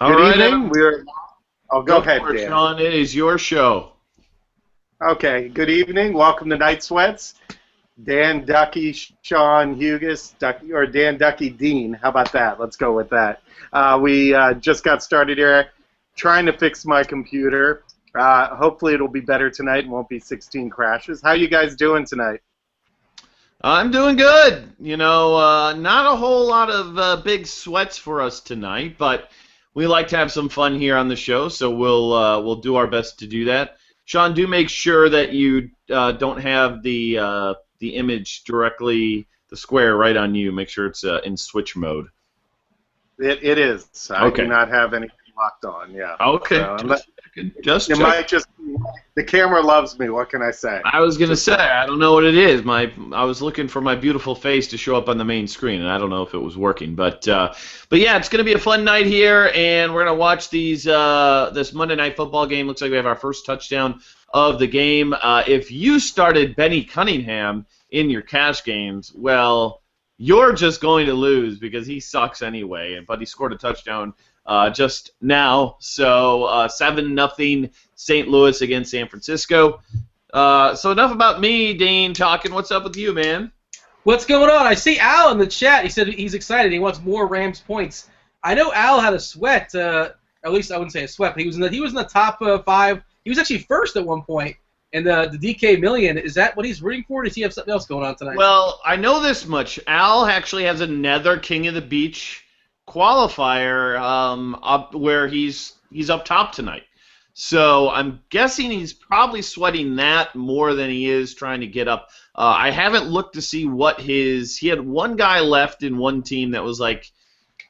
All Good right, evening. Go ahead, for it, Dan. Sean. It is your show. Okay. Good evening. Welcome to Night Sweats. Dan Duckie, Sean Hughes, or Dan Duckie Dean. How about that? Let's go with that. We just got started here, trying to fix my computer. Hopefully, it'll be better tonight and won't be 16 crashes. How you guys doing tonight? I'm doing good. Not a whole lot of big sweats for us tonight, but we like to have some fun here on the show, so we'll do our best to do that. Sean, do make sure that you don't have the image directly, the square right on you. Make sure it's in switch mode. It is. I Okay. do not have anything locked on. Yeah. Okay. So, Just it check. might just. The camera loves me. What can I say? I was gonna say I don't know what it is. I was looking for my beautiful face to show up on the main screen, and I don't know if it was working. But yeah, it's gonna be a fun night here, and we're gonna watch this Monday Night Football game. Looks like we have our first touchdown of the game. If you started Benny Cunningham in your cash games, well, you're just going to lose because he sucks anyway. But he scored a touchdown just now, so 7-0 St. Louis against San Francisco. So enough about me, Dane, talking. What's up with you, man? What's going on? I see Al in the chat. He said he's excited. He wants more Rams points. I know Al had a sweat. At least I wouldn't say a sweat, but he was in the top 5. He was actually first at one point in the DK Million. Is that what he's rooting for? Or does he have something else going on tonight? Well, I know this much. Al actually has another King of the Beach qualifier up where he's up top tonight. So I'm guessing he's probably sweating that more than he is trying to get up. I haven't looked to see what he had one guy left in one team that was I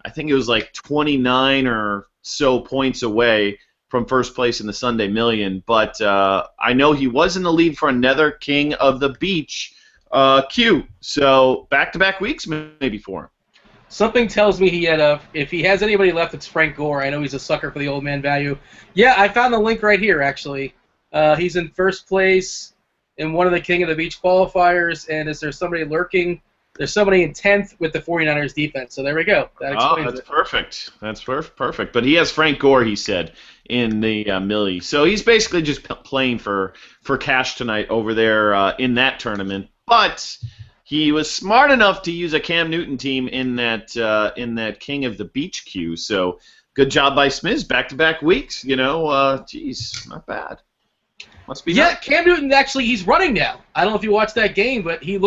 think it was 29 or so points away from first place in the Sunday Million. But I know he was in the lead for another King of the Beach Q. So back-to-back weeks maybe for him. Something tells me he had if he has anybody left, it's Frank Gore. I know he's a sucker for the old man value. Yeah, I found the link right here, actually. He's in first place in one of the King of the Beach qualifiers, and is there somebody lurking? There's somebody in 10th with the 49ers defense, so there we go. That explains that's it. perfect. That's perfect. But he has Frank Gore, he said, in the Millie. So he's basically just playing for cash tonight over there in that tournament. But he was smart enough to use a Cam Newton team in that King of the Beach queue. So good job by Smiz. Back-to-back weeks. Geez, not bad. Must be Yeah, nice. Cam Newton actually he's running now. I don't know if you watched that game, but his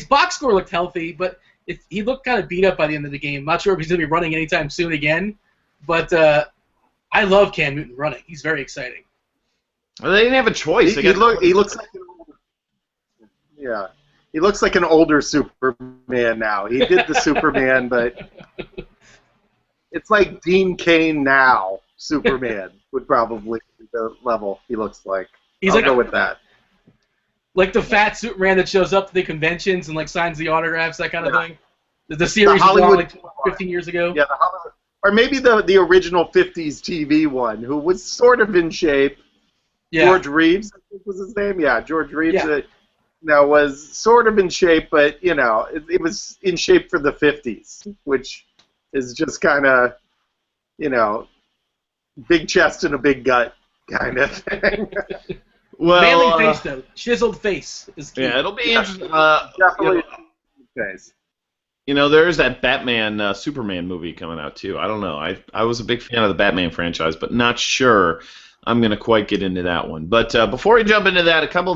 box score looked healthy, but he looked kind of beat up by the end of the game. Not sure if he's going to be running anytime soon again, but I love Cam Newton running. He's very exciting. Well, they didn't have a choice. He looks like he looks like an older Superman now. He did the Superman, but it's like Dean Cain now. Superman would probably be the level he looks like. I'll go with that. Like the fat Superman that shows up to the conventions and signs the autographs, that kind of thing. The series was on 15 years ago. Yeah, the Hollywood, or maybe the original 50s TV one, who was sort of in shape. Yeah. George Reeves, I think was his name. Yeah, George Reeves. Yeah. Was sort of in shape, but it was in shape for the 50s, which is just kind of, big chest and a big gut kind of thing. Well, manly face though, chiseled face is key. Yeah, it'll be interesting. Definitely face. There's that Batman Superman movie coming out too. I don't know. I was a big fan of the Batman franchise, but not sure I'm going to quite get into that one. But before we jump into that, a couple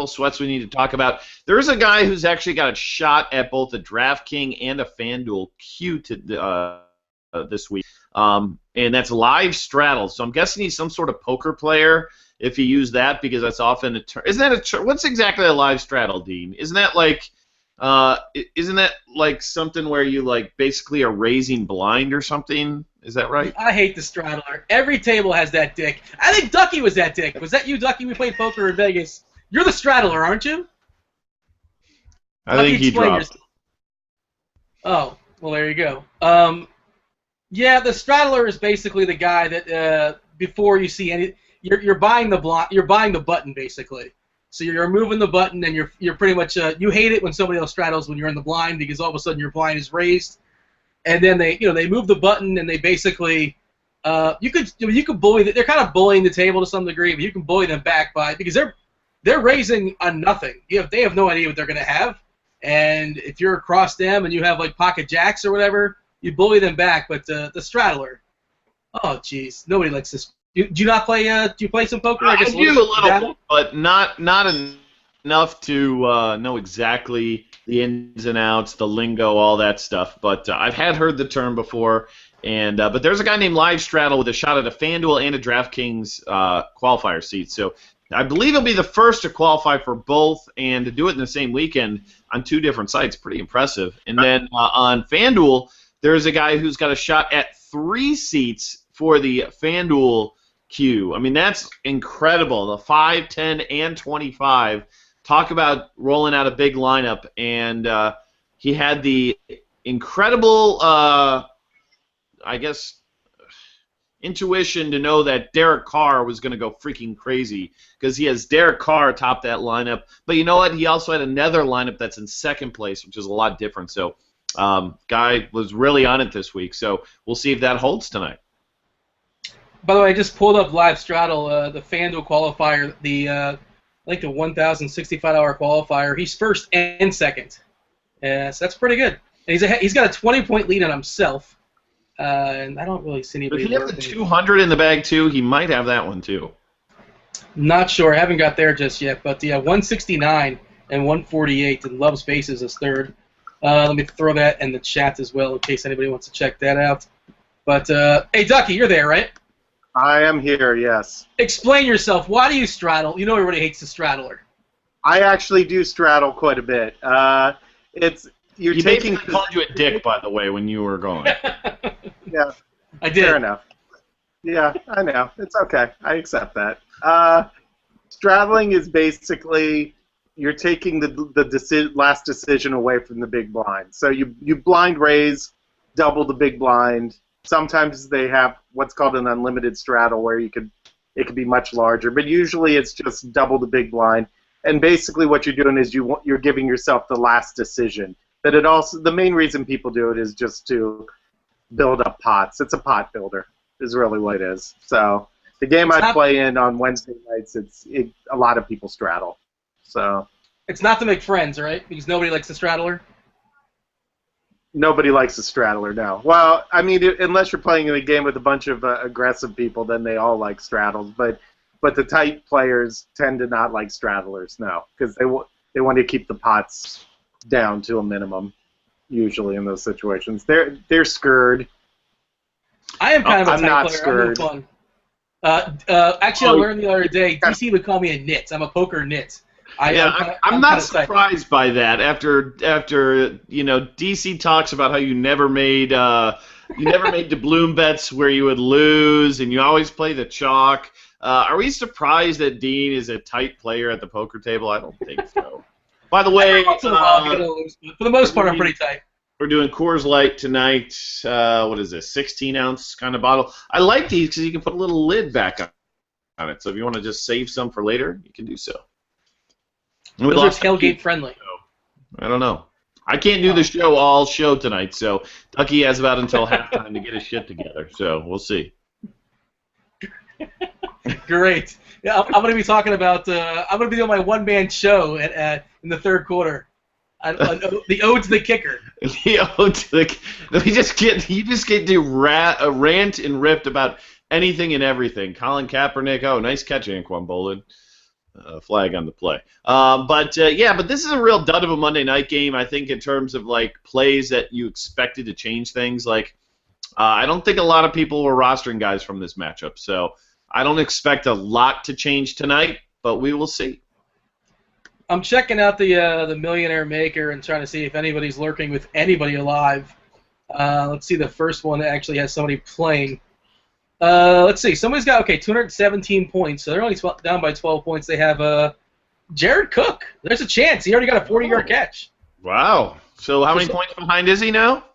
sweats we need to talk about. There is a guy who's actually got a shot at both a DraftKings and a FanDuel Q this week, and that's Live Straddle. So I'm guessing he's some sort of poker player if you use that, because that's often a term. Isn't that what's exactly a Live Straddle, Dean? Isn't that something where you basically are raising blind or something? Is that right? I hate the straddler. Every table has that dick. I think Duckie was that dick. Was that you, Duckie? We played poker in Vegas. You're the straddler, aren't you? I think he dropped. Oh, well, there you go. Yeah, the straddler is basically the guy that before you see any, you're buying the button basically. So you're moving the button, and you're pretty much you hate it when somebody else straddles when you're in the blind, because all of a sudden your blind is raised. and then they move the button and they basically you could bully. They're kind of bullying the table to some degree, but you can bully them back because they're raising on nothing. They have no idea what they're going to have, and if you're across them and you have like pocket jacks or whatever, you bully them back. But the straddler, oh jeez, nobody likes this. Do you not play? Do you play some poker? I do a little, but not enough to know exactly the ins and outs, the lingo, all that stuff. But I've heard the term before. And but there's a guy named Live Straddle with a shot at a FanDuel and a DraftKings qualifier seat. So I believe he'll be the first to qualify for both and to do it in the same weekend on 2 different sites. Pretty impressive. And then on FanDuel, there's a guy who's got a shot at 3 seats for the FanDuel queue. I mean, that's incredible. The 5, 10, and 25. Talk about rolling out a big lineup. And he had the incredible... I guess, intuition to know that Derek Carr was going to go freaking crazy because he has Derek Carr atop that lineup. But you know what? He also had another lineup that's in second place, which is a lot different. So, guy was really on it this week. So we'll see if that holds tonight. By the way, I just pulled up Live Straddle, the FanDuel qualifier, the 1,065 qualifier. He's first and second. So that's pretty good. And he's got a 20-point lead on himself. And I don't really see anybody. But he has the 200 in the bag too. He might have that one too. Not sure. I haven't got there just yet. But 169 and 148, and Love Spaces is third. Let me throw that in the chat as well in case anybody wants to check that out. But hey, Duckie, you're there, right? I am here. Yes. Explain yourself. Why do you straddle? You know everybody hates the straddler. I actually do straddle quite a bit. He basically called you a dick, by the way, when you were going. Yeah, I did. Fair enough. Yeah, I know. It's okay. I accept that. Straddling is basically you're taking the last decision away from the big blind. So you blind raise, double the big blind. Sometimes they have what's called an unlimited straddle where it could be much larger, but usually it's just double the big blind. And basically what you're doing is you're giving yourself the last decision. But the main reason people do it is just to build up pots. It's a pot builder, is really what it is. So the game I play in on Wednesday nights, a lot of people straddle. So it's not to make friends, right? Because nobody likes the straddler. Nobody likes a straddler, no. Well, I mean, unless you're playing in a game with a bunch of aggressive people, then they all like straddles. But the tight players tend to not like straddlers, no, because they want to keep the pots down to a minimum. Usually in those situations, they're scared. I am kind of a tight not player. scared. I'm fun. Actually, I learned the other day. DC would call me a nit. I'm a poker nit. I'm not surprised by that. After DC talks about how you never made doubloon bets where you would lose, and you always play the chalk. Are we surprised that Dean is a tight player at the poker table? I don't think so. By the way, for the most part, I'm pretty tight. We're doing Coors Light tonight. What is this? 16-ounce kind of bottle. I like these because you can put a little lid back on it. So if you want to just save some for later, you can do so. Those are tailgate friendly. I don't know. I can't do the show all show tonight, so Duckie has about until halftime to get his shit together. So we'll see. Great. Yeah, I'm going to be talking about. I'm going to be doing my one-man show in the third quarter. The ode to the kicker. The ode to the. You just get to rant and ripped about anything and everything. Colin Kaepernick. Oh, nice catch, Anquan Bolin. Flag on the play. But this is a real dud of a Monday night game. I think in terms of like plays that you expected to change things. Like I don't think a lot of people were rostering guys from this matchup. So I don't expect a lot to change tonight, but we will see. I'm checking out the Millionaire Maker and trying to see if anybody's lurking with anybody alive. Let's see the first one that actually has somebody playing. Let's see. Somebody's got 217 points. So they're only down by 12 points. They have Jared Cook. There's a chance. He already got a 40-yard catch. Wow. So how many points behind is he now?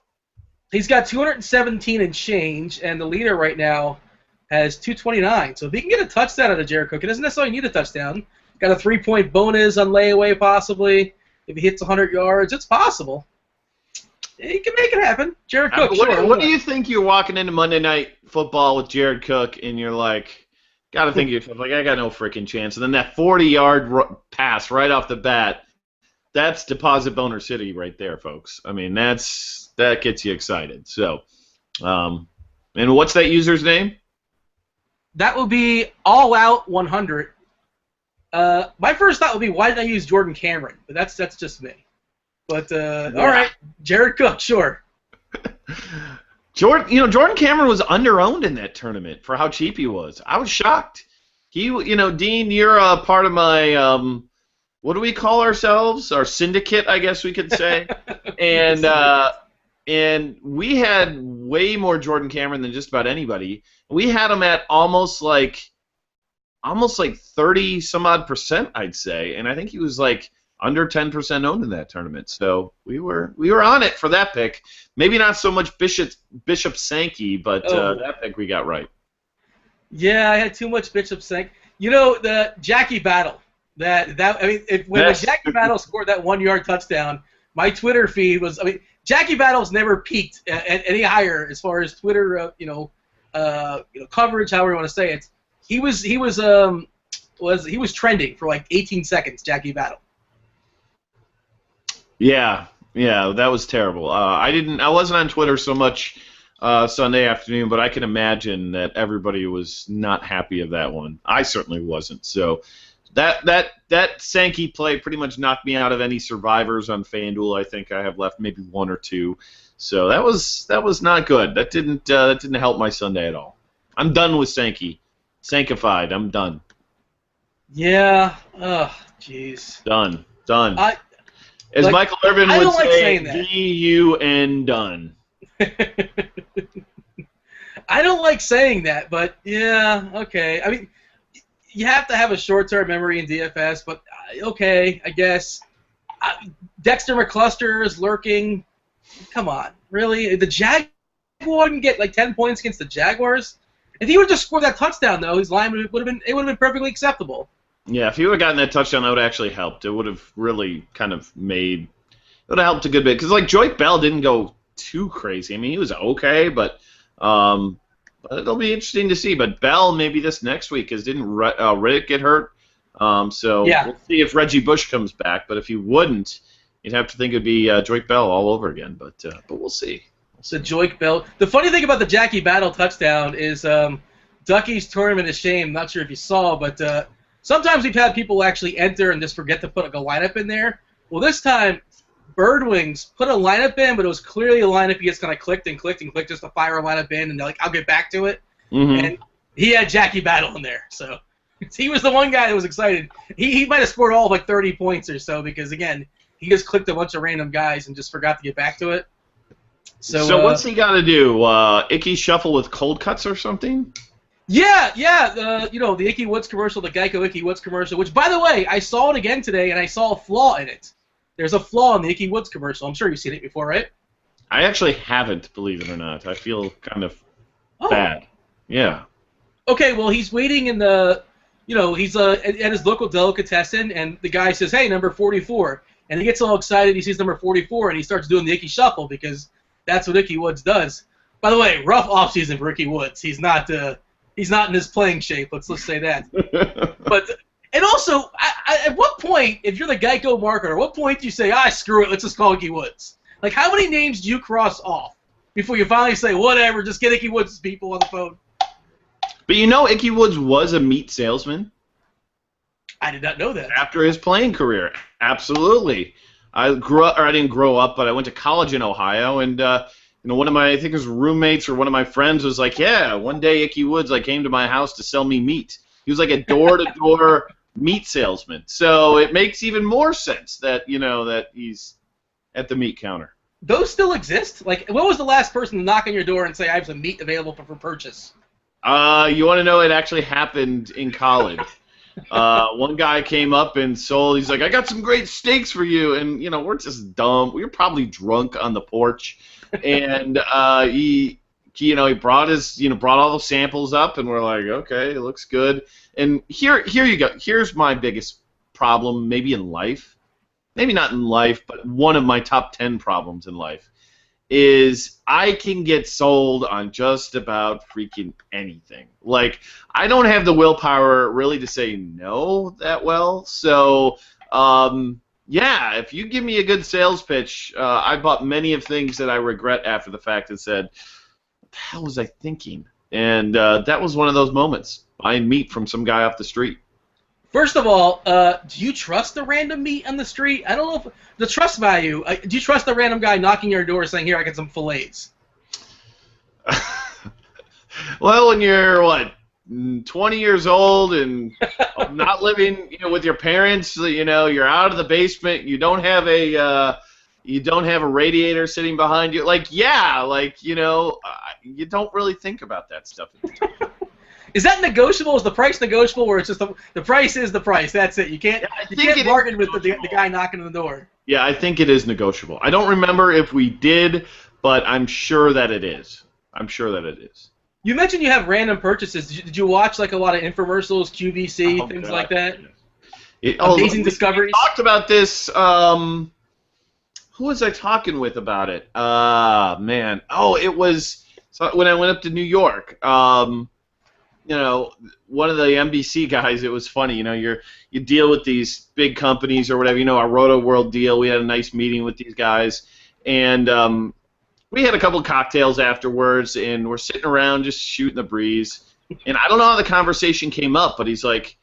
He's got 217 and change, and the leader right now has 229. So if he can get a touchdown out of Jared Cook, he doesn't necessarily need a touchdown. Got a 3-point bonus on layaway possibly. If he hits 100 yards, it's possible. he can make it happen. Jared Cook, What do you think you're walking into Monday Night Football with Jared Cook, and you're like, got to think to yourself, like, I got no freaking chance. And then that 40-yard pass right off the bat, that's deposit boner city right there, folks. I mean, that gets you excited. So, and what's that user's name? That would be All Out 100. My first thought would be, why didn't I use Jordan Cameron? But that's just me. But all right, Jared Cook, sure. Jordan Cameron was under-owned in that tournament for how cheap he was. I was shocked. Dean, you're a part of my what do we call ourselves? Our syndicate, I guess we could say. And we had way more Jordan Cameron than just about anybody. We had him at almost like 30 some odd %, I'd say, and I think he was like under 10% owned in that tournament. So we were on it for that pick. Maybe not so much Bishop Sankey, but that pick we got right. Yeah, I had too much Bishop Sankey. The Jackie Battle. When Jackie Battle scored that 1-yard touchdown, my Twitter feed was. Jackie Battle's never peaked at any higher as far as Twitter, coverage, however you want to say it. He was trending for like 18 seconds. Jackie Battle. Yeah, that was terrible. I wasn't on Twitter so much Sunday afternoon, but I can imagine that everybody was not happy of that one. I certainly wasn't. So that Sankey play pretty much knocked me out of any survivors on FanDuel. I think I have left maybe one or two. So that was not good. That didn't help my Sunday at all. I'm done with Sankey. Sankified. I'm done. Yeah. Oh, jeez. Done. As Michael Irvin would say, D-U-N done. I don't like saying that, but yeah, okay. I mean, you have to have a short-term memory in DFS, but okay, I guess. Dexter McCluster is lurking. Come on, really? The Jaguars can get like 10 points against the Jaguars? If he would have just scored that touchdown, though, his line would have been perfectly acceptable. Yeah, if he would have gotten that touchdown, that would have actually helped. It would have really kind of it would have helped a good bit. Because, like, Joyke Bell didn't go too crazy. I mean, he was okay, but it'll be interesting to see. But Bell, maybe this next week, because didn't Riddick get hurt? We'll see if Reggie Bush comes back. But if he wouldn't, you'd have to think it would be Joyke Bell all over again. But we'll see. The Joyke Bell. The funny thing about the Jackie Battle touchdown is Duckie's Tournament of Shame. Not sure if you saw, but sometimes we've had people actually enter and just forget to put a lineup in there. Well, this time, Birdwings put a lineup in, but it was clearly a lineup he just kind of clicked just to fire a lineup in, and they're like, I'll get back to it. Mm-hmm. And he had Jackie Battle in there, so he was the one guy that was excited. He might have scored all of like 30 points or so because, again, he just clicked a bunch of random guys and just forgot to get back to it. So what's he got to do? Icky shuffle with cold cuts or something? Yeah. The Icky Woods commercial, the Geico Icky Woods commercial, which, by the way, I saw it again today, and I saw a flaw in it. There's a flaw in the Icky Woods commercial. I'm sure you've seen it before, right? I actually haven't, believe it or not. I feel kind of bad. Yeah. Okay, well, he's waiting in the, he's at his local delicatessen, and the guy says, hey, number 44. And he gets all excited. He sees number 44, and he starts doing the Icky Shuffle because that's what Icky Woods does. By the way, rough offseason for Icky Woods. He's not in his playing shape. Let's say that. And also, at what point, if you're the Geico marketer, at what point do you say, screw it, let's just call Icky Woods? Like, how many names do you cross off before you finally say, whatever, just get Icky Woods' people on the phone? But Icky Woods was a meat salesman. I did not know that. After his playing career, absolutely. I didn't grow up, but I went to college in Ohio, and one of my, I think it was roommates or one of my friends was like, yeah, one day Icky Woods came to my house to sell me meat. He was like a door-to-door meat salesman. So it makes even more sense that that he's at the meat counter. Those still exist? Like, what was the last person to knock on your door and say, I have some meat available for purchase? You want to know? It actually happened in college. One guy came up and sold. He's like, I got some great steaks for you, and we're just dumb. We were probably drunk on the porch, and he brought all the samples up, and we're like, okay, it looks good. And here you go. Here's my biggest problem, maybe in life, maybe not in life, but one of my top 10 problems in life is I can get sold on just about freaking anything. Like, I don't have the willpower really to say no that well. So, yeah, if you give me a good sales pitch, I bought many of things that I regret after the fact and said, what the hell was I thinking? And that was one of those moments, buying meat from some guy off the street. First of all, do you trust the random meat on the street? I don't know if the trust value. Do you trust the random guy knocking your door saying, "Here, I got some fillets"? Well, when you're 20 years old and not living, with your parents, you're out of the basement. You don't have a radiator sitting behind you. You don't really think about that stuff. Is that negotiable? Is the price negotiable, or it's just the price is the price? That's it. You can't bargain with the guy knocking on the door. Yeah, I think it is negotiable. I don't remember if we did, but I'm sure that it is. You mentioned you have random purchases. Did you watch a lot of infomercials, QVC, things like that? Amazing discoveries. We talked about this. Who was I talking with about it? Man. Oh, it was when I went up to New York. One of the NBC guys, it was funny, you deal with these big companies or whatever, our Roto World deal, we had a nice meeting with these guys, and we had a couple of cocktails afterwards, and we're sitting around just shooting the breeze, and I don't know how the conversation came up, but he's like,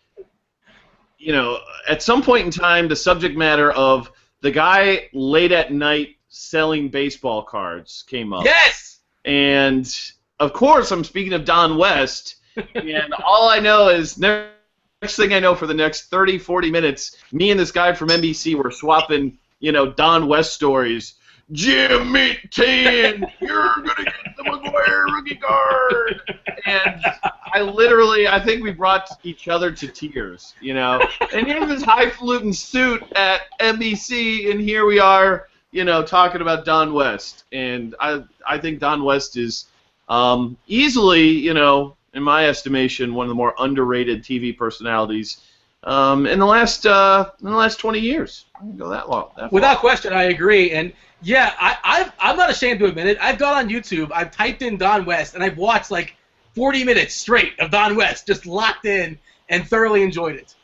at some point in time, the subject matter of the guy late at night selling baseball cards came up. Yes! And, of course, I'm speaking of Don West. And all I know is, next thing I know, for the next 30, 40 minutes, me and this guy from NBC were swapping, Don West stories. Jimmy 10, you're going to get the McGuire rookie card. And I think we brought each other to tears, And here's this highfalutin suit at NBC, and here we are, talking about Don West. And I think Don West is easily, in my estimation, one of the more underrated TV personalities in the last 20 years. I can go that long. Without question, I agree. And yeah, I'm not ashamed to admit it. I've gone on YouTube, I've typed in Don West, and I've watched 40 minutes straight of Don West, just locked in, and thoroughly enjoyed it.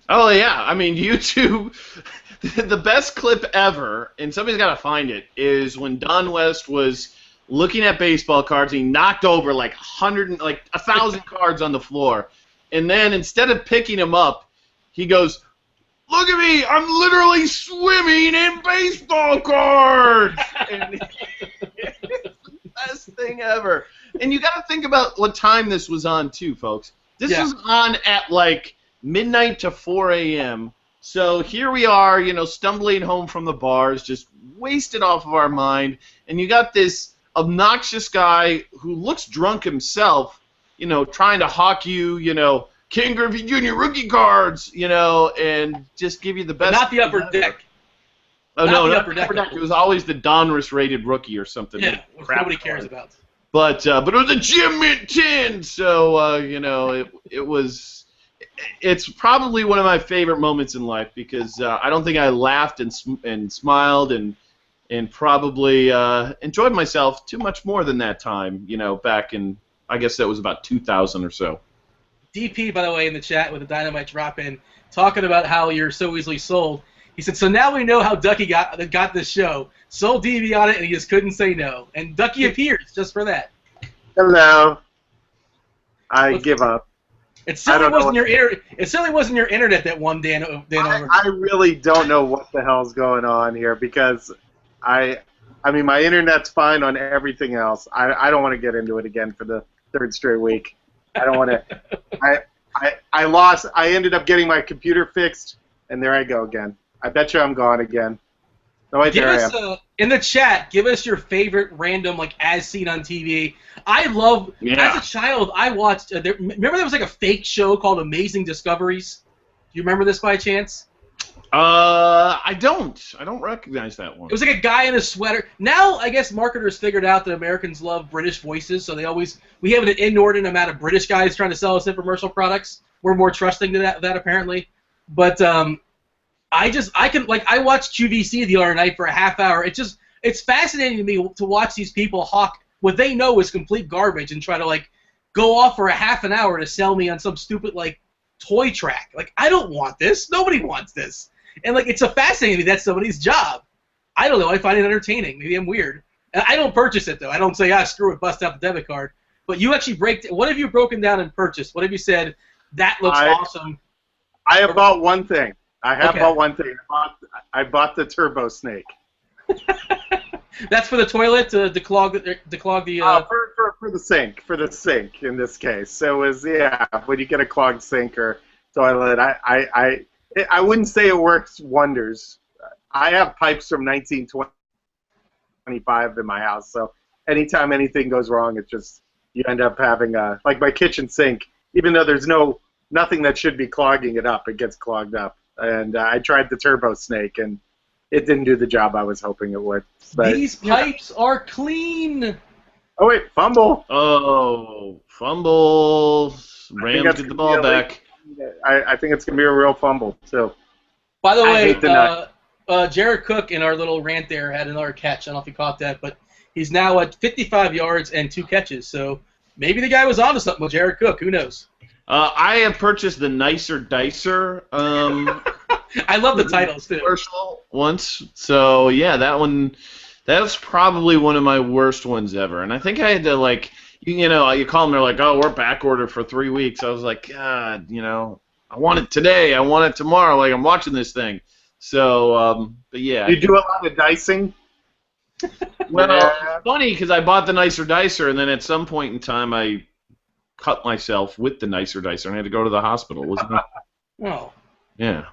Oh yeah, I mean YouTube. The best clip ever, and somebody's got to find it, is when Don West was looking at baseball cards. He knocked over 1,000 cards on the floor, and then instead of picking them up, he goes, "Look at me! I'm literally swimming in baseball cards!" And it's the best thing ever. And you got to think about what time this was on too, folks. This was on at midnight to 4 a.m. So here we are, stumbling home from the bars, just wasted off of our mind, and you got this obnoxious guy who looks drunk himself, trying to hawk you, King Griffey Jr. rookie cards, and just give you the best. But not the upper deck. Oh, no, not the upper deck. It was always the Donruss rated rookie or something. Yeah, which nobody cares about. But it was a Jim Mint 10, so, it's probably one of my favorite moments in life because I don't think I laughed and smiled and probably enjoyed myself too much more than that time, back in, I guess that was about 2000 or so. DP, by the way, in the chat with the Dynamite drop-in, talking about how you're so easily sold. He said, so now we know how Duckie got this show. Sold DB on it, and he just couldn't say no. And Duckie appears just for that. Hello. I give up. It certainly wasn't your internet that won Dan over. I really don't know what the hell's going on here because I mean, my internet's fine on everything else. I don't want to get into it again for the third straight week. I don't want to. I lost. I ended up getting my computer fixed, and there I go again. I bet you I'm gone again. No, wait, there I am. In the chat, give us your favorite random, as seen on TV. I love. Yeah. As a child, I watched. Remember there was a fake show called Amazing Discoveries. Do you remember this by chance? I don't recognize that one. It was a guy in a sweater. Now, I guess marketers figured out that Americans love British voices, so we have an inordinate amount of British guys trying to sell us infomercial products. We're more trusting to that apparently. But I watched QVC the other night for a half hour. it's fascinating to me to watch these people hawk what they know is complete garbage and try to like go off for a half an hour to sell me on some stupid like toy track. Like, I don't want this. Nobody wants this. And like, it's a fascinating to me that's somebody's job. I don't know. I find it entertaining. Maybe I'm weird. And I don't purchase it though. I don't say, screw it, bust out the debit card. But you actually what have you broken down and purchased? What have you said? That looks awesome. I have bought one thing. I have Okay. bought one thing. I bought the turbo snake. That's for the toilet to declog the For the sink. For the sink in this case. So it was when you get a clogged sink or toilet, I wouldn't say it works wonders. I have pipes from 1925 in my house, so anytime anything goes wrong, it's just you end up having like my kitchen sink. Even though there's nothing that should be clogging it up, it gets clogged up. And I tried the turbo snake, and it didn't do the job I was hoping it would. But, These pipes are clean. Oh wait, fumble! Oh, fumble! Rams get the ball back. I think it's gonna be a real fumble too. By the I way, hate the Jared Cook in our little rant there had another catch. I don't know if you caught that, but he's now at 55 yards and 2 catches. So maybe the guy was onto something with Jared Cook. Who knows? I have purchased the Nicer Dicer. I love the titles too. Commercial once, so yeah, that was probably one of my worst ones ever. And I think I had to you call them, they're like, oh, we're back ordered for 3 weeks. I was like, God, I want it today, I want it tomorrow. Like, I'm watching this thing. So, but yeah. You do a lot of dicing. Well, it's funny because I bought the Nicer Dicer, and then at some point in time I cut myself with the Nicer Dicer, and I had to go to the hospital. Wasn't it? Oh. Yeah.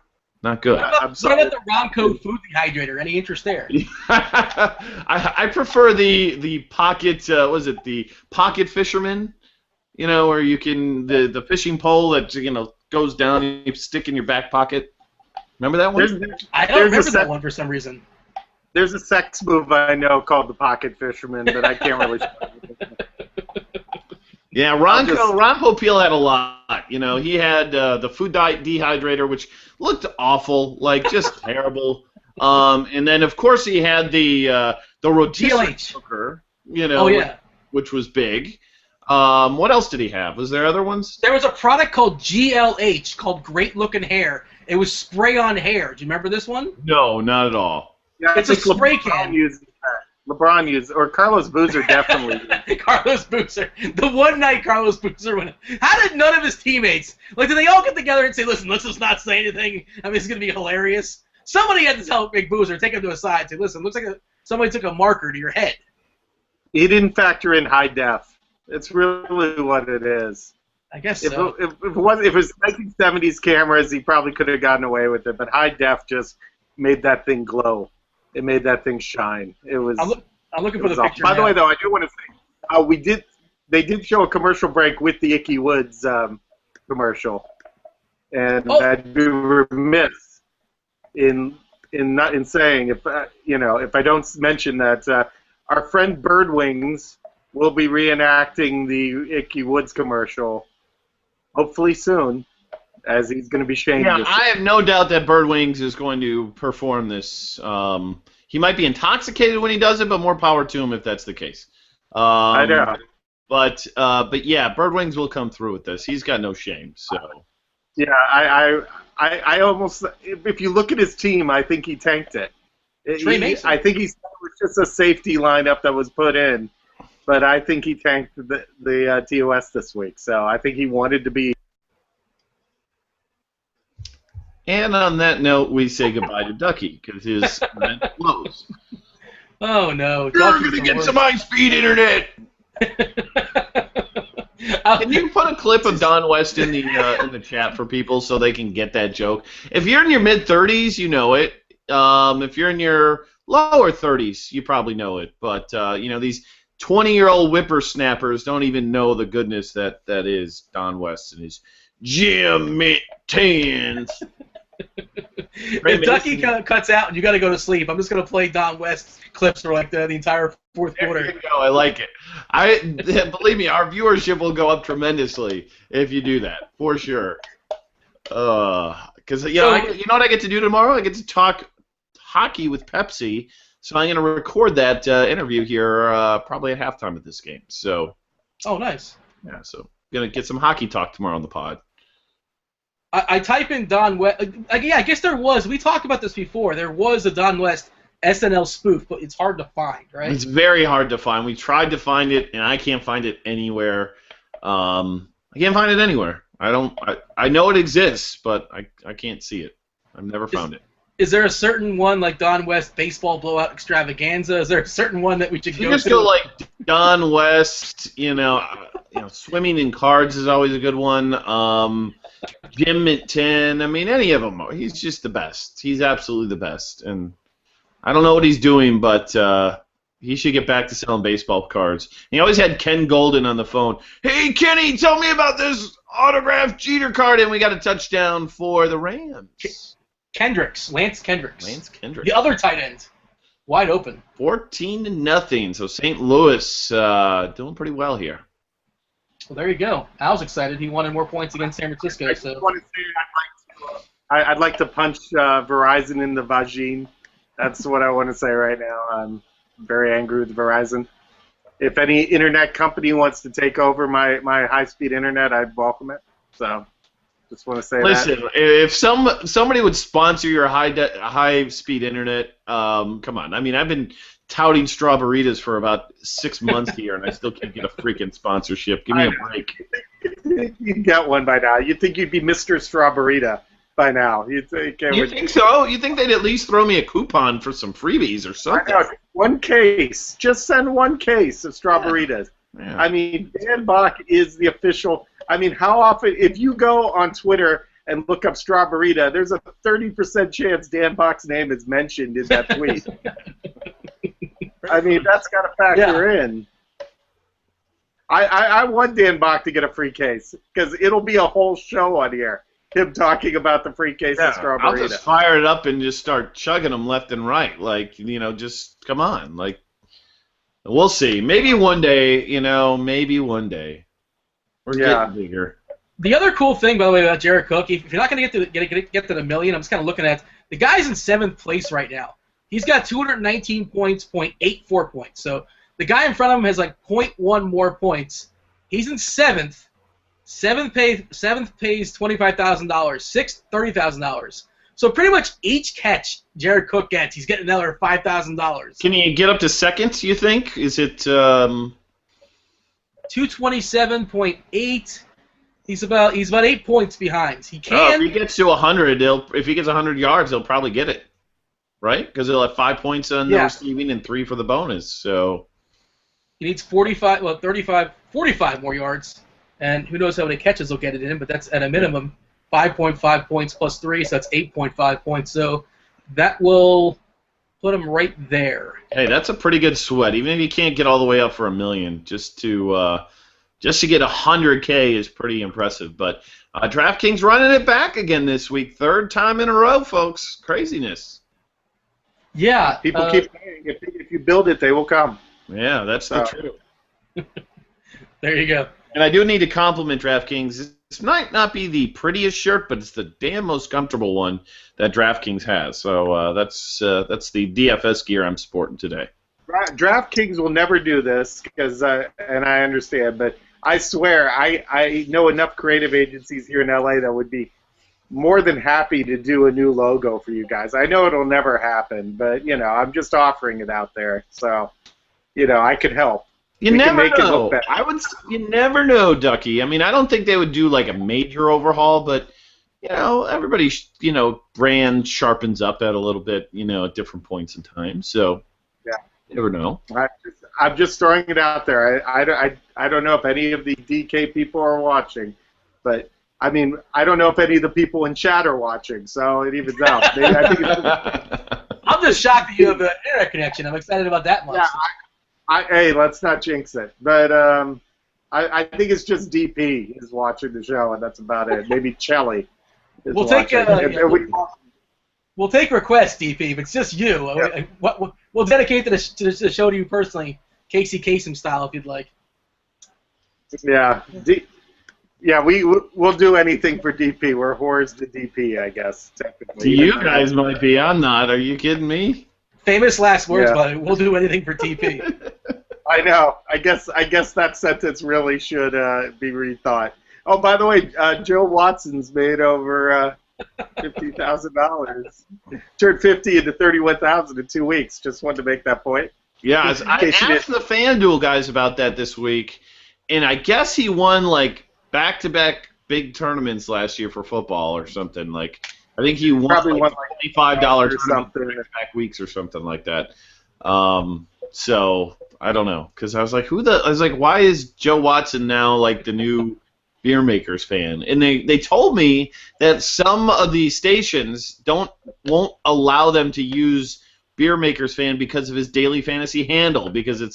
Not good. What about the Ronco food dehydrator? Any interest there? I prefer the pocket. The pocket fisherman? Where you can the fishing pole that goes down and you stick in your back pocket. Remember that one? I don't remember that one for some reason. There's a sex move I know called the pocket fisherman, but I can't really. Yeah, Ron Popeil had a lot. He had the food dehydrator, which looked awful, just terrible. And then of course he had the rotisserie cooker, which was big. What else did he have? Was there other ones? There was a product called GLH called Great Looking Hair. It was spray on hair. Do you remember this one? No, not at all. Yeah, it's a spray can. LeBron used, or Carlos Boozer definitely used. Carlos Boozer. The one night Carlos Boozer went. How did none of his teammates, did they all get together and say, listen, let's just not say anything? I mean, it's going to be hilarious. Somebody had to tell Big Boozer, take him to a side, and say, listen, looks like somebody took a marker to your head. He didn't factor in high def. It's really what it is. I guess so. If it was 1970s cameras, he probably could have gotten away with it, but high def just made that thing glow. It made that thing shine. It was. I'm looking for the picture. By the way, though, I do want to say, they did show a commercial break with the Icky Woods commercial, and I'd be remiss in saying if I don't mention that our friend Birdwings will be reenacting the Icky Woods commercial, hopefully soon, as he's going to be Shane. Yeah, I have no doubt that Birdwings is going to perform this. He might be intoxicated when he does it, but more power to him if that's the case. I know. But yeah, Birdwings will come through with this. He's got no shame. So. Yeah, I almost, if you look at his team, I think he tanked it. I think it was just a safety lineup that was put in, but I think he tanked the TOS this week. So I think he wanted to be. And on that note, we say goodbye to Duckie because his event closed. Oh no! You're going to get some high-speed internet. Can you put a clip of Don West in the chat for people so they can get that joke? If you're in your mid-30s, you know it. If you're in your lower 30s, you probably know it. But these 20-year-old whippersnappers don't even know the goodness that is Don West and his Jimmy Tans. If Duckie cuts out and you got to go to sleep, I'm just going to play Don West clips for the entire fourth quarter. There you go. I like it. Believe me, our viewership will go up tremendously if you do that, for sure. Because you know what I get to do tomorrow? I get to talk hockey with Pepsi So I'm going to record that interview here probably at halftime of this game. So. Oh, nice. Yeah, so going to get some hockey talk tomorrow on the pod. I type in Don West. Yeah, I guess there was. We talked about this before. There was a Don West SNL spoof, but it's hard to find, right? It's very hard to find. We tried to find it, and I can't find it anywhere. I can't find it anywhere. I know it exists, but I can't see it. I've never found it. Is there a certain one like Don West baseball blowout extravaganza? Is there a certain one that we should go to? You just go like Don West. Swimming in cards is always a good one. Jim at 10. I mean, any of them. He's just the best. He's absolutely the best. And I don't know what he's doing, but he should get back to selling baseball cards. He always had Ken Golden on the phone. Hey, Kenny, tell me about this autographed Jeter card, and we got a touchdown for the Rams. Lance Kendricks. Lance Kendricks. The other tight end. Wide open. 14-0. So St. Louis doing pretty well here. Well, there you go. Al's excited. He wanted more points against San Francisco. So. I want to say I'd like to punch Verizon in the vagine. That's what I want to say right now. I'm very angry with Verizon. If any internet company wants to take over my high-speed internet, I'd welcome it. So just want to say Listen, if somebody would sponsor your high-speed internet, come on. I mean, I've been touting Strawberritas for about 6 months here, and I still can't get a freaking sponsorship. Give me a break. You'd get one by now. You'd think you'd be Mr. Strawberrita by now. You think so? You think they'd at least throw me a coupon for some freebies or something? I know. One case. Just send one case of Strawberritas. Yeah. I mean, Dan Bach is the official. I mean, how often, if you go on Twitter and look up Strawberita, there's a 30% chance Dan Bach's name is mentioned in that tweet. I mean, that's got to factor in. I want Dan Bach to get a free case, because it'll be a whole show on here, him talking about the free case of Strawberita. I'll just fire it up and just start chugging them left and right. Like, just come on. Like, we'll see. Maybe one day, maybe one day. We're getting bigger. The other cool thing, by the way, about Jared Cook, if you're not going to get to the million, I'm just kind of looking at the guy's in 7th place right now. He's got 219 points, 0.84 points. So the guy in front of him has like 0.1 more points. He's in 7th. 7th pays $25,000. 6th, $30,000. So pretty much each catch Jared Cook gets, he's getting another $5,000. Can he get up to 2nd, you think? Is it 227.8? He's about 8 points behind. He can. If he gets to 100, if he gets 100 yards, he'll probably get it, right? Because he'll have 5 points on the receiving and 3 for the bonus. So he needs 45 more yards, and who knows how many catches he'll get it in? But that's at a minimum 5.5 points plus 3, so that's 8.5 points. So that will put him right there. Hey, that's a pretty good sweat. Even if you can't get all the way up for $1 million, just to get 100K is pretty impressive. But DraftKings running it back again this week, 3rd time in a row, folks. Craziness. Yeah. People keep saying if you build it, they will come. Yeah, that's the truth. There you go. And I do need to compliment DraftKings. This might not be the prettiest shirt, but it's the damn most comfortable one that DraftKings has. So that's the DFS gear I'm sporting today. DraftKings will never do this, and I understand, but I swear I know enough creative agencies here in LA that would be more than happy to do a new logo for you guys. I know it'll never happen, but I'm just offering it out there, so I could help. You never know. You never know, Duckie. I mean, I don't think they would do like a major overhaul, but everybody, brand sharpens up at a little bit, at different points in time. So yeah, you never know. I'm just throwing it out there. I don't know if any of the DK people are watching, but I mean, I don't know if any of the people in chat are watching, so it evens out. I'm just shocked that you have an internet connection. I'm excited about that much. Yeah, hey, let's not jinx it. But I think it's just DP is watching the show, and that's about it. Maybe Chelly is watching. We'll take requests, DP, if it's just you. Yep. We'll dedicate the show to you personally, Casey Kasem style, if you'd like. Yeah. We'll do anything for DP. We're whores to DP, I guess, technically. You guys might be. I'm not. Are you kidding me? Famous last words, Yeah. buddy. We'll do anything for TP. I know. I guess that sentence really should be rethought. Oh, by the way, Joe Watson's made over $50,000. Turned 50 into 31,000 in 2 weeks. Just wanted to make that point. Yeah, I case you asked the FanDuel guys about that this week, and I guess he won like back-to-back big tournaments last year for football or something. Like I think he won Probably like won like $25 or something something. back weeks or something like that. So I don't know, because I was like, why is Joe Watson now like the new beer makers fan? And they told me that some of the stations won't allow them to use beer makers fan because of his daily fantasy handle, because it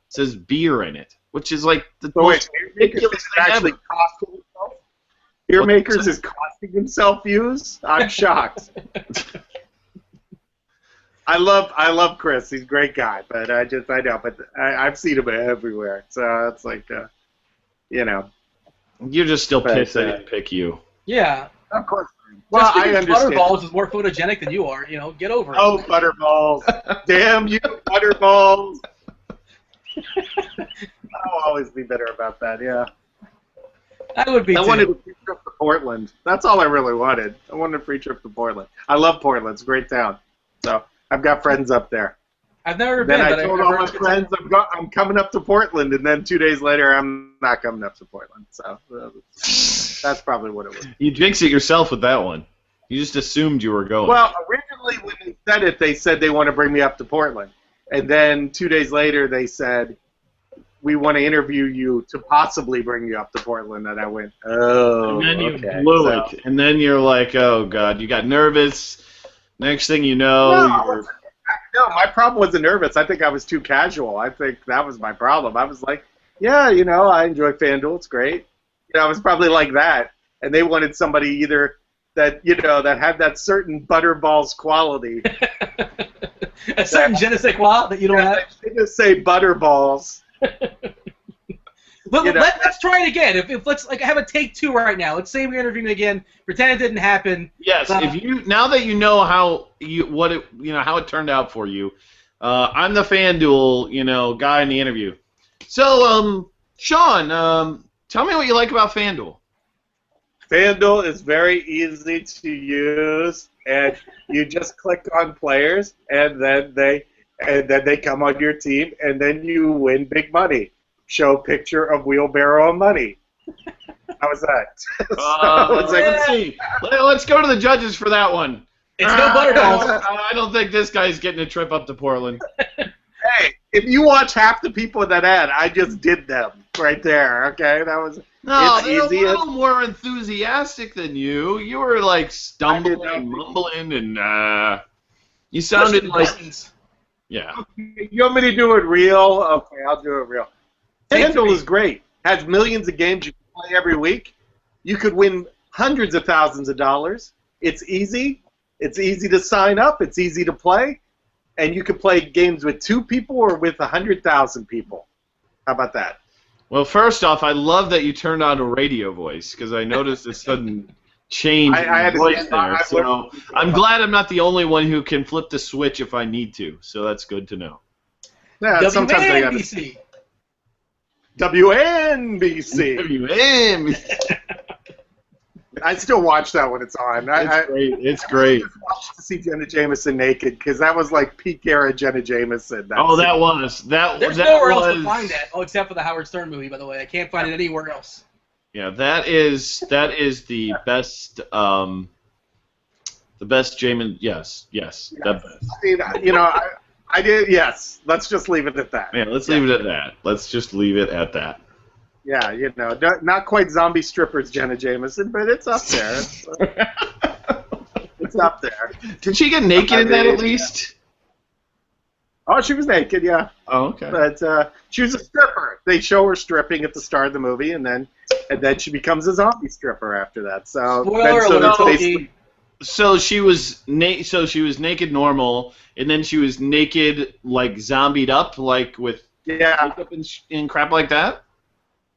says beer in it, which is like the most ridiculous thing actually ever. costing himself. Beer makers is costing himself views. I'm shocked. I love Chris. He's a great guy, but I know, but I've seen him everywhere. So it's like, you know. You're just still But, pissed I didn't pick you. Yeah. Of course. Well, Just I because understand. Butterballs is more photogenic than you are, get over it. Oh, Butterballs. Damn you, Butterballs. I'll always be bitter about that, yeah. I would be I too. wanted a free trip to Portland. That's all I really wanted. I wanted a free trip to Portland. I love Portland. It's a great town. So I've got friends up there. I've never Then been, I but told I've all heard my it's good. friends I'm coming up to Portland, and then 2 days later I'm not coming up to Portland. So that's probably what it was. You jinxed it yourself with that one. You just assumed you were going. Well, originally when they said they want to bring me up to Portland. And then 2 days later they said, we want to interview you to possibly bring you up to Portland. And I went, oh, and then you okay. blew So- it. And then you're like, oh, God. You got nervous. Next thing you know, No, my problem wasn't nervous. I think I was too casual. I think that was my problem. I was like, yeah, I enjoy FanDuel. It's great. I was probably like that. And they wanted somebody either that, that had that certain Butterballs quality. A certain je ne sais quoi that you don't have. They just say Butterballs. Let's try it again. If let's have a take two right now. Let's say we're interviewing again. Pretend it didn't happen. yes, now that you know how it turned out for you, I'm the FanDuel guy in the interview. So Sean, tell me what you like about FanDuel. FanDuel is very easy to use, and you just click on players, and then they come on your team, and then you win big money. Show picture of wheelbarrow of money. How was that? Let's see. Let's go to the judges for that one. It's no Butterballs. I don't think this guy's getting a trip up to Portland. Hey, if you watch half the people in that ad, I just did them right there. Okay, that was. No, it's they're easy. a little more enthusiastic than you. You were like stumbling, mumbling, and you sounded like. Yeah. You want me to do it real? Okay, I'll do it real. FanDuel is great. Has millions of games you can play every week. You could win hundreds of thousands of dollars. It's easy. It's easy to sign up. It's easy to play. And you can play games with 2 people or with 100,000 people. How about that? Well, first off, I love that you turned on a radio voice, because I noticed a sudden change in your voice there. So I'm glad I'm not the only one who can flip the switch if I need to. So that's good to know. Yeah, sometimes I gotta. WNBC. WNBC. WM. I still watch that when it's on. It's great. It's great. I just watched to see Jenna Jameson naked, because that was like peak era Jenna Jameson. That was. There's that nowhere was, else to find that. Oh, except for the Howard Stern movie, by the way. I can't find it anywhere else. Yeah, that is the best. The best Jamin. Yes. The best. I mean, I did. Yes. Let's just leave it at that. Yeah, let's leave it at that. Let's just leave it at that. Yeah, not quite zombie strippers Jenna Jameson, but it's up there. It's up there. Did she get naked in that at least? Oh, she was naked, yeah. Oh, okay. But she was a stripper. They show her stripping at the start of the movie, and then she becomes a zombie stripper after that. So, Spoiler that's alert, basically. So she was naked normal, and then she was naked like zombied up, like with makeup and crap like that.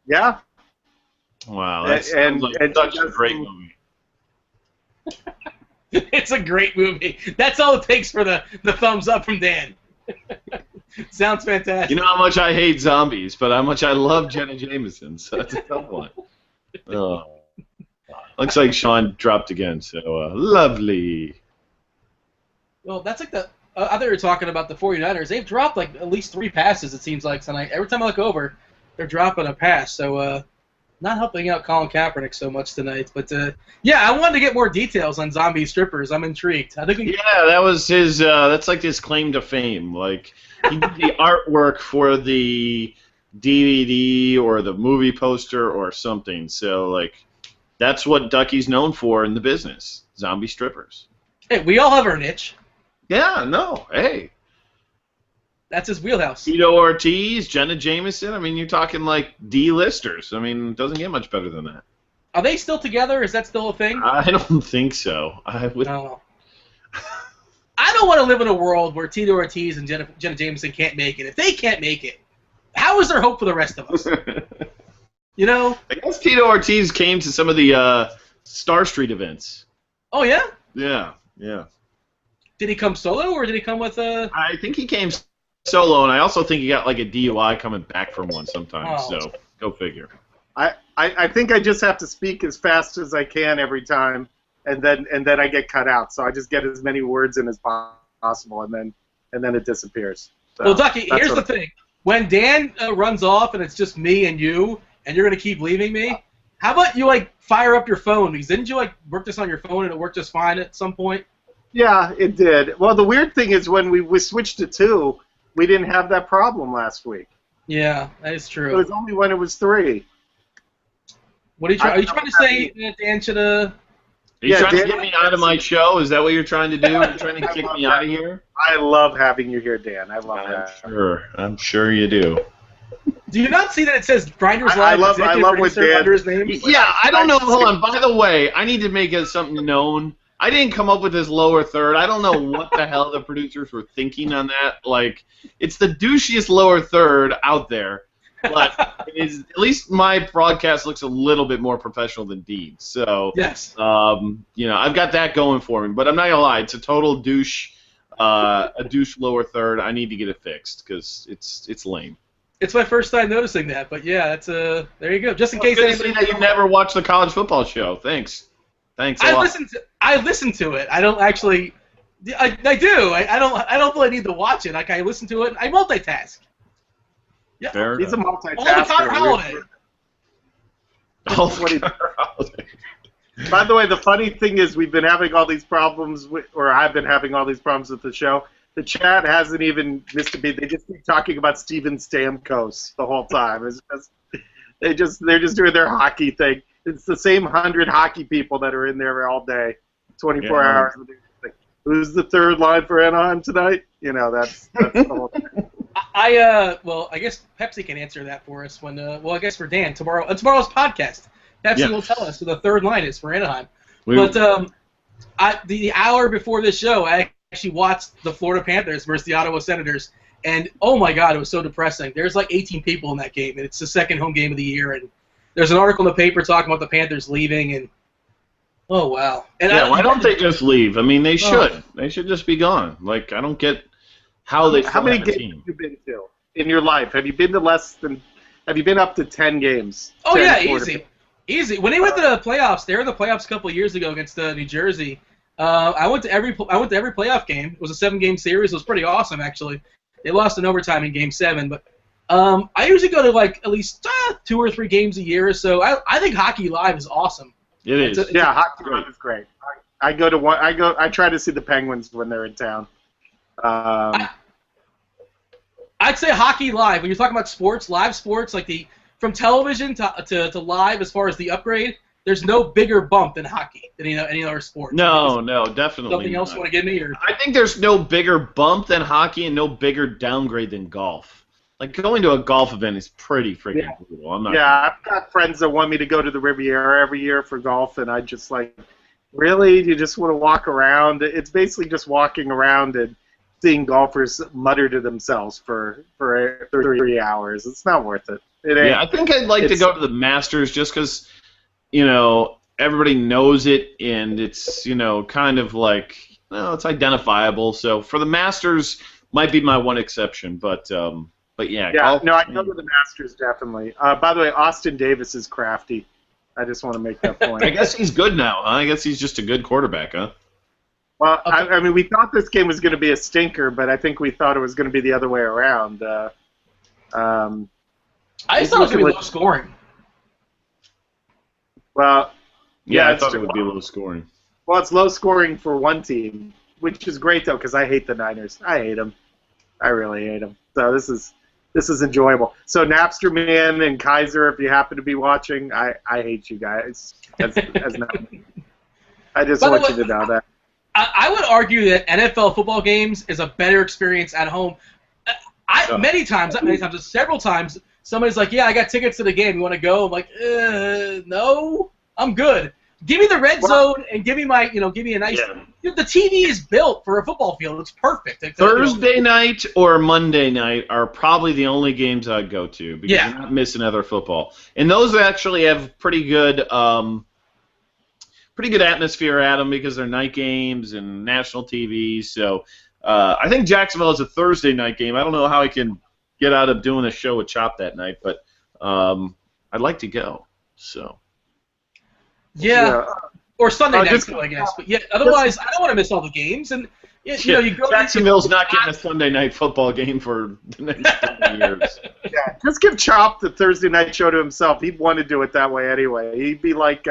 Yeah. Wow, that and sounds like such a great movie. It's a great movie. That's all it takes for the thumbs up from Dan. Sounds fantastic. You know how much I hate zombies, but how much I love Jenna Jameson, so that's a tough one. Oh. Looks like Sean dropped again, so lovely. Well, that's like the... I thought you were talking about the 49ers. They've dropped like at least 3 passes, it seems like, tonight. Every time I look over, they're dropping a pass. So not helping out Colin Kaepernick so much tonight. But, yeah, I wanted to get more details on zombie strippers. I'm intrigued. I think Yeah, that was his. That's like his claim to fame. Like, he did the artwork for the DVD or the movie poster or something. So, like, that's what Duckie's known for in the business. Zombie strippers. Hey, we all have our niche. Yeah, no, hey. That's his wheelhouse. Tito Ortiz, Jenna Jameson. I mean, you're talking like D-listers. I mean, it doesn't get much better than that. Are they still together? Is that still a thing? I don't think so. I would. No. I don't want to live in a world where Tito Ortiz and Jenna Jameson can't make it. If they can't make it, how is there hope for the rest of us? You know? I guess Tito Ortiz came to some of the Star Street events. Oh, yeah? Yeah, yeah. Did he come solo, or did he come with a... I think he came solo, and I also think he got like a DUI coming back from one sometimes. Oh. So go figure. I think I just have to speak as fast as I can every time, and then I get cut out. So I just get as many words in as possible, and then it disappears. So Well, Ducky, here's the thing. When Dan runs off and it's just me and you, and you're going to keep leaving me, how about you, like, fire up your phone? Because didn't you, like, work this on your phone and it worked just fine at some point? Yeah, it did. Well, the weird thing is when we switched to 2, we didn't have that problem last week. Yeah, that is true. It was only when it was 3. What are you trying? Are you trying to say that Dan should have? Are you trying to Dan, get me out of my show? Is that what you're trying to do? You're trying to kick me out of here? I love having you here, Dan. I love that. I'm sure you do. Do you not see that it says Grinders I Live? love what producer Dan- under his name. Yeah, I don't know. Hold on. By the way, I need to make something known. I didn't come up with this lower third. I don't know what the hell the producers were thinking on that. Like, it's the douchiest lower third out there. But it is, at least my broadcast looks a little bit more professional than Dean's. So, Yes. you know, I've got that going for me. But I'm not gonna lie, it's a total douche, a douche lower third. I need to get it fixed because it's lame. It's my first time noticing that, but yeah, that's there you go. Just in case Good to see anybody. that you never watched the college football show. Thanks a lot. I listen to it. I don't actually. I do. I don't really need to watch it. Like, I listen to it. I multitask. Yeah. Fair He's a enough. All the Connor multitasker. Holiday. By the way, the funny thing is we've been having all these problems, or I've been having all these problems with the show. The chat hasn't even missed a beat. They just keep talking about Steven Stamkos the whole time. It's just they're just doing their hockey thing. It's the same 100 hockey people that are in there all day, 24 hours. Like, who's the third line for Anaheim tonight? You know, that's the whole thing. Well, I guess Pepsi can answer that for us when. Well, I guess for Dan tomorrow. Tomorrow's podcast, Pepsi will tell us who the third line is for Anaheim. But the hour before this show, I actually watched the Florida Panthers versus the Ottawa Senators, and oh my God, it was so depressing. There's like 18 people in that game, and it's the second home game of the year, and there's an article in the paper talking about the Panthers leaving, and oh wow. And why don't they just leave? I mean, they should. They should just be gone. Like, I don't get how they. How many have a games team. have you been to in your life? Have you been to Have you been up to 10 games? Oh 10 yeah, quarter- easy. When they went to the playoffs, they were in the playoffs a couple of years ago against New Jersey. I went to every playoff game. It was a 7-game series. It was pretty awesome, actually. They lost in overtime in Game 7, but I usually go to like at least 2 or 3 games a year. So I think Hockey Live is awesome. It is. Hockey Live is great. I go to one. I try to see the Penguins when they're in town. I'd say Hockey Live. When you're talking about sports, live sports, like from television to live, as far as the upgrade, there's no bigger bump than hockey than any other sport. No, definitely. Something else you want to give me? Or? I think there's no bigger bump than hockey and no bigger downgrade than golf. Like, going to a golf event is pretty freaking cool. I've got friends that want me to go to the Riviera every year for golf, and I just like, really? You just want to walk around? It's basically just walking around and seeing golfers mutter to themselves for 3 hours. It's not worth it. It ain't. Yeah, I think I'd like to go to the Masters just because, you know, everybody knows it, and it's kind of like it's identifiable. So for the Masters, might be my one exception, but yeah. Yeah, no, I know the Masters definitely. By the way, Austin Davis is crafty. I just want to make that point. I guess he's good now, huh? I guess he's just a good quarterback, huh? Well, I mean, we thought this game was going to be a stinker, but I think we thought it was going to be the other way around. I just thought it was going to be low scoring. Well, yeah, I thought it would be low scoring. Well, it's low scoring for one team, which is great though, because I hate the Niners. I hate them. I really hate them. So this is enjoyable. So Napster Man and Kaiser, if you happen to be watching, I hate you guys. As not me. I just want you to know that. I would argue that NFL football games is a better experience at home. Many times, just several times, somebody's like, "Yeah, I got tickets to the game. You want to go?" I'm like, "No, I'm good. Give me the red zone and give me a nice." Yeah. The TV is built for a football field. It's perfect. Thursday night or Monday night are probably the only games I'd go to because you're not missing other football, and those actually have pretty good atmosphere at them because they're night games and national TV. So I think Jacksonville is a Thursday night game. I don't know how I can get out of doing a show with Chop that night, but I'd like to go. So. Yeah. Or Sunday night too, I guess. But yeah, otherwise, I don't want to miss all the games. And you go. Jacksonville's not getting a Sunday night football game for the next 20 years. Yeah, just give Chop the Thursday night show to himself. He'd want to do it that way anyway. He'd be like,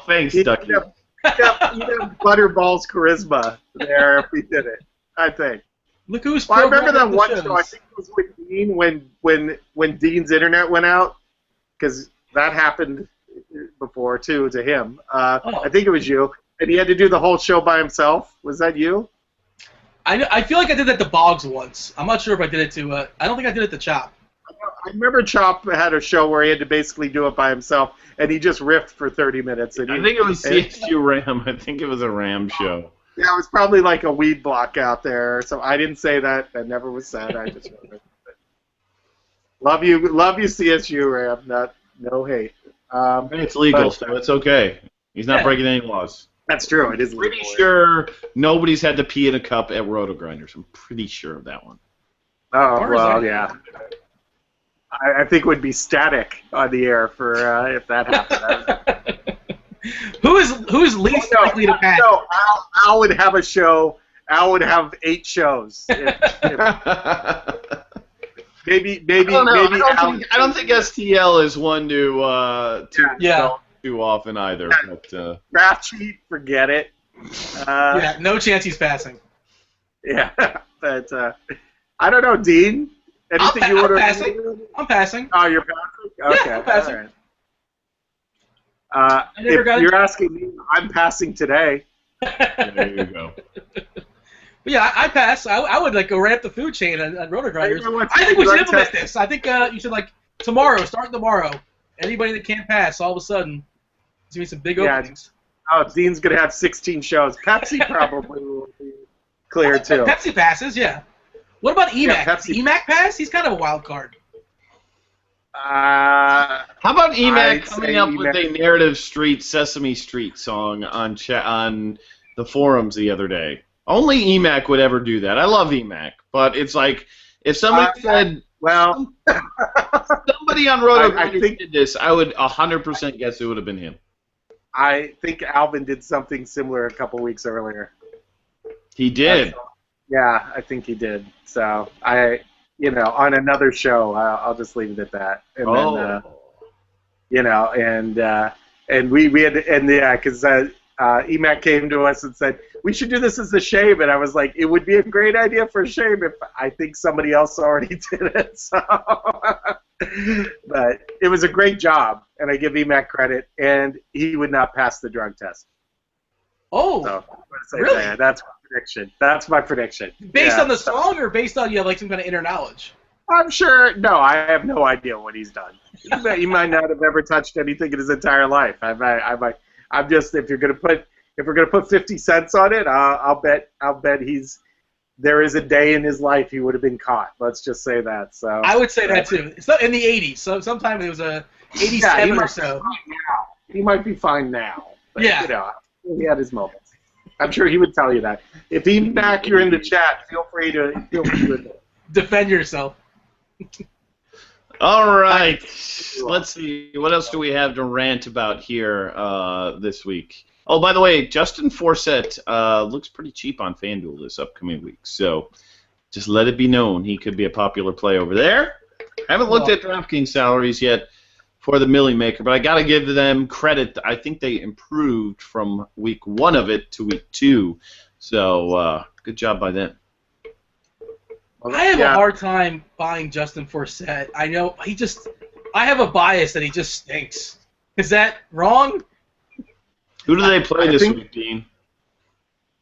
thanks, Duckie. He'd have Butterball's charisma there if he did it, I think. Look who's I remember that one show, I think it was with Dean when Dean's internet went out, because that happened before, too, to him. I think it was you. And he had to do the whole show by himself. Was that you? I feel like I did that to Boggs once. I'm not sure if I did it to... I don't think I did it to Chop. I remember Chop had a show where he had to basically do it by himself, and he just riffed for 30 minutes. And I think it was CSU Ram. I think it was a Ram show. Yeah, it was probably like a weed block out there. So I didn't say that. That never was said. I just love you, CSU Ram. No hate. It's legal, so it's okay. He's not breaking any laws. That's true. It is legal. Pretty sure nobody's had to pee in a cup at Roto Grinders. I'm pretty sure of that one. Oh, well, yeah. I think it would be static on the air for if that happened. Who is least likely to pass? No, Al would have a show. Al would have 8 shows. Maybe. I don't think STL is one to too often either. But, draft sheet, forget it. No chance he's passing. Yeah, but I don't know, Dean. Anything you want to? I'm passing. Oh, you're passing? Okay, I'm passing. All right. If you're asking me, I'm passing today. There you go. Yeah, I pass. I would go right up the food chain on Roto Grinders. I think we should implement this. I think you should start tomorrow. Anybody that can't pass, all of a sudden, there's gonna be some big openings. Oh, Dean's gonna have 16 shows. Pepsi probably will be clear too. Pepsi passes, yeah. What about EMAC? Does EMAC pass? He's kind of a wild card. How about EMAC coming up with a Narrative Street, Sesame Street song on the forums the other day? Only EMAC would ever do that. I love EMAC, but it's like if somebody said, "Well, somebody on Roto did this," I would 100% guess it would have been him. I think Alvin did something similar a couple weeks earlier. He did. Yeah, I think he did. So on another show, I'll just leave it at that. And then, we had, because EMAC came to us and said, we should do this as a shame, and I was like, it would be a great idea for a shame if I think somebody else already did it. So, but it was a great job, and I give EMAC credit, and he would not pass the drug test. Oh, so, really? That's my prediction. That's my prediction. Based on the song, or based on some kind of inner knowledge? I'm sure. No, I have no idea what he's done. He might not have ever touched anything in his entire life. I'm just if we're gonna put 50 cents on it, I'll bet there is a day in his life he would have been caught. Let's just say that. So I would say that too. It's not in the 80s. So sometime it was a 87 or so. He might be fine now. But, Yeah. You know, he had his moments. I'm sure he would tell you that. If Emac, you're in the chat, feel free to Defend yourself. All right. Let's see. What else do we have to rant about here this week? Oh, by the way, Justin Forsett looks pretty cheap on FanDuel this upcoming week. So just let it be known he could be a popular play over there. I haven't looked at DraftKings salaries yet for the Millie Maker, but I got to give them credit. I think they improved from week 1 of it to week 2. So good job by them. I have a hard time buying Justin Forsett. I know I have a bias that he just stinks. Is that wrong? Who do they play this week, Dean?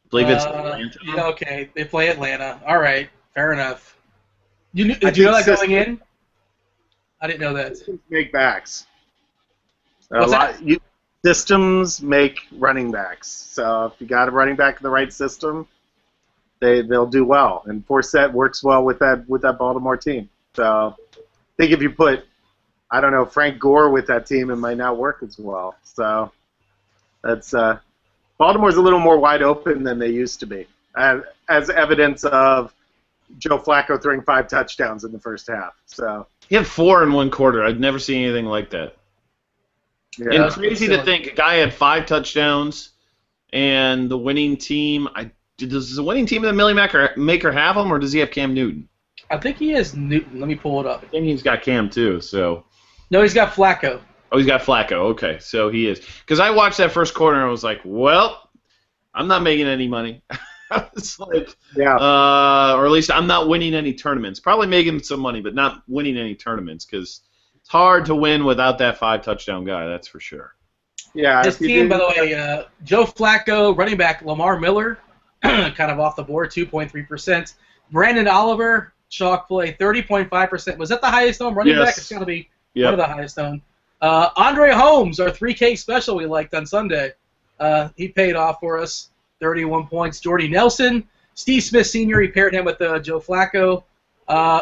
I believe it's Atlanta. Yeah, okay, they play Atlanta. All right, fair enough. Did you know that going in? I didn't know that. Systems make backs. What's Systems make running backs. So if you got a running back in the right system, they'll do well. And Forsett works well with that Baltimore team. So I think if you put, I don't know, Frank Gore with that team, it might not work as well. So that's Baltimore's a little more wide open than they used to be, as evidence of Joe Flacco throwing 5 touchdowns in the first half. So He had 4 in 1 quarter. I've never seen anything like that. yeah. And it's crazy to think a guy had 5 touchdowns, and the winning team. Does the winning team of the Millie Maker have him, or does he have Cam Newton? I think he has Newton. Let me pull it up. I think he's got Cam too. So. No, he's got Flacco. Oh, he's got Flacco. Okay, so he is. Because I watched that first quarter and I was like, well, I'm not making any money. It's like, or at least I'm not winning any tournaments. Probably making some money, but not winning any tournaments because it's hard to win without that 5-touchdown guy. That's for sure. Yeah. His team, by the way, Joe Flacco, running back Lamar Miller, kind of off the board, 2.3%. Brandon Oliver, chalk play, 30.5%. Was that the highest owned running back? It's got to be one of the highest owned. Andre Holmes, our 3K special we liked on Sunday. He paid off for us, 31 points. Jordy Nelson, Steve Smith Sr., he paired him with Joe Flacco.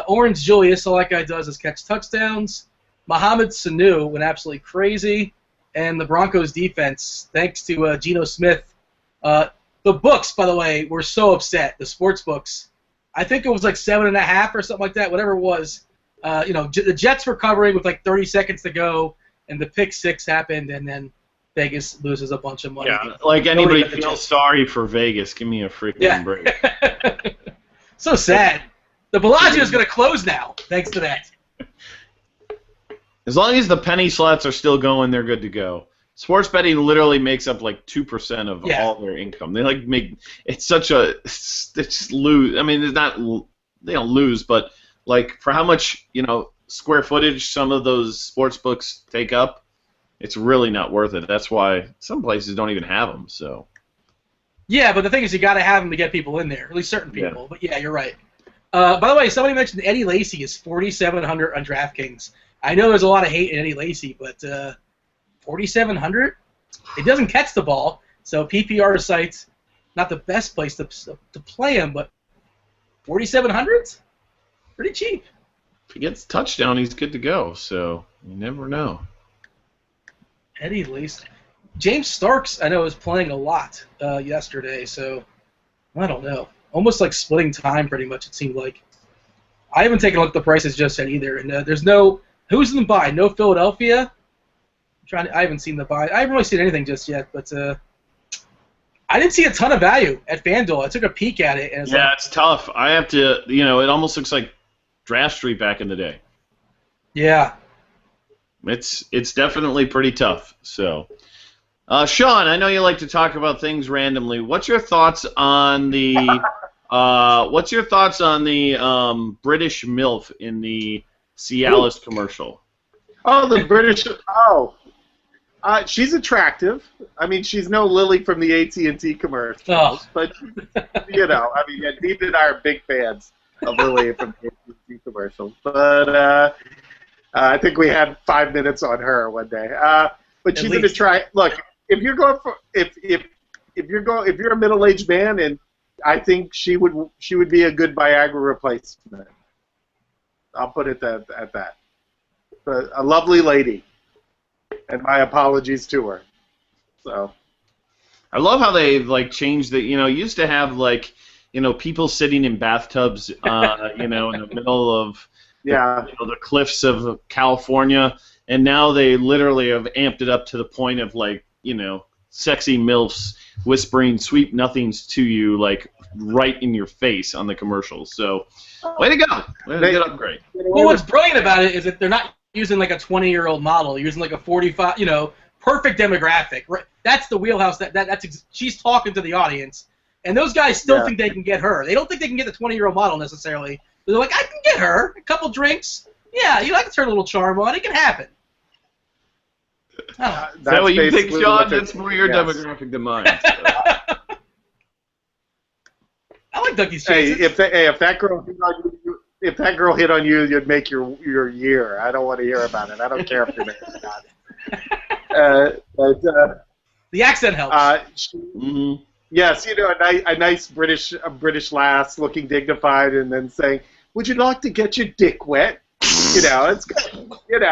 Orange Julius, all that guy does is catch touchdowns. Mohamed Sanu went absolutely crazy. And the Broncos defense, thanks to Geno Smith. The books, by the way, were so upset, the sports books. I think it was like 7.5 or something like that, whatever it was. The Jets were covering with like 30 seconds to go, and the pick 6 happened, and then Vegas loses a bunch of money. Yeah, like anybody feels sorry for Vegas. Give me a freaking break. So sad. The Bellagio is going to close now, thanks to that. As long as the penny slots are still going, they're good to go. Sports betting literally makes up like 2% of all their income. They like make it's such a it's just lose. I mean, it's not they don't lose, but like for how much square footage some of those sports books take up, it's really not worth it. That's why some places don't even have them. So. Yeah, but the thing is, you got to have them to get people in there, at least certain people. Yeah. But yeah, you're right. By the way, somebody mentioned Eddie Lacy is 4,700 on DraftKings. I know there's a lot of hate in Eddie Lacy, but 4,700? It doesn't catch the ball, so PPR sites not the best place to play him, but 4,700? Pretty cheap. If he gets a touchdown, he's good to go. So you never know. Eddie Lacy. James Starks, I know, is playing a lot yesterday, so I don't know. Almost like splitting time, pretty much, it seemed like. I haven't taken a look at the prices just yet either, and there's no... Who's in the buy? No Philadelphia? I haven't seen the buy. I haven't really seen anything just yet, but I didn't see a ton of value at FanDuel. I took a peek at it. And it's tough. I have to, it almost looks like Draft Street back in the day. Yeah. It's definitely pretty tough. So, Sean, I know you like to talk about things randomly. What's your thoughts on the British MILF in the Cialis commercial? Oh, the British. She's attractive. I mean, she's no Lily from the AT&T commercials, but Dean and I are big fans of Lily from the AT&T commercials. But I think we had 5 minutes on her one day. But she's going to try. Look, if you're going for if you're a middle-aged man, and I think she would be a good Viagra replacement. I'll put it at that. But a lovely lady, and my apologies to her. So I love how they like changed the. Used to have like people sitting in bathtubs, in the middle of the cliffs of California, and now they literally have amped it up to the point of like sexy milfs whispering sweet nothings to you like right in your face on the commercials. So, way to go! Way to get upgrade. Well, what's brilliant about it is that they're not using like a 20-year-old model, they're using like a 45, perfect demographic. Right? That's the wheelhouse. She's talking to the audience, and those guys still think they can get her. They don't think they can get the 20-year-old model necessarily. They're like, I can get her. A couple drinks. Yeah, I can turn a little charm on. It can happen. Is that what you think, Sean? That's more your demographic than mine. So. I like Duckie's chances. If that girl hit on you, you'd make your year. I don't want to hear about it. I don't care if you're making it about it. The accent helps. Yes, a nice British lass looking dignified and then saying, "Would you like to get your dick wet?" It's good.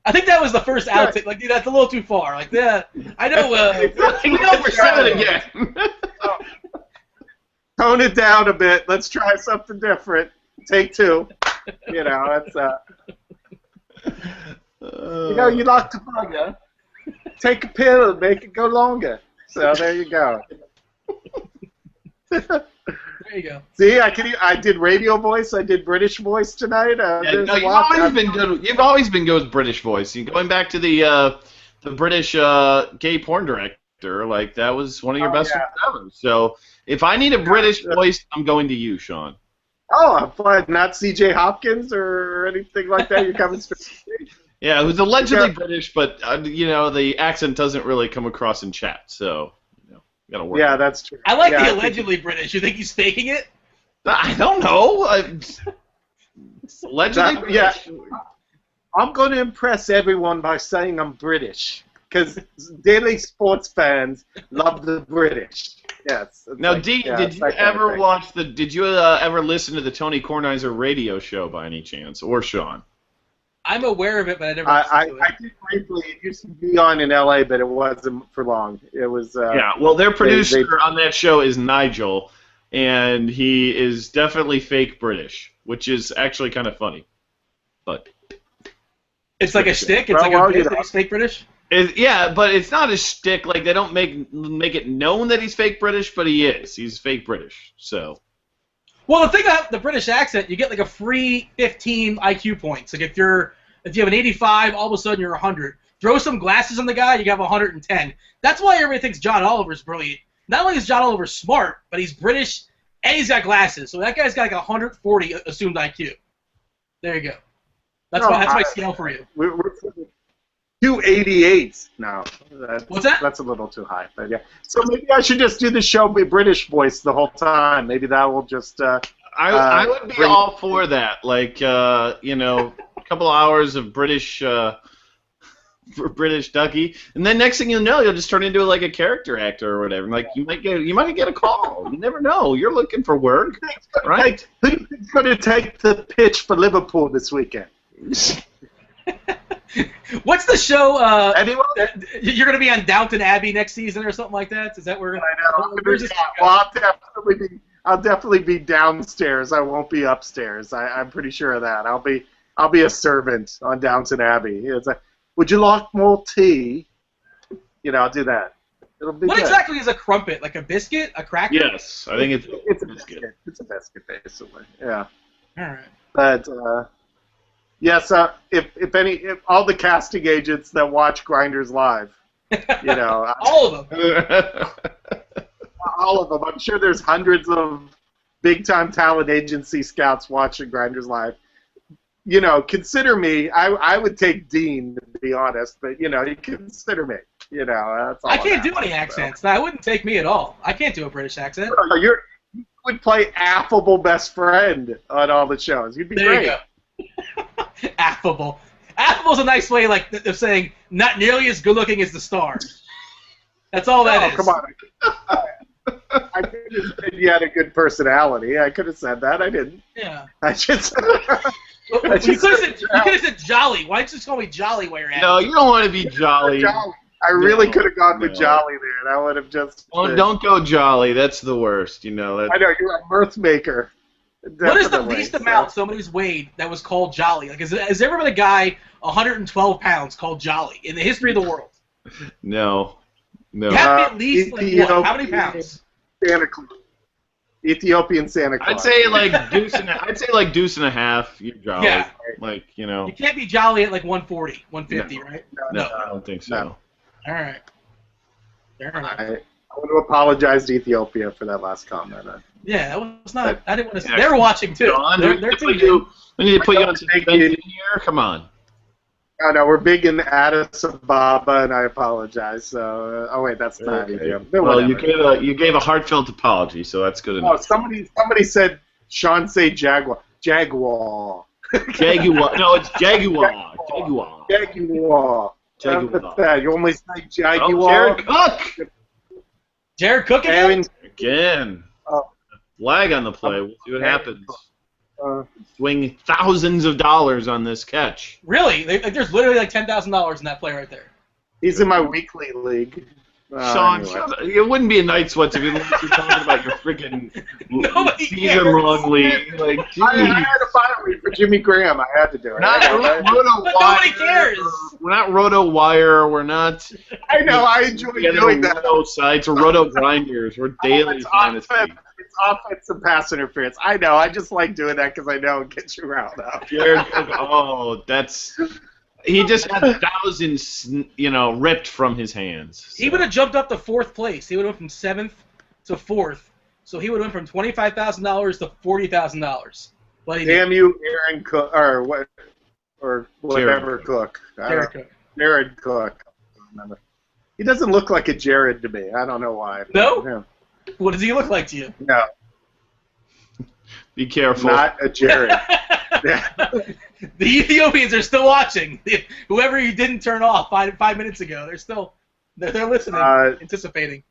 I think that was the first outtake. Like, dude, that's a little too far. Like, I know. We know we're saying it again. Tone it down a bit. Let's try something different. Take two. It's you like to bugger. Take a pill and make it go longer. So there you go. There you go. See, I did radio voice. I did British voice tonight. You've always been good. You've always been good with British voice. Going back to the British gay porn director, like that was one of your best ones ever. So if I need a British voice, I'm going to you, Sean. Oh, I'm fine. Not C.J. Hopkins or anything like that. You're coming straight. Yeah, who's allegedly British, but the accent doesn't really come across in chat. So. Gotta work. Yeah, that's true. I like the allegedly British. You think he's faking it? I don't know. It's allegedly British. Yeah. I'm going to impress everyone by saying I'm British, because daily sports fans love the British. Yes. Now, Dean, did you ever watch the? Did you ever listen to the Tony Kornheiser radio show by any chance, or Sean? I'm aware of it, but I never. I did briefly. It used to be on in L.A., but it wasn't for long. It was. Well, their producer on that show is Nigel, and he is definitely fake British, which is actually kind of funny. But it's like a shtick. It's like a bit that he's fake British. But it's not a shtick. Like they don't make it known that he's fake British, but he is. He's fake British. So. Well, the thing about the British accent, you get like a free 15 IQ points. Like if you have an 85, all of a sudden you're 100. Throw some glasses on the guy, you have 110. That's why everybody thinks John Oliver's brilliant. Not only is John Oliver smart, but he's British and he's got glasses. So that guy's got like 140 assumed IQ. There you go. That's my scale for you. We're 288 now. What's that? That's a little too high, but yeah. So maybe I should just do the show with British voice the whole time. Maybe that will just. I would be all for that. Like a couple hours of British for British Duckie, and then next thing you'll know, you'll just turn into like a character actor or whatever. Like you might get a call. You never know. You're looking for work, right? Who's going to take the pitch for Liverpool this weekend? What's the show? Anyone? You're going to be on Downton Abbey next season or something like that? Is that where? I know. Well, I'll definitely be downstairs. I won't be upstairs. I'm pretty sure of that. I'll be a servant on Downton Abbey. It's like, would you like more tea? I'll do that. It'll be what good. exactly is a crumpet? Like a biscuit? A cracker? Yes, I think it's a biscuit. It's a biscuit, basically. Yeah. All right. But yes, if all the casting agents that watch Grinders Live, all of them. All of them. I'm sure there's hundreds of big-time talent agency scouts watching Grinders Live. Consider me. I would take Dean, to be honest, but you consider me. That's all I can't do any accents. No, I wouldn't take me at all. I can't do a British accent. You would play affable best friend on all the shows. You'd be there great. You go. Affable. Affable's a nice way, like of saying not nearly as good looking as the star. That's all that is. Come on. I could have said you had a good personality. I could have said that. I didn't. Yeah. I just. You could have said jolly. Why don't you just call me Jolly while you're at it? No, you don't want to be jolly. I really No, could have gone with no. Jolly there. That would have just. Oh, don't go Jolly. That's the worst. You know. I know you're a mirth maker. What is the Definitely, least amount somebody's weighed that was called Jolly? Like, has there ever been a guy 112 pounds called Jolly in the history of the world? No. You have to be at least, like, what? How many pounds? Santa Claus. Ethiopian Santa Claus. I'd say like deuce and a half. You're Jolly. Yeah. Like, you know. You can't be Jolly at like 140, 150, right? No, I don't think so. No. All right. Fair enough. I want to apologize to Ethiopia for that last comment. Yeah, that was not. I didn't want to. Yeah. They were watching too. John, They're we need tuning in. to put you on suspension here. Come on. No, we're big in Addis Ababa, and I apologize. So, oh wait, that's not Ethiopia. But Well, whatever. you gave a heartfelt apology, so that's good Oh, enough. somebody said Sean say Jaguar. Jaguar. Jaguar. No, it's Jaguar. Jaguar. Jaguar. Jaguar. What's that? You only say Oh, Jaguar. Jared Cook Jared Cook again? again. Oh. Flag on the play. We'll see what happens. Uh, Swing thousands of dollars on this catch. Really? There's literally like $10,000 in that play right there. he's in my weekly league. Sean, Anyway. shut up. It wouldn't be a night sweats if you were talking about your freaking Nobody season cares. long league. Like, I geez. had to buy a league for Jimmy Graham. I had to do it. We're not Roto But nobody Wire. cares. We're not Roto Wire. We're not I know. I enjoy doing that. Roto sites. We're Roto Grinders. We're daily It's fantasy. It's offensive pass interference. I know. I just like doing that because I know it gets you riled up. Jared Cook, oh, that's... He just had thousands, ripped from his hands. He would have jumped up to fourth place. He would have went from seventh to fourth. So he would have went from $25,000 to $40,000. But he Damn you, Aaron Cook, or what, or whatever Jared Cook. Jared Cook. Jared Cook. He doesn't look like a Jared to me. I don't know why. No? Yeah. What does he look like to you? No, Be careful. not a Jared. Yeah. The Ethiopians are still watching. Whoever you didn't turn off 5 minutes ago, they're listening, anticipating.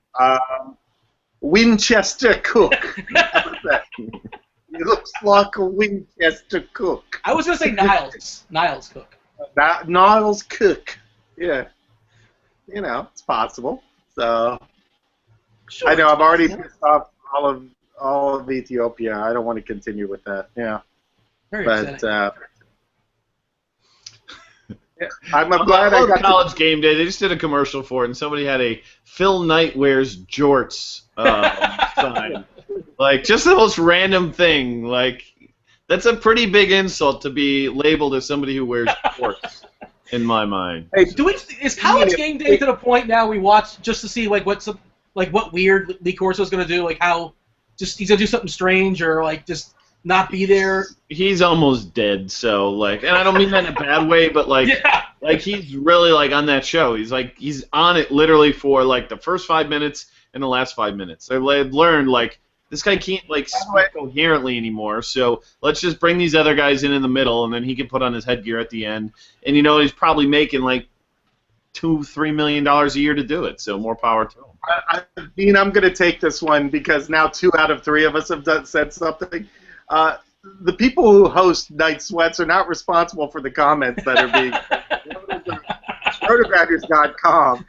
Winchester Cook. How about that? He looks like a Winchester Cook. I was gonna say Niles Cook. Niles Cook. Yeah. It's possible. So Sure, I know I've already yeah. pissed off all of Ethiopia. I don't want to continue with that. Yeah. Very But upsetting. yeah, I'm glad I got College Game Day. They just did a commercial for it, and somebody had a Phil Knight wears jorts sign. Like, just the most random thing. Like, that's a pretty big insult to be labeled as somebody who wears jorts, in my mind. Hey, Is College Game Day to the point now we watch just to see what weird Lee Corso's gonna do? Like how he's gonna do something strange or like just not be there? He's almost dead, so like, and I don't mean that in a bad way, but like, Yeah. like he's really like on that show. He's on it literally for like the first 5 minutes and the last 5 minutes. I've learned like this guy can't like speak coherently anymore, so let's just bring these other guys in the middle, and then he can put on his headgear at the end. And he's probably making like $2-3 million a year to do it. So more power to him. Dean, I'm going to take this one because now 2 out of 3 of us have said something. The people who host Night Sweats are not responsible for the comments that are being Rotographers.com.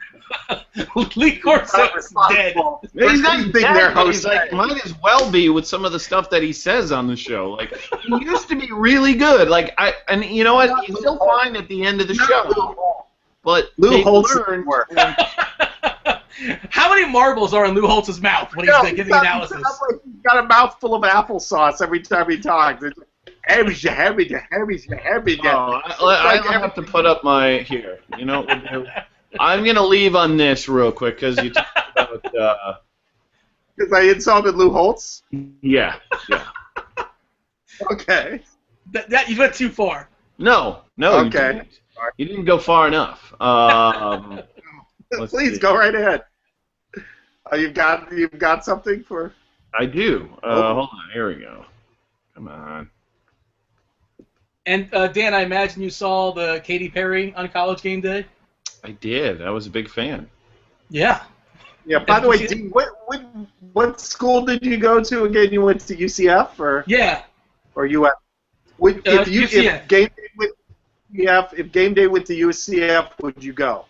Lee Corso's dead. He's not Think dead, they're but he's hosting. like, might as well be with some of the stuff that he says on the show. Like, he used to be really good. Like, and you know what? He's still fine at the end of the show. But Lou they Holtz learned- work. How many marbles are in Lou Holtz's mouth when he's giving analysis? He's got a mouthful of applesauce every time he talks. It's heavy. Oh, I have to put up my here. You know what we'll do? I'm gonna leave on this real quick because you talked about Because I insulted Lou Holtz? yeah. Okay. That you went too far. No, Okay. you didn't go far enough. Let's Please see. go right ahead. You've got something for? I do. Hold on, here we go. Come on. And Dan, I imagine you saw the Katy Perry on College Game Day. I did. I was a big fan. Yeah. Yeah. By the way, Dean, what school did you go to again? You went to UCF or Yeah. UF? If UCF. Game Day went to UCF, would you go?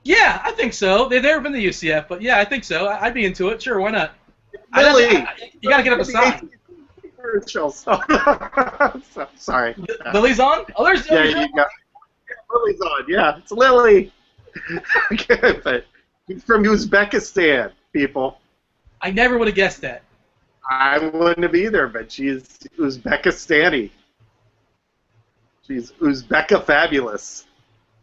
Yeah, I think so. They've never been to UCF, but yeah, I think so. I'd be into it. Sure, why not? Lily, You got to get up a sign. Commercials. Sorry. Lily's on? Oh, there's Yeah, you got Lily's on. Yeah, it's Lily. Okay, but he's from Uzbekistan, people. I never would have guessed that. I wouldn't have either, but she's Uzbekistani. She's Uzbeka fabulous.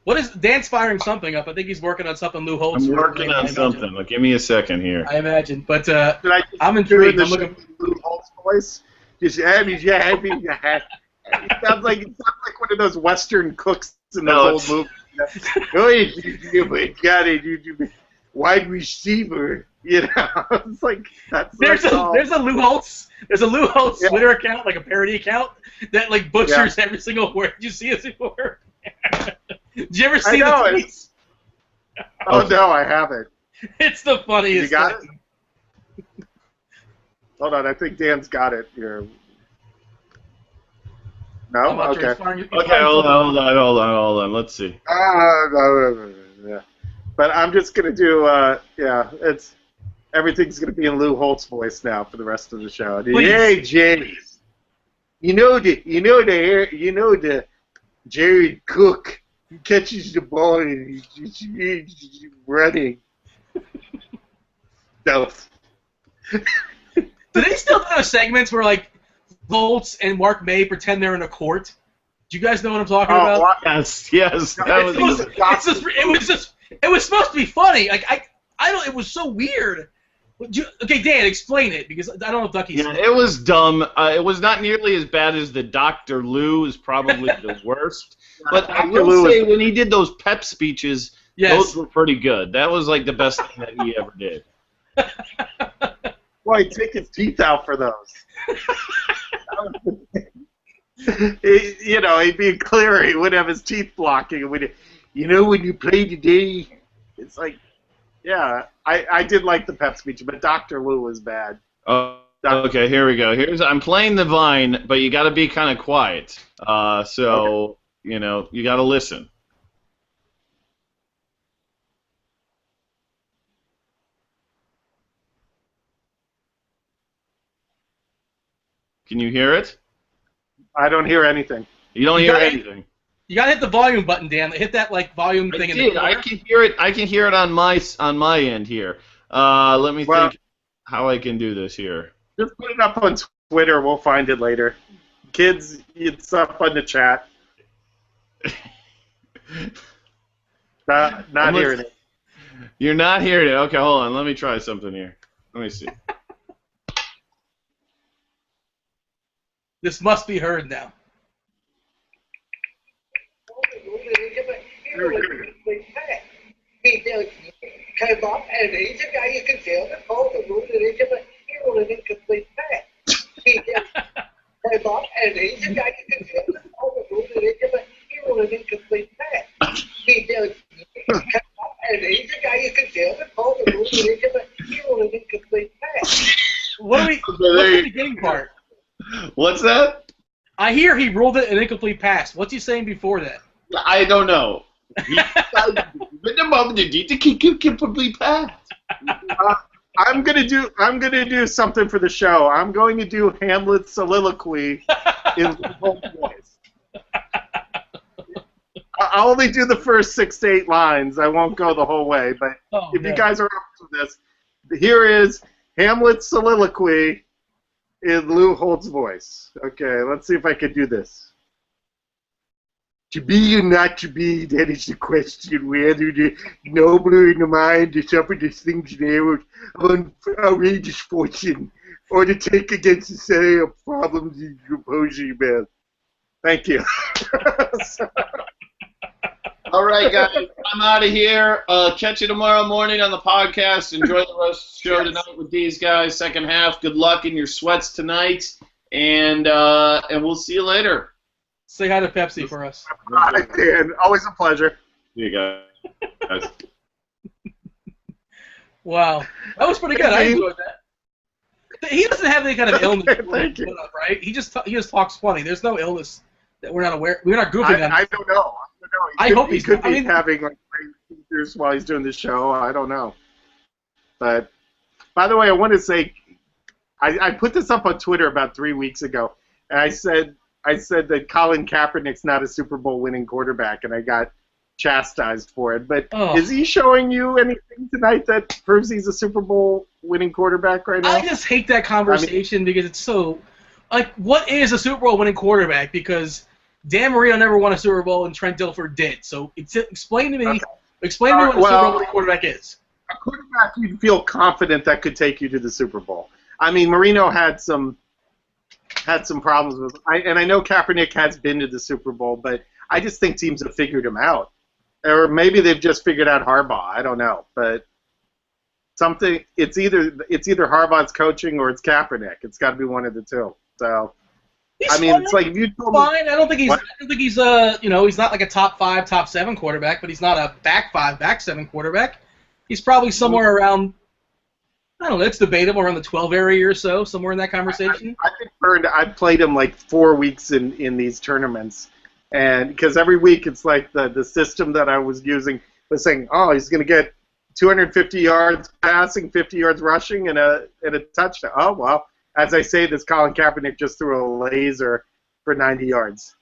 What is Dan's firing something up? I think he's working on something. Lou Holtz. I'm working on something. Look, give me a second here. I imagine, but I'm intrigued. I'm looking for Lou Holt's voice. Just it sounds like one of those Western cooks in those old movies. Oh, you got it, wide receiver. You know, it's like there's a Lou Holtz Twitter account, like a parody account that like butchers every single word you see as a word. Did you ever see the tweets? Oh no, I haven't. It's the funniest. You got it? Hold on, I think Dan's got it here. No? Okay. Okay, hold on. Let's see. Yeah. But I'm just gonna do everything's gonna be in Lou Holt's voice now for the rest of the show. Please. Hey, James. You know the Jared Cook catches the ball and he's running. Stuff. Do they still do those segments where like Holtz and Mark May pretend they're in a court? Do you guys know what I'm talking about? Yes. It was supposed to be funny. Like I don't. It was so weird. Okay, Dan, explain it because I don't know if Ducky's. Yeah, it was dumb. It was not nearly as bad as the Dr. Lou is probably the worst. But I will say when he did those pep speeches, those were pretty good. That was like the best thing that he ever did. Well, he'd take his teeth out for those. He'd be clear. He would have his teeth blocking. When you play today, it's like, yeah, I did like the pep speech, but Dr. Lou was bad. Okay, here we go. I'm playing the Vine, but you got to be kind of quiet. So you got to listen. Can you hear it? I don't hear anything. You don't hear anything. You gotta hit the volume button, Dan. Hit that like volume thing. I can hear it. I can hear it on my end here. Let me think how I can do this here. Just put it up on Twitter. We'll find it later. Kids, it's up on the chat. Not hearing it. You're not hearing it. Okay, hold on. Let me try something here. Let me see. This must be heard now. Came up and he's a guy you can tell that called the rule that is a hero and incomplete pass. Came up and he's a guy you can tell that called the rule that is a hero and incomplete pass. Came up and he's a guy you can tell that called the rule that is a hero and incomplete pass. What's the beginning part? What's that? I hear he ruled it an incomplete pass. What's he saying before that? I don't know. I'm gonna do something for the show. I'm going to do Hamlet's soliloquy in Holt's voice. I'll only do the first 6 to 8 lines. I won't go the whole way. But if you guys are up to this, here is Hamlet's soliloquy in Lou Holt's voice. Okay, let's see if I can do this. To be or not to be, that is the question, whether the nobler in the mind to suffer the slings and arrows of outrageous fortune, or to take against the set of problems you propose about. Thank you. All right, guys, I'm out of here. Catch you tomorrow morning on the podcast. Enjoy the rest of the show tonight with these guys. Second half, good luck in your sweats tonight, and we'll see you later. Say hi to Pepsi for us. Hi, Dan. Always a pleasure. See you guys. Wow, that was pretty good. I enjoyed that. He doesn't have any kind of illness, right? He just talks funny. There's no illness that we're not aware. We're not goofing on. I don't know. I hope he could be having like brain pictures while he's doing the show. I don't know. But by the way, I want to say I put this up on Twitter about 3 weeks ago, and I said that Colin Kaepernick's not a Super Bowl winning quarterback, and I got chastised for it. But is he showing you anything tonight that proves he's a Super Bowl winning quarterback right now? I just hate that conversation because it's so like, what is a Super Bowl winning quarterback? Because Dan Marino never won a Super Bowl and Trent Dilfer did. So explain to me, what a Super Bowl winning quarterback is. A quarterback you feel confident that could take you to the Super Bowl. I mean, Marino had some problems with, and I know Kaepernick has been to the Super Bowl, but I just think teams have figured him out, or maybe they've just figured out Harbaugh. I don't know, but it's either Harbaugh's coaching or it's Kaepernick. It's got to be one of the two. So. He's it's like if you told me. I don't think he's he's not like a top 5, top 7 quarterback, but he's not a back 5, back 7 quarterback. He's probably somewhere around, I don't know, it's debatable, around the 12 area or so, somewhere in that conversation. I've played him like 4 weeks in these tournaments, and because every week it's like the system that I was using was saying, oh, he's going to get 250 yards passing, 50 yards rushing, and a touchdown. Oh, well. As I say this, Colin Kaepernick just threw a laser for 90 yards.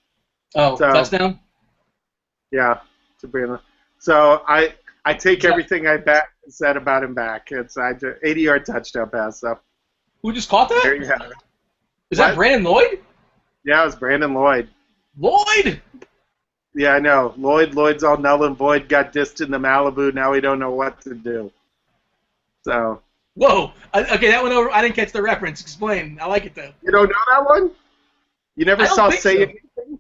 Oh, touchdown? Yeah. So I take everything I said about him back. It's 80-yard touchdown pass. So. Who just caught that? There you have it. Is that Brandon Lloyd? Yeah, it was Brandon Lloyd. Lloyd? Yeah, I know. Lloyd's all null and void, got dissed in the Malibu. Now we don't know what to do. So... Whoa! Okay, that went over. I didn't catch the reference. Explain. I like it though. You don't know that one? You never saw Say Anything?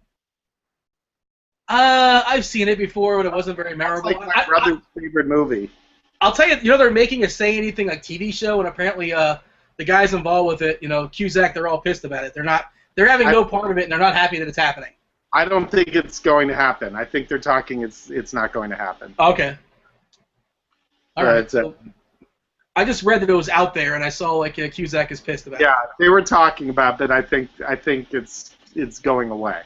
I've seen it before, but it wasn't very memorable. It's like my brother's favorite movie. I'll tell you. They're making a Say Anything like TV show, and apparently the guys involved with it, Cusack, they're all pissed about it. They're having no part of it, and they're not happy that it's happening. I don't think it's going to happen. I think they're talking it's not going to happen. Okay. All right. I just read that it was out there, and I saw like Cusack is pissed about it. Yeah, they were talking about that. I think it's going away.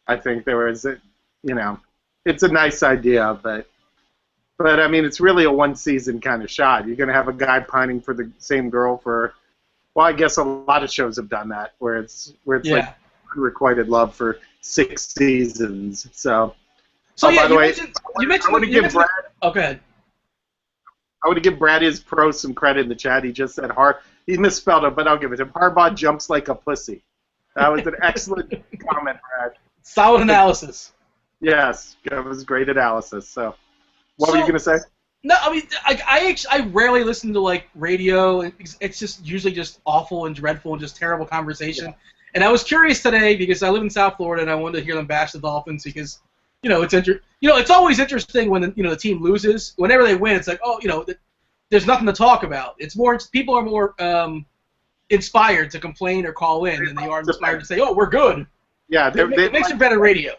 I think there was it's a nice idea, but I mean it's really a one-season kind of shot. You're going to have a guy pining for the same girl for, well, I guess a lot of shows have done that where it's like unrequited love for 6 seasons. So by the way, I want to give Brad. Oh, go ahead. I want to give Brad his pro some credit in the chat. He just said he misspelled it, but I'll give it to him. Harbaugh jumps like a pussy. That was an excellent comment, Brad. Solid analysis. Yes, that was great analysis. So, what were you going to say? No, I mean, I rarely listen to like radio. It's just usually just awful and dreadful and just terrible conversation. Yeah. And I was curious today because I live in South Florida and I wanted to hear them bash the Dolphins because it's always interesting when the team loses. Whenever they win, it's like, there's nothing to talk about. It's more people are more inspired to complain or call in than they are inspired to say, oh, we're good. Yeah, it makes for better radio.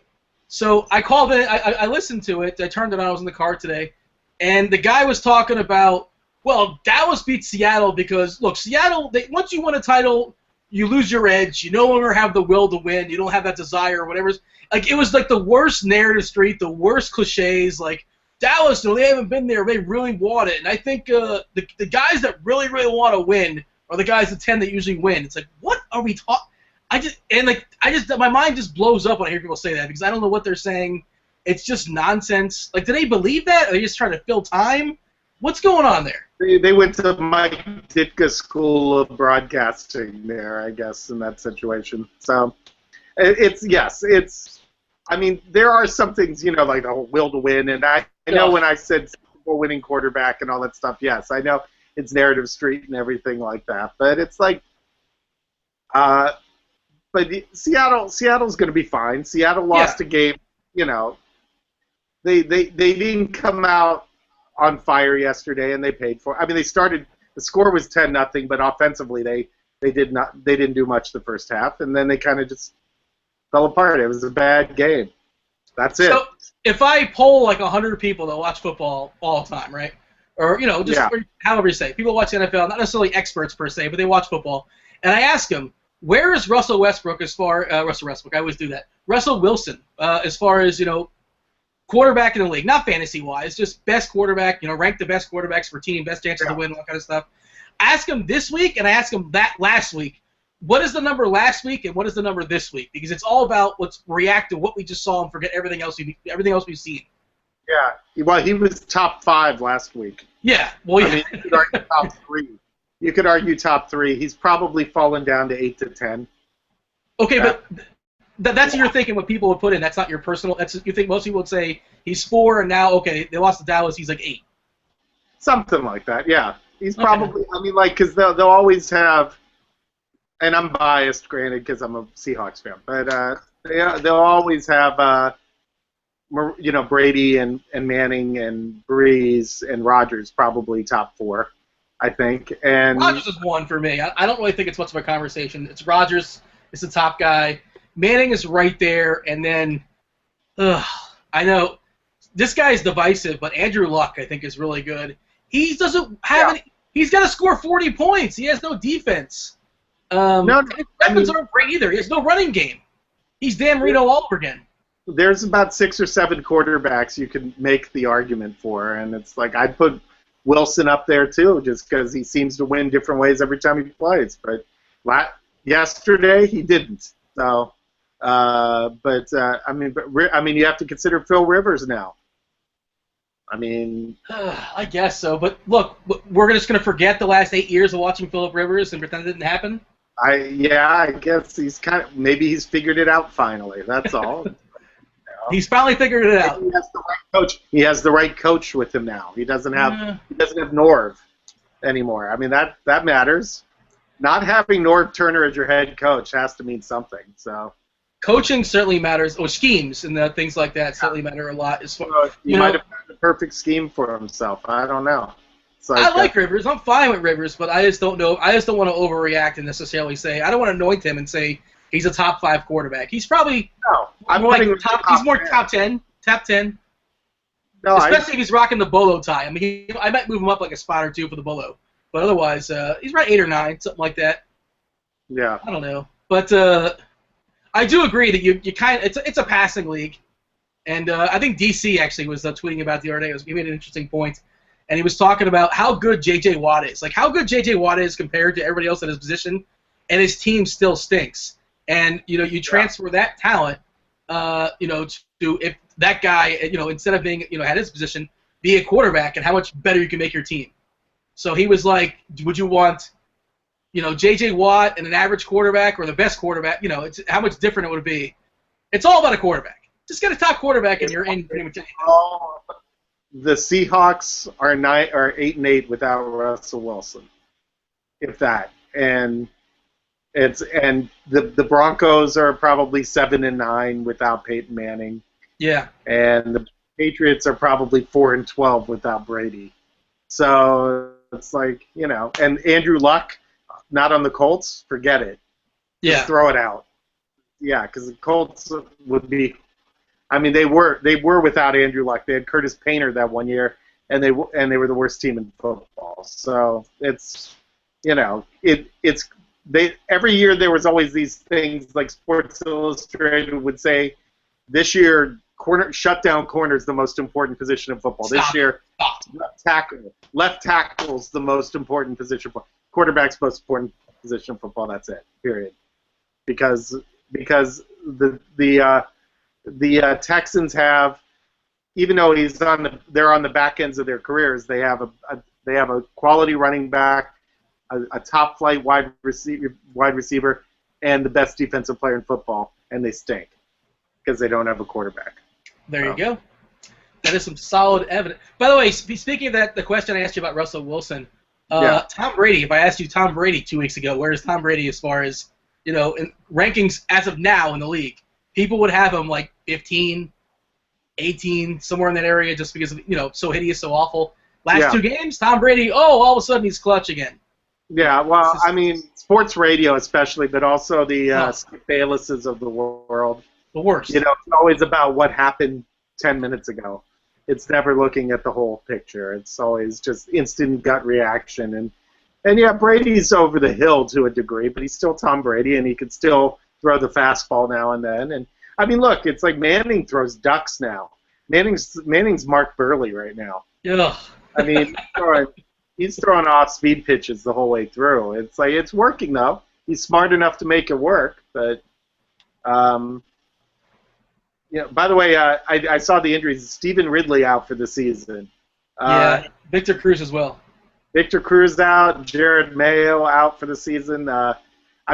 So I called in. I listened to it. I turned it on. I was in the car today, and the guy was talking about, well, Dallas beat Seattle because look, Seattle. Once you win a title, you lose your edge. You no longer have the will to win. You don't have that desire or whatever. Like, it was like the worst narrative street, the worst cliches. Like, Dallas, they haven't been there. They really want it. And I think the guys that really, really want to win are the guys that tend to usually win. It's like, what are we talking? My mind just blows up when I hear people say that because I don't know what they're saying. It's just nonsense. Like, do they believe that? Are they just trying to fill time? What's going on there? They went to Mike Ditka School of Broadcasting there, I guess, in that situation. So, I mean, there are some things, like the whole will to win, and I know when I said Super Bowl winning quarterback and all that stuff, yes, I know it's narrative street and everything like that, but it's like, but Seattle's going to be fine. Seattle lost a game, they didn't come out on fire yesterday, and they paid for it. I mean, the score was 10-0, but offensively they didn't do much the first half, and then they kind of just fell apart. It was a bad game. That's it. So if I poll like 100 people that watch football all the time, right? Or, however you say, people watch the NFL, not necessarily experts per se, but they watch football, and I ask them, where is Russell Westbrook Russell Westbrook, I always do that. Russell Wilson, as far as, quarterback in the league, not fantasy-wise, just best quarterback, rank the best quarterbacks for team, best chances to win, all that kind of stuff. Ask him this week, and I asked him that last week. What is the number last week, and what is the number this week? Because it's all about let's react to what we just saw and forget everything else we've seen. Yeah, well, he was top 5 last week. Yeah, well, yeah. I mean, you could argue top 3. You could argue top 3. He's probably fallen down to 8 to 10. Okay, but that's what you're thinking. What people would put in. That's not your personal. You think most people would say he's 4, and now they lost to Dallas. He's like 8. Something like that. Yeah, he's probably. Okay. I mean, because they'll always have. And I'm biased, granted, because I'm a Seahawks fan, but they'll always have, Brady and Manning and Breeze and Rodgers probably top 4, I think. And Rodgers is 1 for me. I don't really think it's much of a conversation. It's Rodgers. It's the top guy. Manning is right there, and then, I know this guy is divisive, but Andrew Luck I think is really good. He doesn't have any. He's got to score 40 points. He has no defense. Weapons aren't great either. He has no running game. He's Dan Marino all over again. There's about 6 or 7 quarterbacks you can make the argument for, and it's like I'd put Wilson up there too, just because he seems to win different ways every time he plays. But yesterday he didn't. So, I mean, you have to consider Phil Rivers now. I mean, I guess so. But look, we're just going to forget the last 8 years of watching Philip Rivers and pretend it didn't happen. I guess maybe he's figured it out finally. That's all. He's finally figured it out. He has the right coach. He has the right coach with him now. He doesn't have Norv anymore. I mean that matters. Not having Norv Turner as your head coach has to mean something. So coaching certainly matters. Schemes and things like that certainly matter a lot. As far he might have found the perfect scheme for himself. I don't know. I like Rivers. I'm fine with Rivers, but I just don't know. I just don't want to overreact and necessarily say I don't want to anoint him and say he's a top 5 quarterback. He's probably he's more top 10. Top 10. No, especially if he's rocking the bolo tie. I mean, I might move him up like a spot or 2 for the bolo, but otherwise, he's right 8 or 9, something like that. Yeah. I don't know, but I do agree that you kind of it's a passing league, and I think DC actually was tweeting about the other day. He made an interesting point. And he was talking about how good J.J. Watt is. Like, how good J.J. Watt is compared to everybody else in his position, and his team still stinks. And, you transfer that talent, to if that guy, instead of being, at his position, be a quarterback and how much better you can make your team. So he was like, would you want, J.J. Watt and an average quarterback or the best quarterback? It's how much different it would be. It's all about a quarterback. Just get a top quarterback and you're in pretty much anything. The Seahawks are 8-8 without Russell Wilson, if that, and the Broncos are probably 7-9 without Peyton Manning. Yeah, and the Patriots are probably 4-12 without Brady. So it's like and Andrew Luck not on the Colts, forget it. Yeah, just throw it out. Yeah, because the Colts would be. I mean, they were without Andrew Luck. They had Curtis Painter that one year, and they were the worst team in football. So it's every year there was always these things like Sports Illustrated would say, this year shutdown corner is the most important position in football. This year left tackle's the most important position. Quarterback's most important position in football. That's it. Period. Because the Texans have, even though they're on the back ends of their careers, they have a quality running back, a top flight wide receiver, and the best defensive player in football, and they stink because they don't have a quarterback. There you go. That is some solid evidence. By the way, speaking of that, the question I asked you about Russell Wilson, Tom Brady. If I asked you Tom Brady 2 weeks ago, where is Tom Brady as far as in rankings as of now in the league? People would have him like 15, 18, somewhere in that area just because of, so hideous, so awful. Last 2 games, Tom Brady, all of a sudden he's clutch again. Yeah, well, I mean, sports radio especially, but also the Skip Baylesses of the world. The worst. It's always about what happened 10 minutes ago. It's never looking at the whole picture. It's always just instant gut reaction. And yeah, Brady's over the hill to a degree, but he's still Tom Brady, and he could still throw the fastball now and then. And I mean, look, it's like Manning throws ducks now. Manning's Mark Burley right now. Ugh. I mean, he's throwing off-speed pitches the whole way through. It's like it's working though. He's smart enough to make it work, but yeah. By the way, I saw the injuries. Stephen Ridley out for the season. Yeah, Victor Cruz as well. Victor Cruz out. Jared Mayo out for the season. I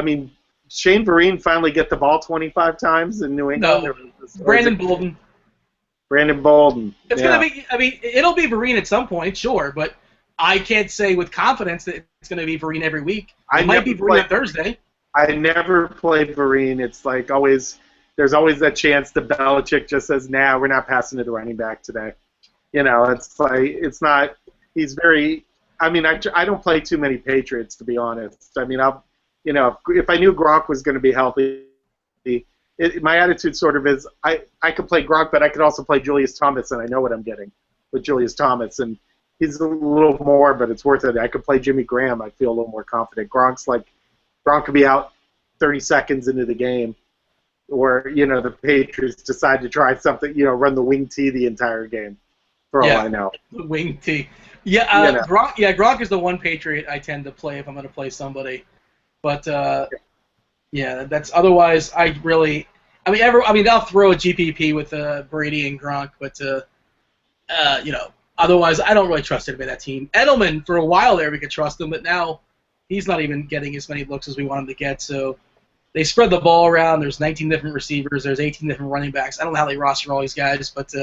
mean, Shane Vereen finally get the ball 25 times in New England. No, Brandon Bolden. Brandon Bolden. It's gonna be. I mean, it'll be Vereen at some point, sure, but I can't say with confidence that it's gonna be Vereen every week. It might be Vereen on Thursday. I never play Vereen. It's like always. There's always that chance that Belichick just says, "Nah, we're not passing it to running back today." You know, it's like it's not. He's very. I mean, I don't play too many Patriots, to be honest. I mean, if I knew Gronk was going to be healthy, my attitude sort of is I could play Gronk, but I could also play Julius Thomas, and I know what I'm getting with Julius Thomas, and he's a little more, but it's worth it. I could play Jimmy Graham. I feel a little more confident. Gronk could be out 30 seconds into the game, or the Patriots decide to try something, run the wing tee the entire game. For all I know, the wing tee. Yeah, Gronk. Yeah, Gronk is the one Patriot I tend to play if I'm going to play somebody. But yeah, that's otherwise. I mean, I'll throw a GPP with Brady and Gronk, but otherwise, I don't really trust anybody on that team. Edelman, for a while there, we could trust him, but now he's not even getting as many looks as we want him to get. So they spread the ball around. There's 19 different receivers. There's 18 different running backs. I don't know how they roster all these guys, but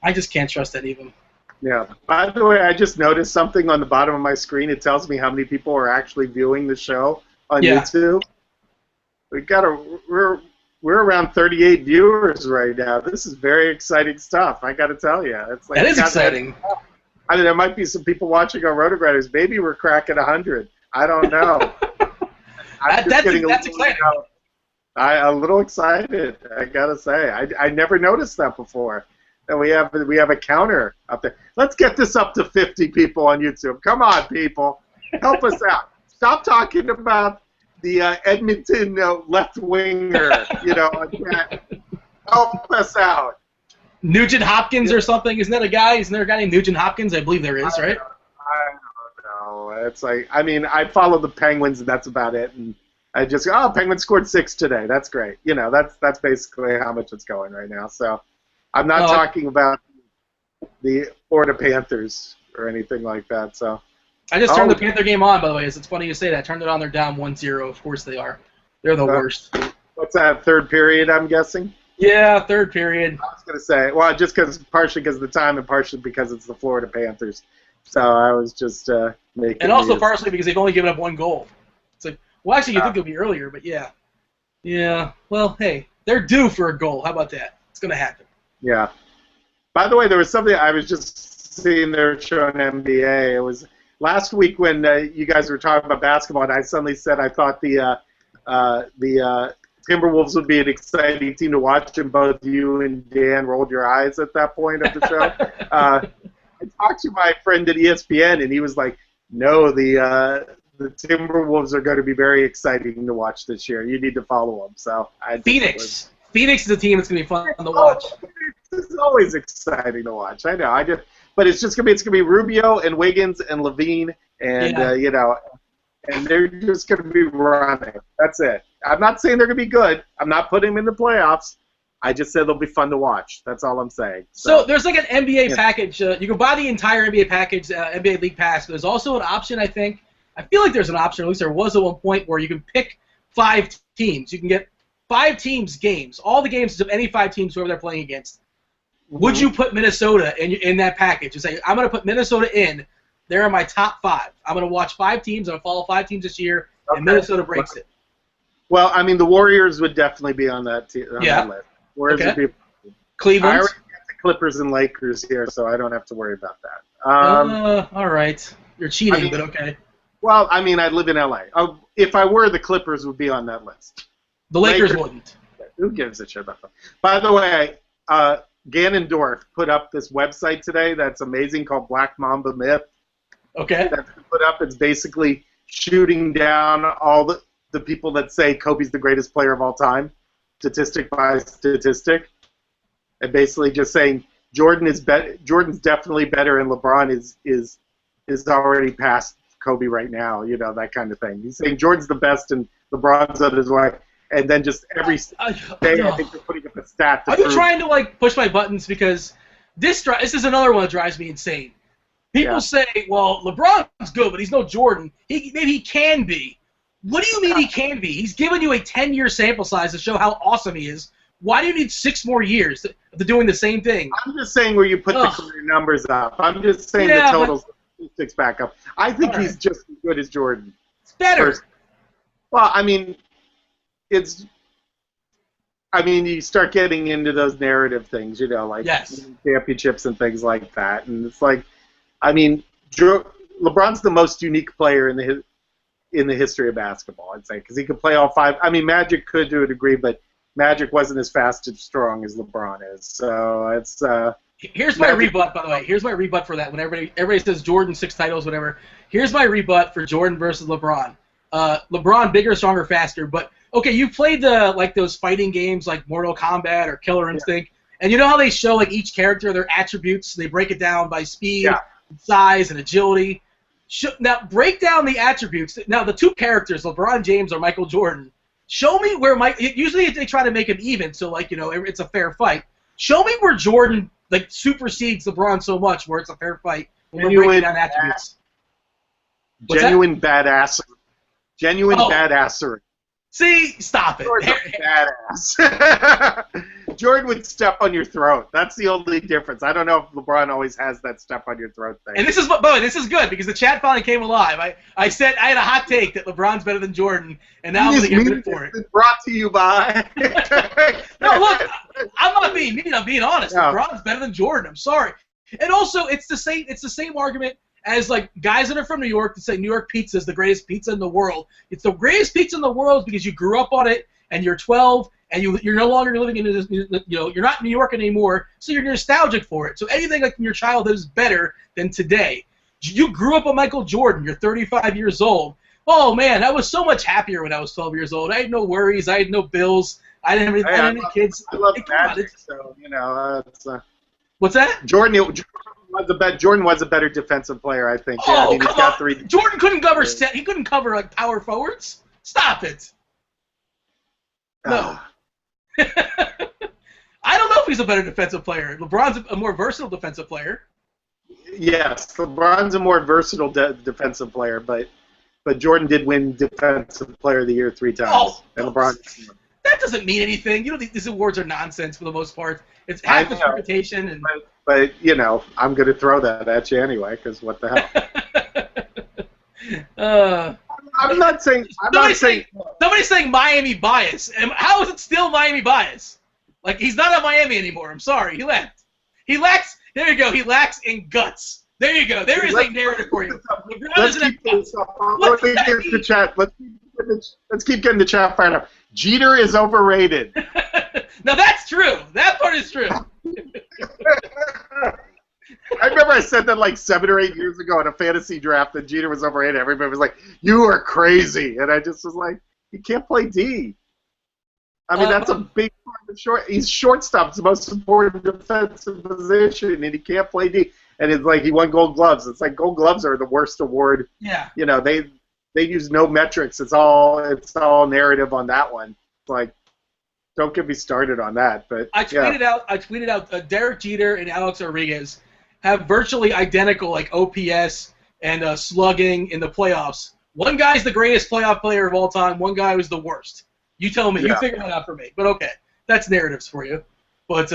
I just can't trust any of them. Yeah. By the way, I just noticed something on the bottom of my screen. It tells me how many people are actually viewing the show on YouTube. We're around 38 viewers right now. This is very exciting stuff. I got to tell you, it's like that is exciting. I mean, there might be some people watching on Rotograders. Maybe we're cracking 100. I don't know. That's exciting. I'm a little excited. I gotta say, I never noticed that before. And we have a counter up there. Let's get this up to 50 people on YouTube. Come on, people, help us out. Stop talking about the Edmonton left winger. Help us out. Nugent Hopkins or something? Isn't that a guy? Isn't there a guy named Nugent Hopkins? I believe there is, right? I don't know. It's like, I mean, I follow the Penguins, and that's about it. And I just go, Penguins scored 6 today. That's great. That's basically how much it's going right now. So I'm not talking about the Florida Panthers or anything like that. So I just turned the Panther game on, by the way. It's funny you say that. Turned it on. They're down 1-0. Of course they are. They're the worst. What's that, third period, I'm guessing? Yeah, third period. I was going to say, well, just partially because of the time and partially because it's the Florida Panthers. So I was just making. And also partially because they've only given up 1 goal. It's like, well, actually, you think it'll be earlier, but yeah. Yeah, well, hey, they're due for a goal. How about that? It's going to happen. Yeah. By the way, there was something I was just seeing there showing NBA. It was last week when you guys were talking about basketball, and I suddenly said I thought the Timberwolves would be an exciting team to watch, and both you and Dan rolled your eyes at that point of the show. I talked to my friend at ESPN, and he was like, no, the Timberwolves are going to be very exciting to watch this year. You need to follow them. So Phoenix is a team that's going to be fun to watch. It's always exciting to watch. I know. But it's just going to be Rubio and Wiggins and Levine and and they're just going to be running. That's it. I'm not saying they're going to be good. I'm not putting them in the playoffs. I just said they'll be fun to watch. That's all I'm saying. So there's like an NBA package. You can buy the entire NBA package, NBA League Pass. But there's also an option, I think. I feel like there's an option, at least there was at one point, where you can pick 5 teams. You can get 5 teams games, all the games of any 5 teams, whoever they're playing against. Mm-hmm. Would you put Minnesota in that package and say, I'm going to put Minnesota in? They're in my top 5. I'm going to watch 5 teams. I'm going to follow 5 teams this year, and Minnesota breaks it. Well, I mean, the Warriors would definitely be on that that list. Warriors would be. Cleveland. I already got the Clippers and Lakers here, so I don't have to worry about that. All right. You're cheating, but okay. Well, I mean, I live in LA. If I were, the Clippers would be on that list. The Lakers wouldn't. Who gives a shit about them? By the way, Ganondorf put up this website today that's amazing called Black Mamba Myth. Okay. That's put up. It's basically shooting down all the people that say Kobe's the greatest player of all time, statistic by statistic. and basically just saying Jordan's definitely better, and LeBron is already past Kobe right now. You know, that kind of thing. He's saying Jordan's the best, and LeBron's on his way. And then just every day, I think they're putting up a stat. Are you trying to like push my buttons? Because this is another one that drives me insane. People say, well, LeBron's good, but he's no Jordan. Maybe he can be. What do you mean he can be? He's given you a 10-year sample size to show how awesome he is. Why do you need 6 more years to doing the same thing? I'm just saying where you put the career numbers up. I'm just saying the totals statistics back up. I think he's just as good as Jordan. It's better. Well, I mean, you start getting into those narrative things, you know, like championships and things like that. And it's like, I mean, LeBron's the most unique player in the history of basketball, I'd say, because he could play all 5. I mean, Magic could to a degree, but Magic wasn't as fast and strong as LeBron is. So it's. Here's my rebut, by the way. Here's my rebut for that. When everybody says Jordan 6 titles, whatever. Here's my rebut for Jordan versus LeBron. LeBron bigger, stronger, faster. But okay, you played those fighting games like Mortal Kombat or Killer Instinct, and you know how they show like each character their attributes. They break it down by speed, size, and agility. Now break down the attributes. Now the 2 characters, LeBron James or Michael Jordan. Show me where usually they try to make them even, so like it's a fair fight. Show me where Jordan like supersedes LeBron so much where it's a fair fight when we're breaking down attributes. Genuine badassery. Genuine badassery. See, stop it. Jordan's a badass. Jordan would step on your throat. That's the only difference. I don't know if LeBron always has that step on your throat thing. And this is good because the chat finally came alive. I said I had a hot take that LeBron's better than Jordan, and now I'm going to get rid for it. Brought to you by. No, look, I'm not being mean. I'm being honest. No. LeBron's better than Jordan. I'm sorry. And also, it's the same argument as like guys that are from New York that say New York pizza is the greatest pizza in the world. It's the greatest pizza in the world because you grew up on it and you're 12 and you're no longer living in this, you're not in New York anymore, so you're nostalgic for it. So anything like in your childhood is better than today. You grew up with Michael Jordan. You're 35 years old. Oh man, I was so much happier when I was 12 years old. I had no worries. I had no bills. I didn't have any kids. I love Magic, so it's. What's that? Jordan was a better defensive player, I think. Oh, he's got 3. Jordan couldn't cover. He couldn't cover like power forwards. Stop it. No. I don't know if he's a better defensive player. LeBron's a more versatile defensive player. Yes, LeBron's a more versatile defensive player, but Jordan did win Defensive Player of the Year 3 times, and LeBron. That doesn't mean anything. These awards are nonsense for the most part. It's half his reputation. And but I'm going to throw that at you anyway, because what the hell? I'm not saying. Somebody's saying Miami bias. And how is it still Miami bias? Like he's not at Miami anymore. I'm sorry, he left. He lacks. There you go. He lacks in guts. There you go. There is a narrative for you. Let's keep the chat. Let's keep getting the chat fired up. Jeter is overrated. Now that's true. That part is true. I remember I said that like 7 or 8 years ago in a fantasy draft that Jeter was overrated. Everybody was like, "You are crazy," and I just was like, "He can't play D." I mean, that's a big part of short. He's shortstop. It's the most important defensive position, and he can't play D. And it's like he won Gold Gloves. It's like Gold Gloves are the worst award. Yeah. They use no metrics. It's all narrative on that one. It's like, don't get me started on that. But I tweeted out. Derek Jeter and Alex Rodriguez have virtually identical like OPS and slugging in the playoffs. One guy's the greatest playoff player of all time. One guy was the worst. You tell me. You figure that out for me. But okay, that's narratives for you. But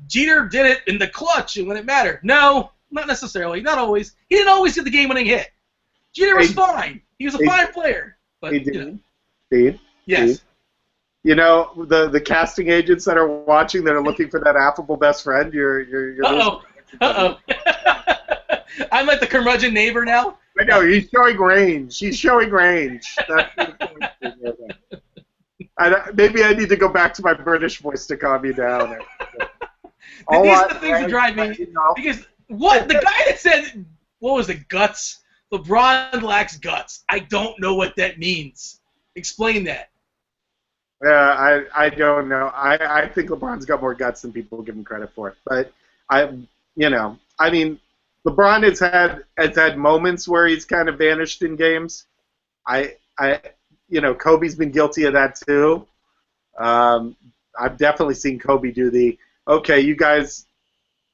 Jeter did it in the clutch and when it mattered. No, not necessarily. Not always. He didn't always get the game-winning hit. Jeter was fine. He was a fine player. But he did. Steve? Yes. You know, the casting agents that are watching that are looking for that affable best friend, you're Uh-oh. I'm like the curmudgeon neighbor now? I know, he's showing range. He's showing range. Maybe I need to go back to my British voice to calm you down. These are the things that drive me. Because the guy that said, what was it, guts? LeBron lacks guts. I don't know what that means. Explain that. I don't know. I think LeBron's got more guts than people give him credit for. But I mean, LeBron has had moments where he's kind of vanished in games. I Kobe's been guilty of that too. I've definitely seen Kobe do the okay, you guys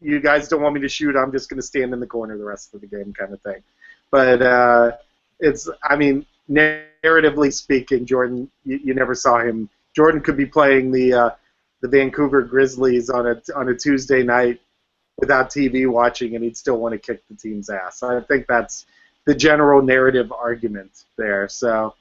don't want me to shoot. I'm just going to stand in the corner the rest of the game kind of thing. But I mean, narratively speaking, Jordan, you never saw him. Jordan could be playing the Vancouver Grizzlies on a Tuesday night without TV watching, and he'd still want to kick the team's ass. I think that's the general narrative argument there. So.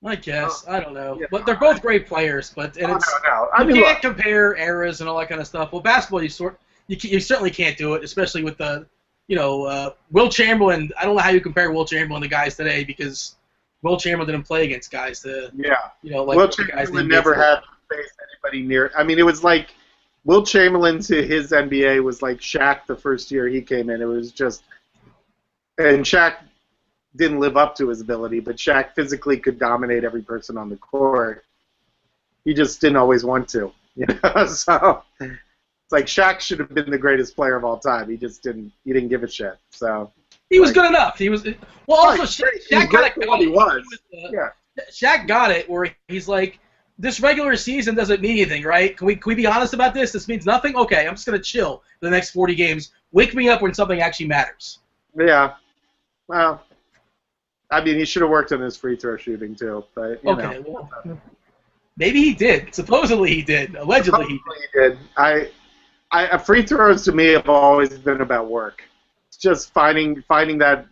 I guess. I don't know. Yeah. But they're both great players. But and it's No. you can't compare eras and all that kind of stuff. Well, basketball, you certainly can't do it, especially with the, Will Chamberlain. I don't know how you compare Will Chamberlain to guys today because Will Chamberlain didn't play against guys like Will the guys Chamberlain never had to face anybody near. I mean, it was like Will Chamberlain to his NBA was like Shaq the first year he came in. It was just, and Shaq didn't live up to his ability, but Shaq physically could dominate every person on the court. He just didn't always want to, So it's like Shaq should have been the greatest player of all time. He just didn't. He didn't give a shit. So he was good enough. He was also Shaq got it. What he was. Yeah. Shaq got it where he's like, this regular season doesn't mean anything, right? Can we be honest about this? This means nothing. Okay, I'm just gonna chill for the next 40 games. Wake me up when something actually matters. Yeah. Well. I mean, he should have worked on his free throw shooting too, but well, maybe he did. Supposedly he did. Allegedly he did. Free throws to me have always been about work. It's just finding that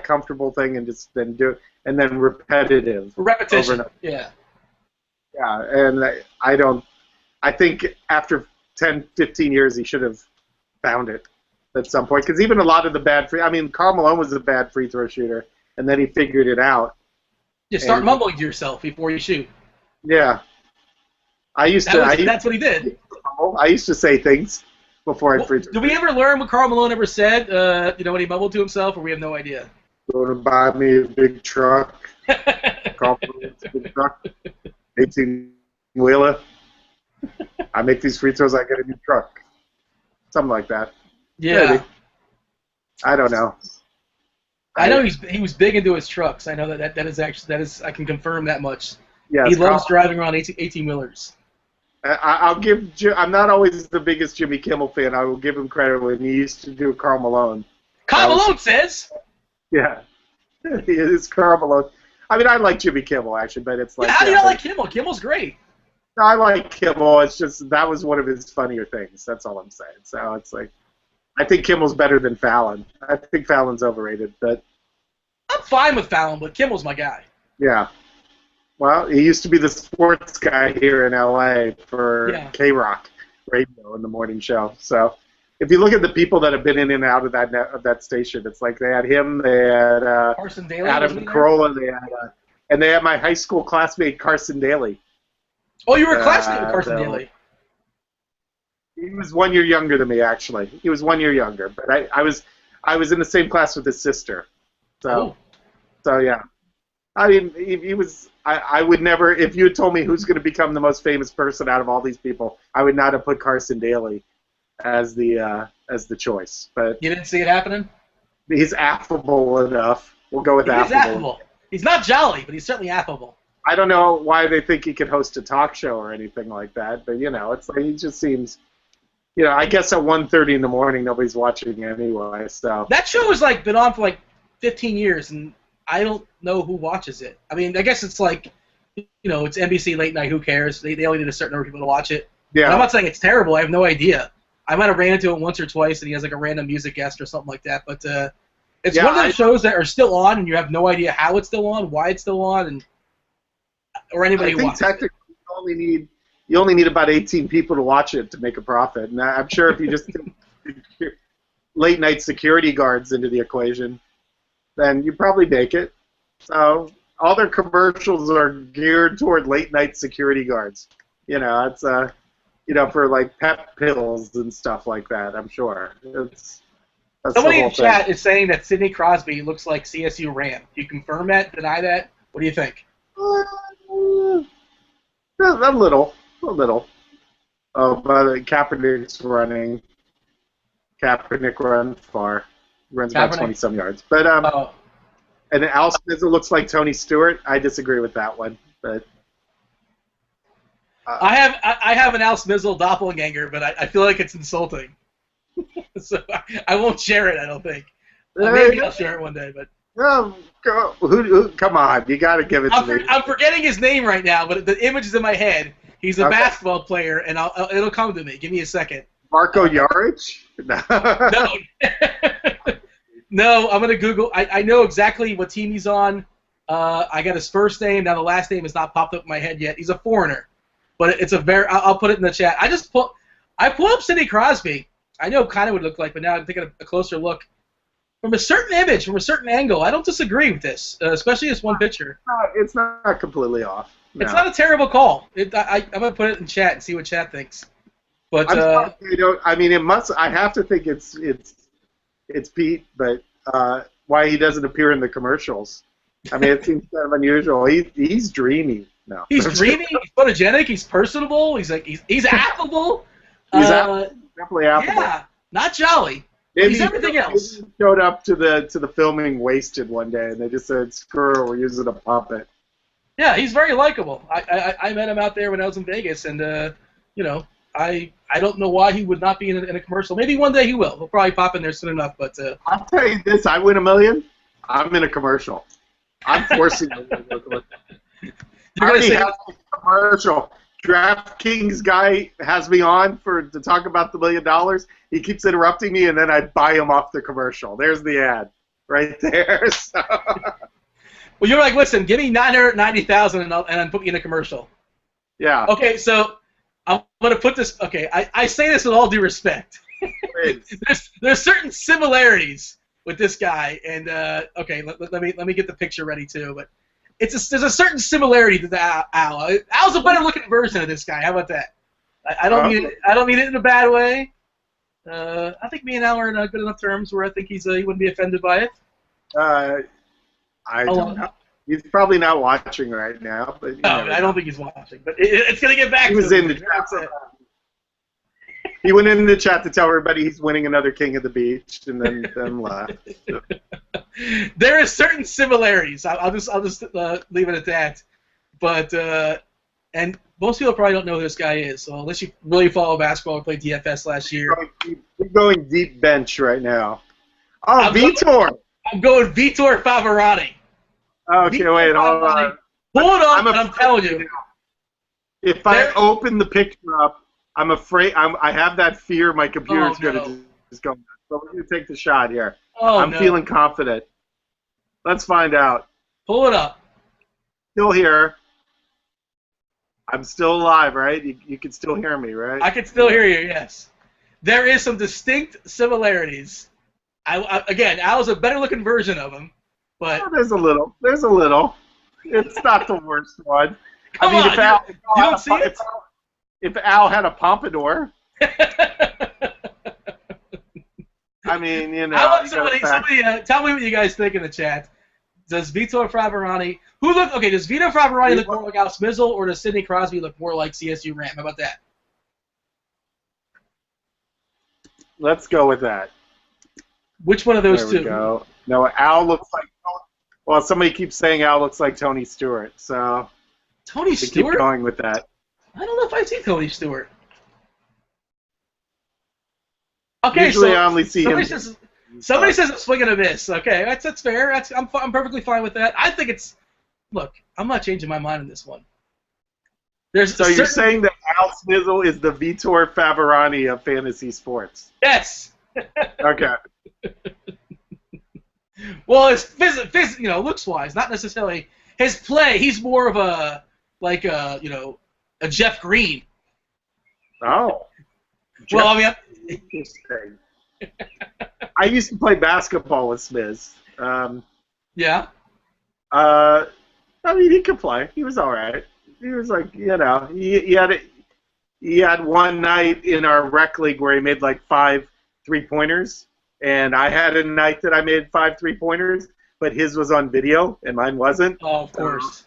comfortable thing and just then do, and then repetition. Yeah. Yeah, and I think after 10, 15 years he should have found it at some point because even a lot of the Karl Malone was a bad free throw shooter. And then he figured it out. You start mumbling to yourself before you shoot. Yeah. That's what he did. I used to say things before I free throw. Did we ever learn what Karl Malone ever said, when he mumbled to himself, or we have no idea? Going to buy me a big truck. Karl Malone's a big truck. 18-wheeler. I make these free throws, I get a new truck. Something like that. Yeah. Maybe. I don't know. I know he was big into his trucks. I know that is I can confirm that much. Yes, he loves driving around 18-wheelers. I'm not always the biggest Jimmy Kimmel fan. I will give him credit when he used to do Karl Malone. Karl Malone says. Yeah, he is Karl Malone. I mean, I like Jimmy Kimmel actually, but it's like. Yeah, how do you not like Kimmel? Kimmel's great. I like Kimmel. It's just that was one of his funnier things. That's all I'm saying. So it's like. I think Kimmel's better than Fallon. I think Fallon's overrated, but I'm fine with Fallon, but Kimmel's my guy. Yeah. Well, he used to be the sports guy here in LA for K-Rock radio in the morning show. So if you look at the people that have been in and out of that station, it's like they had him, they had Carson Daly, Adam Carolla, and they had my high school classmate Carson Daly. Oh, you were a classmate with Carson Daly. He was 1 year younger than me, actually. He was 1 year younger, but I was in the same class with his sister. So yeah. I mean, he was. I would never. If you had told me who's going to become the most famous person out of all these people, I would not have put Carson Daly as the choice. But you didn't see it happening. He's affable enough. We'll go with affable. He's affable. He's not jolly, but he's certainly affable. I don't know why they think he could host a talk show or anything like that, but it's like he just seems. I guess at 1:30 in the morning, nobody's watching anyway. So that show has been on for 15 years, and I don't know who watches it. I mean, I guess it's it's NBC late night. Who cares? They only need a certain number of people to watch it. Yeah. And I'm not saying it's terrible. I have no idea. I might have ran into it once or twice, and he has a random music guest or something like that. But it's one of those shows that are still on, and you have no idea how it's still on, why it's still on, or anybody who watches it. Technically, you only need about 18 people to watch it to make a profit. And I'm sure if you just take late night security guards into the equation, then you probably make it. So all their commercials are geared toward late night security guards. It's for pep pills and stuff like that. I'm sure. Somebody in chat is saying that Sidney Crosby looks like CSU Ram. Do you confirm that? Deny that? What do you think? A little, a little. Oh, but Kaepernick's running. Kaepernick runs far. Runs about Kaepernick? 20-some yards. But Oh, and Al Smizzle looks like Tony Stewart. I disagree with that one. But I have an Al Smizzle doppelganger, but I feel like it's insulting. So I won't share it. I don't think. Maybe I'll share it one day, but. Come on, you got to give it to me. I'm forgetting his name right now, but the image is in my head. He's a basketball player, and it'll come to me. Give me a second. Marko Jaric? No. No, I'm gonna Google. I know exactly what team he's on. I got his first name. Now the last name has not popped up in my head yet. He's a foreigner, but it's a very. I'll put it in the chat. I pulled up Sidney Crosby. I know kind of what it looked like, but now I'm taking a closer look. From a certain image, from a certain angle, I don't disagree with this, especially this one picture. It's not completely off. No. It's not a terrible call. I'm gonna put it in chat and see what chat thinks. But I mean, it must. I have to think it's Pete, but why he doesn't appear in the commercials? I mean, it seems kind of unusual. He's dreamy. No, he's dreamy. He's photogenic. He's personable. He's affable. He's definitely affable. Yeah, not jolly. He's everything else. He showed up to the filming wasted one day, and they just said, "Screw it, we're using a puppet." Yeah, he's very likable. I met him out there when I was in Vegas, and I don't know why he would not be in a commercial. Maybe one day he will. He'll probably pop in there soon enough. But I'll tell you this: I win $1 million, I'm in a commercial. I'm forcing you to go to it. I already have a commercial. DraftKings guy has me on to talk about the $1 million. He keeps interrupting me, and then I buy him off the commercial. There's the ad, right there. So. Well, you're like, listen, give me $990,000, and then put me in a commercial. Yeah. Okay, so I'm gonna put this. Okay, I say this with all due respect. there's certain similarities with this guy, and okay, let me get the picture ready too, but. There's a certain similarity to the Al. Al's a better looking version of this guy. How about that? I don't mean it in a bad way. I think me and Al are in good enough terms where I think he wouldn't be offended by it. I don't know. He's probably not watching right now, but I don't think he's watching. But it's gonna get back. He was in the chat. He went in the chat to tell everybody he's winning another King of the Beach, and then left. So. There are certain similarities. I'll just leave it at that. But and most people probably don't know who this guy is. So unless you really follow basketball or played DFS last year, you're going deep bench right now. Oh, Vitor! I'm going Vitor Favorani. Okay, Vitor wait, hold Favorani. on. Pull it up, and I'm telling you. If I open the picture up, I'm afraid I have that fear my computer's going to just go. So we're going to take the shot here. I'm feeling confident. Let's find out. Pull it up. Still here. I'm still alive, right? You can still hear me, right? I can still hear you, yes. There is some distinct similarities. Again, Al's a better-looking version of him, but... Oh, there's a little. There's a little. It's not the worst one. Come on, you don't see it? If Al had a pompadour... I mean, How about somebody tell me what you guys think in the chat. Does Vitor Favorani does Vitor Favorani look more like Al Smizzle, or does Sidney Crosby look more like CSU Ram? How about that? Let's go with that. Which one of those two? There we go. No, Al looks like. Well, somebody keeps saying Al looks like Tony Stewart, so. Tony Stewart? Keep going with that. I don't know if I see Tony Stewart. Okay, usually so I only see him. Somebody says a swing and a miss. Okay, that's fair. I'm perfectly fine with that. I think it's. Look, I'm not changing my mind on this one. So you're saying that Al Smizzle is the Vitor Favorani of fantasy sports? Yes. Okay. Well, it's looks-wise, not necessarily his play. He's more of a a Jeff Green. Oh. Well, I mean. Interesting. I used to play basketball with Smiz. Yeah. I mean, he could play. He was all right. He was like, he had one night in our rec league where he made like 5 3-pointers, and I had a night that I made 5 3-pointers, but his was on video and mine wasn't. Oh, of course.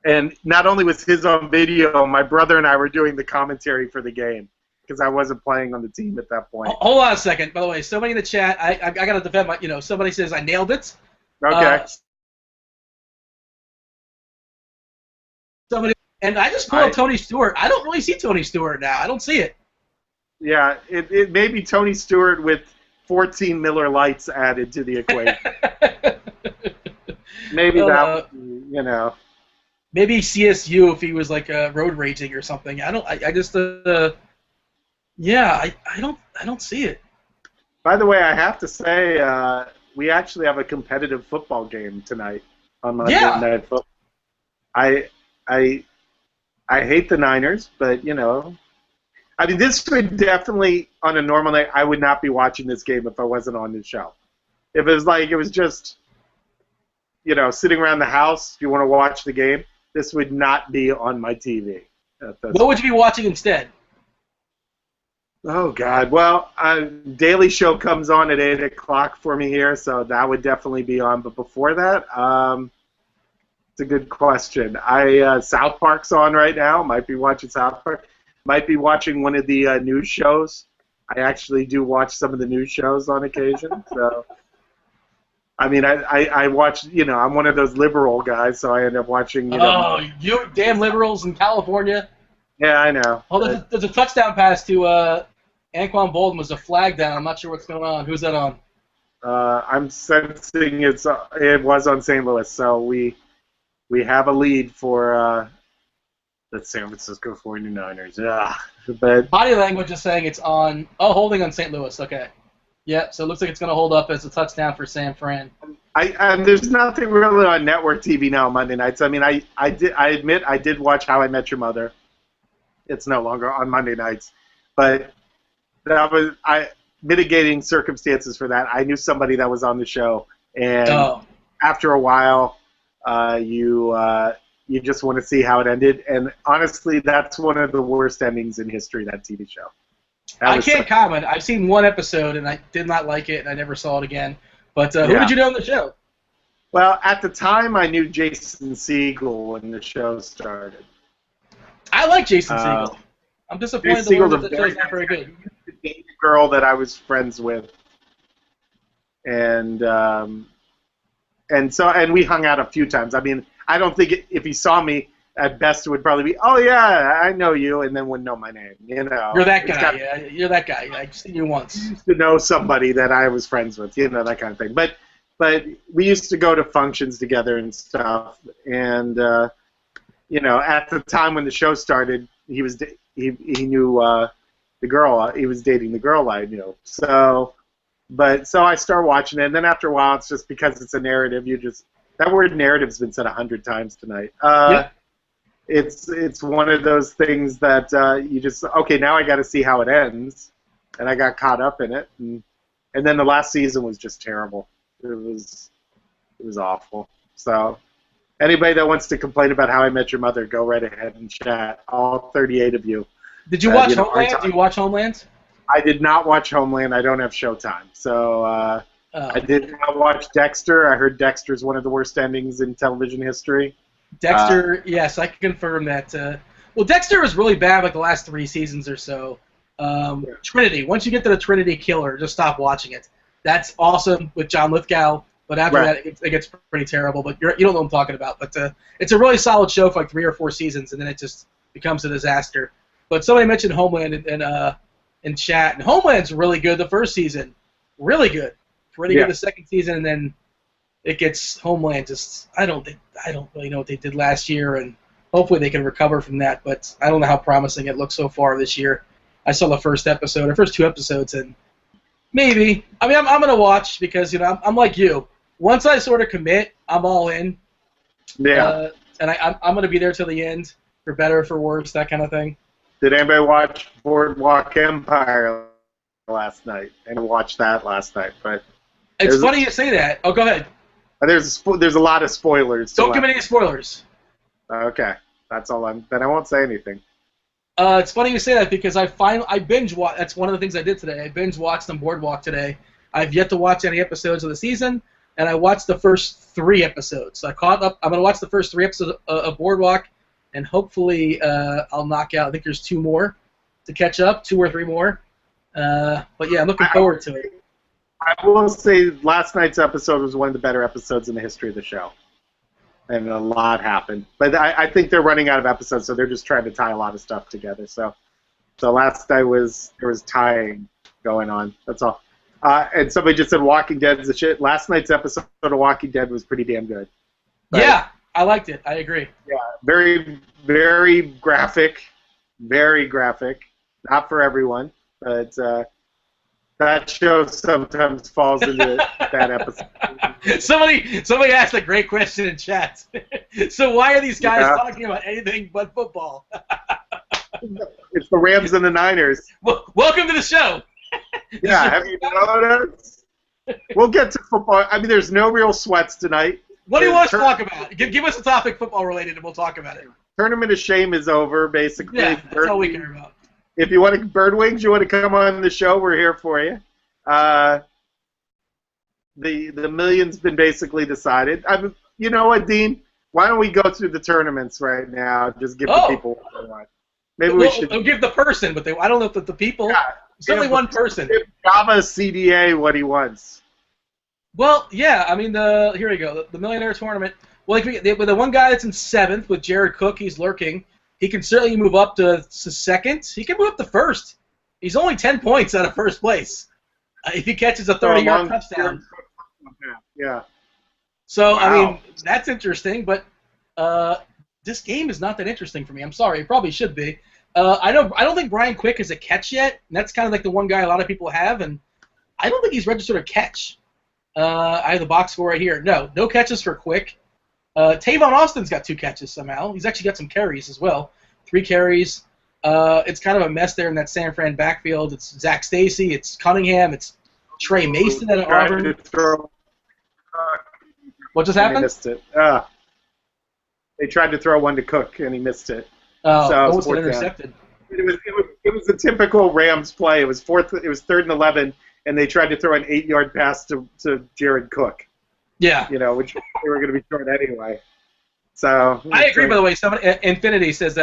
And not only was his on video, my brother and I were doing the commentary for the game because I wasn't playing on the team at that point. Hold on a second. By the way, somebody in the chat, I got to defend my, somebody says I nailed it. Okay. Somebody, and I just pulled up Tony Stewart. I don't really see Tony Stewart now. I don't see it. Yeah, it may be Tony Stewart with 14 Miller Lights added to the equation. Maybe that, Maybe CSU if he was like road raging or something. I don't see it. By the way, I have to say, we actually have a competitive football game tonight on Monday Night Football. I hate the Niners, but I mean, this would definitely, on a normal night, I would not be watching this game if I wasn't on the show. If it was just, sitting around the house, if you want to watch the game, this would not be on my TV. What would you be watching instead? Oh, God. Well, Daily Show comes on at 8 o'clock for me here, so that would definitely be on. But before that, it's a good question. South Park's on right now. Might be watching South Park. Might be watching one of the news shows. I actually do watch some of the news shows on occasion. So, I mean, I watch, I'm one of those liberal guys, so I end up watching, Oh, you damn liberals in California. Yeah, I know. Oh, there's a touchdown pass to Anquan Bolden. Was a flag down. I'm not sure what's going on. Who's that on? I'm sensing it was on St. Louis, so we have a lead for the San Francisco 49ers. But body language is saying it's on. Oh, holding on St. Louis. Okay. Yeah, so it looks like it's going to hold up as a touchdown for San Fran. There's nothing really on network TV now on Monday nights. I mean, I admit I did watch How I Met Your Mother. It's no longer on Monday nights, but that was mitigating circumstances for that. I knew somebody that was on the show, and after a while, you just want to see how it ended. And honestly, that's one of the worst endings in history. That TV show. I can't comment. I've seen one episode, and I did not like it, and I never saw it again. But who did you know on the show? Well, at the time, I knew Jason Segel when the show started. I like Jason Segel. I'm disappointed to learn that the show's not very good. He used to date a girl that I was friends with, and we hung out a few times. I mean, I don't think if he saw me, at best it would probably be, oh yeah, I know you, and then wouldn't know my name. You're that guy. You're that guy. I've seen you once. I used to know somebody that I was friends with, that kind of thing. But we used to go to functions together and stuff, and at the time when the show started, he knew the girl. He was dating the girl I knew. So I started watching it, and then after a while, it's just because it's a narrative. That word narrative's been said 100 times tonight. It's one of those things that you just, okay, now I got to see how it ends, and I got caught up in it, and then the last season was just terrible. It was awful. So anybody that wants to complain about How I Met Your Mother, go right ahead and chat. All 38 of you. Did you watch Homeland? Do you watch Homeland? I did not watch Homeland. I don't have Showtime. So I did not watch Dexter. I heard Dexter's one of the worst endings in television history. Dexter, yes, I can confirm that. Well, Dexter was really bad like the last 3 seasons or so. Trinity, once you get to the Trinity killer, just stop watching it. That's awesome with John Lithgow, but after that, it gets pretty terrible. But you don't know what I'm talking about. But it's a really solid show for like 3 or 4 seasons, and then it just becomes a disaster. But somebody mentioned Homeland in chat, and Homeland's really good the first season. Really good. Pretty good the second season, and then it gets Homeland just I don't really know what they did last year, and hopefully they can recover from that, but I don't know how promising it looks so far this year. I saw the first 2 episodes, and maybe. I mean, I'm gonna watch because I'm like you. Once I sort of commit, I'm all in. Yeah. And I'm gonna be there till the end, for better or for worse, that kind of thing. Did anybody watch Boardwalk Empire last night? And watch that last night, but it's funny you say that. Oh, go ahead. There's a lot of spoilers. Don't give me any spoilers. Okay, that's all. Then I won't say anything. It's funny you say that because I binge watch. That's one of the things I did today. I binge watched on Boardwalk today. I've yet to watch any episodes of the season. and I watched the first 3 episodes. So I caught up. I'm going to watch the first 3 episodes of Boardwalk, and hopefully I'll knock out. I think there's 2 more to catch up, 2 or 3 more. But yeah, I'm looking forward to it. I will say last night's episode was one of the better episodes in the history of the show. And a lot happened. But I think they're running out of episodes, so they're just trying to tie a lot of stuff together. So last night there was tying going on. That's all. And somebody just said Walking Dead is a shit. Last night's episode of Walking Dead was pretty damn good. But, yeah, I liked it. I agree. Yeah, very, very graphic. Very graphic. Not for everyone, but that show sometimes falls into that episode. Somebody asked a great question in chat. So why are these guys talking about anything but football? It's the Rams and the Niners. Well, welcome to the show. Yeah, have you noticed? We'll get to football. I mean, there's no real sweats tonight. What do you want to talk about? Give us a topic football related, and we'll talk about it. Tournament of Shame is over, basically. Yeah, that's all we care about. If you want to, Bird Wings, you want to come on the show, we're here for you. The million's been basically decided. You know what, Dean? Why don't we go through the tournaments right now? Just give the people what they want. Maybe we should. We'll give the person, but I don't know if the people. Yeah, it's only one person. Give Java CDA what he wants. Well, yeah. I mean, here we go. The Millionaire Tournament. Well, with the one guy that's in 7th with Jared Cook, he's lurking. He can certainly move up to 2nd. He can move up to 1st. He's only 10 points out of 1st place if he catches a 30-yard touchdown. Yeah. So, wow. I mean, that's interesting, but this game is not that interesting for me. I'm sorry. It probably should be. I don't think Brian Quick has a catch yet, and that's kind of like the one guy a lot of people have, and I don't think he's registered a catch. I have the box score right here. No catches for Quick. Tavon Austin's got 2 catches somehow. He's actually got some carries as well. 3 carries. It's kind of a mess there in that San Fran backfield. It's Zach Stacy. It's Cunningham. It's Trey Mason at Auburn. What just happened? He missed it. They tried to throw one to Cook, and he missed it. Oh, so it was intercepted. It was a typical Rams play. It was 3rd and 11, and they tried to throw an 8-yard pass to Jared Cook. Yeah. Which they were going to be throwing anyway. So I agree. By the way, somebody Infinity says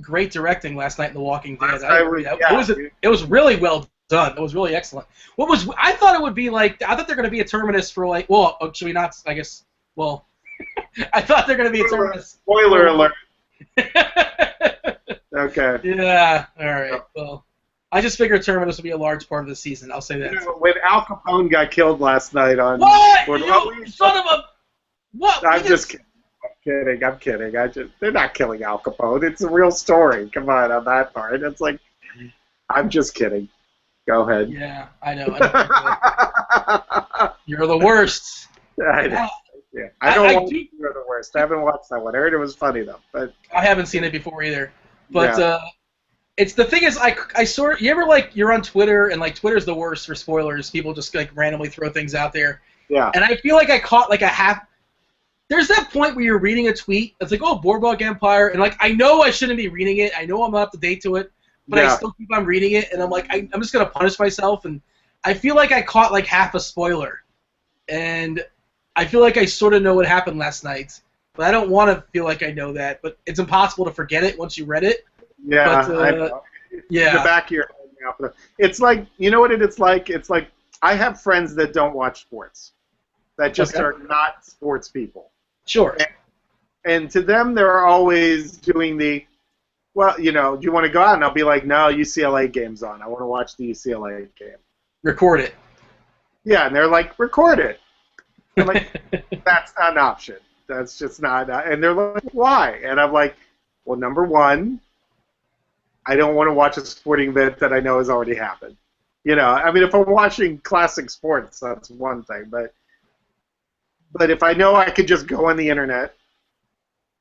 great directing last night in The Walking Dead. It was really well done. It was really excellent. I thought it would be like, I thought they're going to be a terminus for like, well, should we not? I guess. Well, I thought they're going to be a terminus. Spoiler alert. Okay. Yeah. All right. Well, I just figured terminus would be a large part of the season. I'll say that. When Al Capone got killed last night on. What? You son of a. What? I'm just kidding. I'm kidding. They're not killing Al Capone. It's a real story. Come on that part. It's like, I'm just kidding. Go ahead. Yeah, I know. You're the worst. I know. Yeah. I don't want to You're the worst. I haven't watched that one. I heard it was funny though, but I haven't seen it before either. But it's the thing is, I sort. You ever like you're on Twitter and like Twitter's the worst for spoilers. People just like randomly throw things out there. Yeah. And I feel like I caught like a half. There's that point where you're reading a tweet. It's like, oh, Boardwalk Empire, and like I know I shouldn't be reading it. I know I'm not up to date to it, but I still keep on reading it, and I'm like, I'm just gonna punish myself, and I feel like I caught like half a spoiler, and I feel like I sort of know what happened last night, but I don't want to feel like I know that. But it's impossible to forget it once you read it. Yeah, but, I know. Yeah. In the back of your head. It's like, you know what it's like? It's like I have friends that don't watch sports, that just are not sports people. Sure. And to them, they're always doing the, well, do you want to go out? And I'll be like, no, UCLA game's on. I want to watch the UCLA game. Record it. Yeah, and they're like, record it. I'm like, that's not an option. That's just not. And they're like, why? And I'm like, well, number one, I don't want to watch a sporting event that I know has already happened. I mean, if I'm watching classic sports, that's one thing. But if I know I could just go on the internet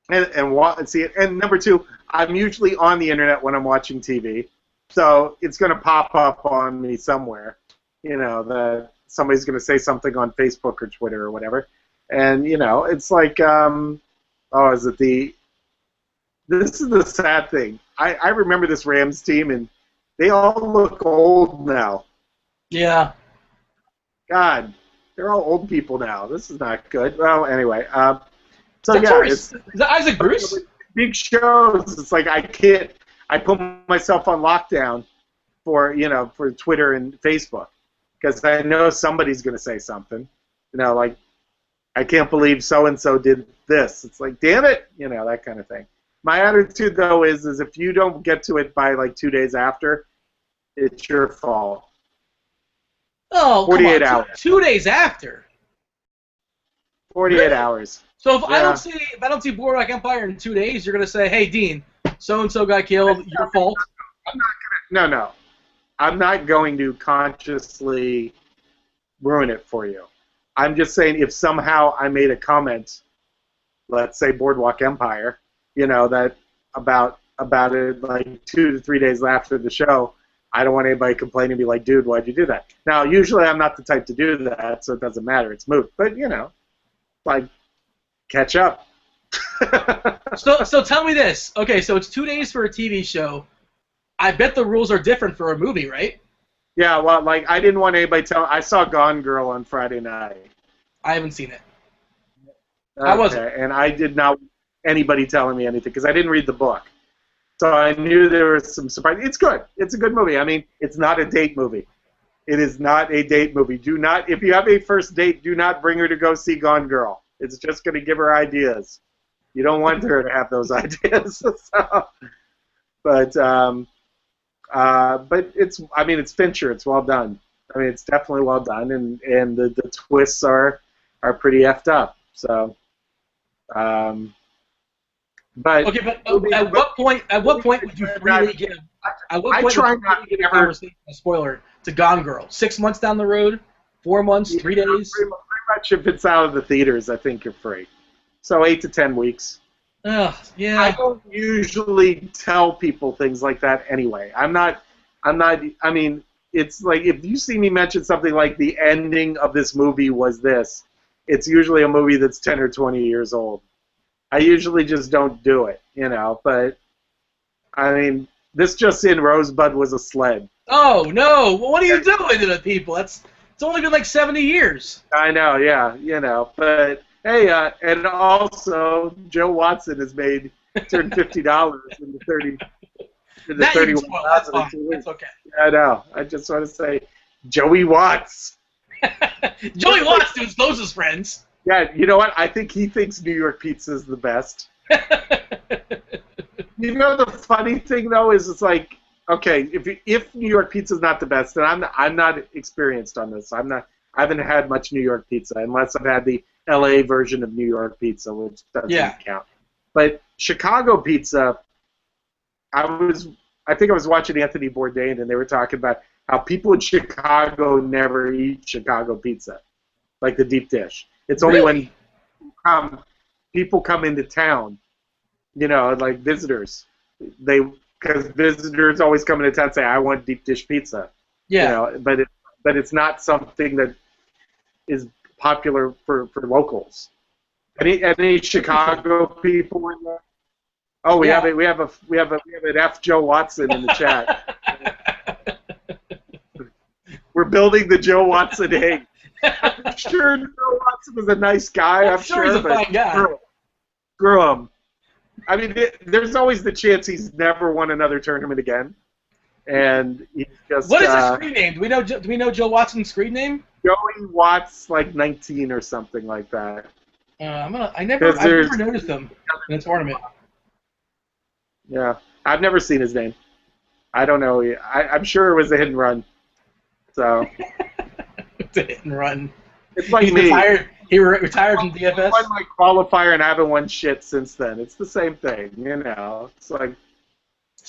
and see it. And number two, I'm usually on the internet when I'm watching TV. So it's going to pop up on me somewhere, that somebody's going to say something on Facebook or Twitter or whatever. And, it's like, this is the sad thing. I remember this Rams team, and they all look old now. Yeah. God, They're all old people now. This is not good. Well, anyway. So Is that yeah, Tori- it's is that Isaac Bruce? big shows. It's like I can't. I put myself on lockdown for for Twitter and Facebook because I know somebody's going to say something. Like I can't believe so and so did this. It's like, damn it, that kind of thing. My attitude though is if you don't get to it by like 2 days after, it's your fault. Oh, 48 come on. hours. 2 days after. 48 Really? hours. So if Yeah. I don't see Boardwalk Empire in 2 days, you're gonna say, "Hey, Dean, so and so got killed. Your fault." No. I'm not going to consciously ruin it for you. I'm just saying if somehow I made a comment, let's say Boardwalk Empire, that about it like 2 to 3 days after the show, I don't want anybody complaining and be like, dude, why'd you do that? Now, usually I'm not the type to do that, so it doesn't matter. It's moot. But, like, catch up. So tell me this. Okay, so it's 2 days for a TV show. I bet the rules are different for a movie, right? Yeah, well, like, I didn't want anybody I saw Gone Girl on Friday night. I haven't seen it. Okay, How was it? and I did not want anybody telling me anything because I didn't read the book. So I knew there was some surprise. It's good. It's a good movie. I mean, it's not a date movie. It is not a date movie. Do not, if you have a first date, do not bring her to go see Gone Girl. It's just going to give her ideas. You don't want her to have those ideas. But it's Fincher. It's well done. I mean, it's definitely well done, and the twists are pretty effed up. So, but Okay, but at what point would you freely give? At what I point try would you not freely give to a ever- conversation, a spoiler, to Gone Girl? 6 months down the road? 4 months? 3 days? Pretty much, if it's out of the theaters, I think you're free. So 8 to 10 weeks. Ugh, yeah. I don't usually tell people things like that anyway. I'm not. I mean, it's like if you see me mention something like the ending of this movie was this, it's usually a movie that's 10 or 20 years old. I usually just don't do it, But I mean, this just in Rosebud was a sled. Oh no! Well, what are you doing to the people? It's only been like 70 years. I know, yeah, But hey, and also Joe Watson has turned $50 into 30. That you can spoil. That's fine. That's okay. I know. I just want to say, Joey Watts. Joey Watts to his closest friends. Yeah, you know what? I think he thinks New York pizza is the best. The funny thing though is it's like, okay, if New York pizza is not the best, then I'm not experienced on this. I haven't had much New York pizza unless I've had the LA version of New York pizza, which doesn't count. But Chicago pizza, I think I was watching Anthony Bourdain, and they were talking about how people in Chicago never eat Chicago pizza, like the deep dish. It's only when people come into town, like visitors. Because visitors always come into town and say, "I want deep dish pizza." Yeah. But it's not something that is popular for locals. Any Chicago people in there? Oh, we have an F. Joe Watson in the chat. We're building the Joe Watson egg. I'm sure Joe Watson was a nice guy. I'm sure he's a fine guy. Screw him. I mean, there's always the chance he's never won another tournament again, and he's just. What is his screen name? Do we know Joe Watson's screen name? Joey Watts, like 19 or something like that. I've never noticed him in a tournament. Yeah, I've never seen his name. I don't know. I'm sure it was a hit and run. So. It's a hit and run. It's like He's me. retired. He retired from DFS. I won my qualifier and I haven't won shit since then. It's the same thing, It's like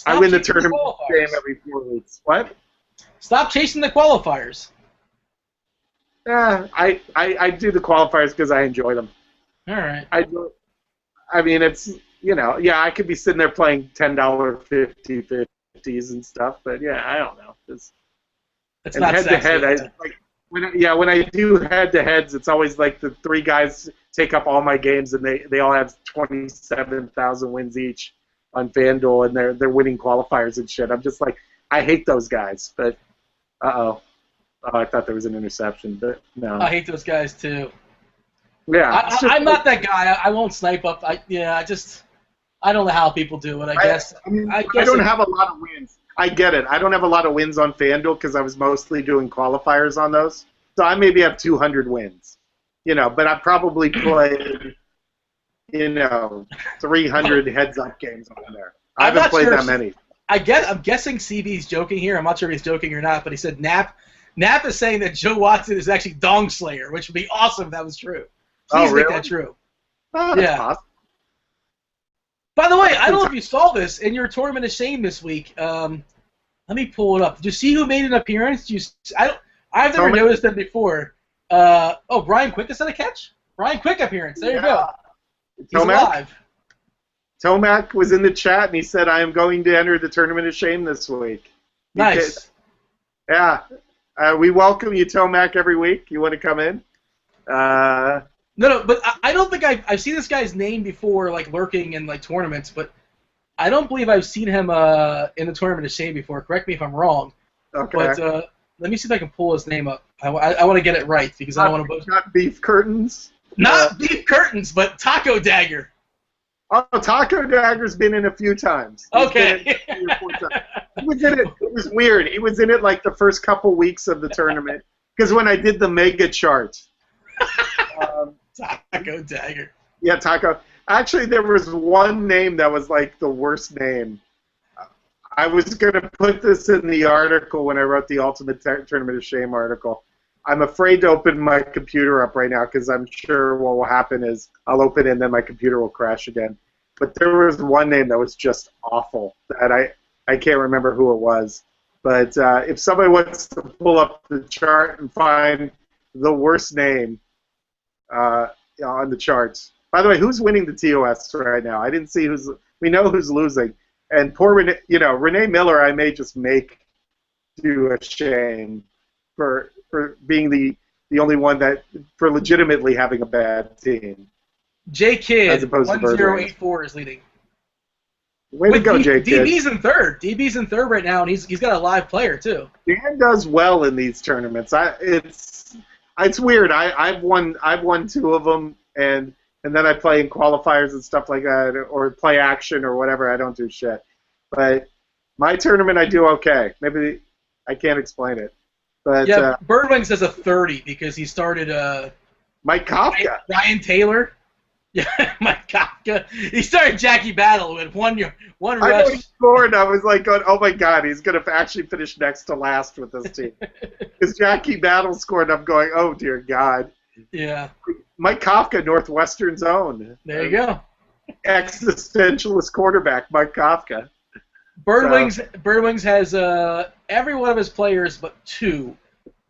I win the tournament game every 4 weeks. What? Stop chasing the qualifiers. Yeah, I do the qualifiers because I enjoy them. All right. I mean, it's I could be sitting there playing $10 50/50s and stuff, but yeah, I don't know. It's not head sexy. to head, when I do head to heads, it's always like the 3 guys take up all my games, and they all have 27,000 wins each on FanDuel, and they're winning qualifiers and shit. I'm just like, I hate those guys, but Oh, I thought there was an interception, but no. I hate those guys too. Yeah, I'm not that guy. I won't snipe up. I don't know how people do it. I guess I don't have a lot of wins. I get it. I don't have a lot of wins on FanDuel because I was mostly doing qualifiers on those. So I maybe have 200 wins, but I probably played, 300 heads-up games on there. I haven't played that many. I'm guessing CB's joking here. I'm not sure if he's joking or not, but he said Nap is saying that Joe Watson is actually Dong Slayer, which would be awesome if that was true. Please make that true. Oh, yeah. Awesome. By the way, I don't know if you saw this in your Tournament of Shame this week. Let me pull it up. Did you see who made an appearance? I've never noticed them before. Brian Quick is that a catch? Brian Quick appearance. There you go. He's alive. Tomac was in the chat and he said, "I am going to enter the Tournament of Shame this week." Nice. We welcome you, Tomac, every week. You want to come in? No, but I don't think I've seen this guy's name before, like lurking in like tournaments, but I don't believe I've seen him in the Tournament of Shame before. Correct me if I'm wrong. Okay. But let me see if I can pull his name up. I want to get it right because I don't want to. Not Beef Curtains. Not Beef Curtains, but Taco Dagger. Oh, Taco Dagger's been in a few times. Okay. He was in it. It was weird. He was in it like the first couple weeks of the tournament because when I did the mega chart. Taco Dagger. Yeah, Taco. Actually, there was one name that was like the worst name. I was going to put this in the article when I wrote the Ultimate Tournament of Shame article. I'm afraid to open my computer up right now because I'm sure what will happen is I'll open it and then my computer will crash again. But there was one name that was just awful that I can't remember who it was. But if somebody wants to pull up the chart and find the worst name on the charts. By the way, who's winning the TOS right now? I didn't see who's. We know who's losing. And poor Renee Miller, I may just make do a shame for being the only one for legitimately having a bad team. J Kidd, as opposed to 1084 is leading. Way to go, J Kidd. DB's in third. DB's in third right now, and he's got a live player too. Dan does well in these tournaments. It's weird. I've won two of them, and then I play in qualifiers and stuff like that, or play action or whatever. I don't do shit. But my tournament, I do okay. Maybe I can't explain it. But yeah, Birdwings has a 30 because he started Mike Kafka. Ryan Taylor. Yeah, Mike Kafka. He started Jackie Battle with one rush. I know he scored. I was like, going, oh my god, he's going to actually finish next to last with this team. Because Jackie Battle scored, I'm going, oh dear God. Yeah. Mike Kafka, Northwestern's own. There you go. Existentialist quarterback, Mike Kafka. Birdwings has every one of his players but two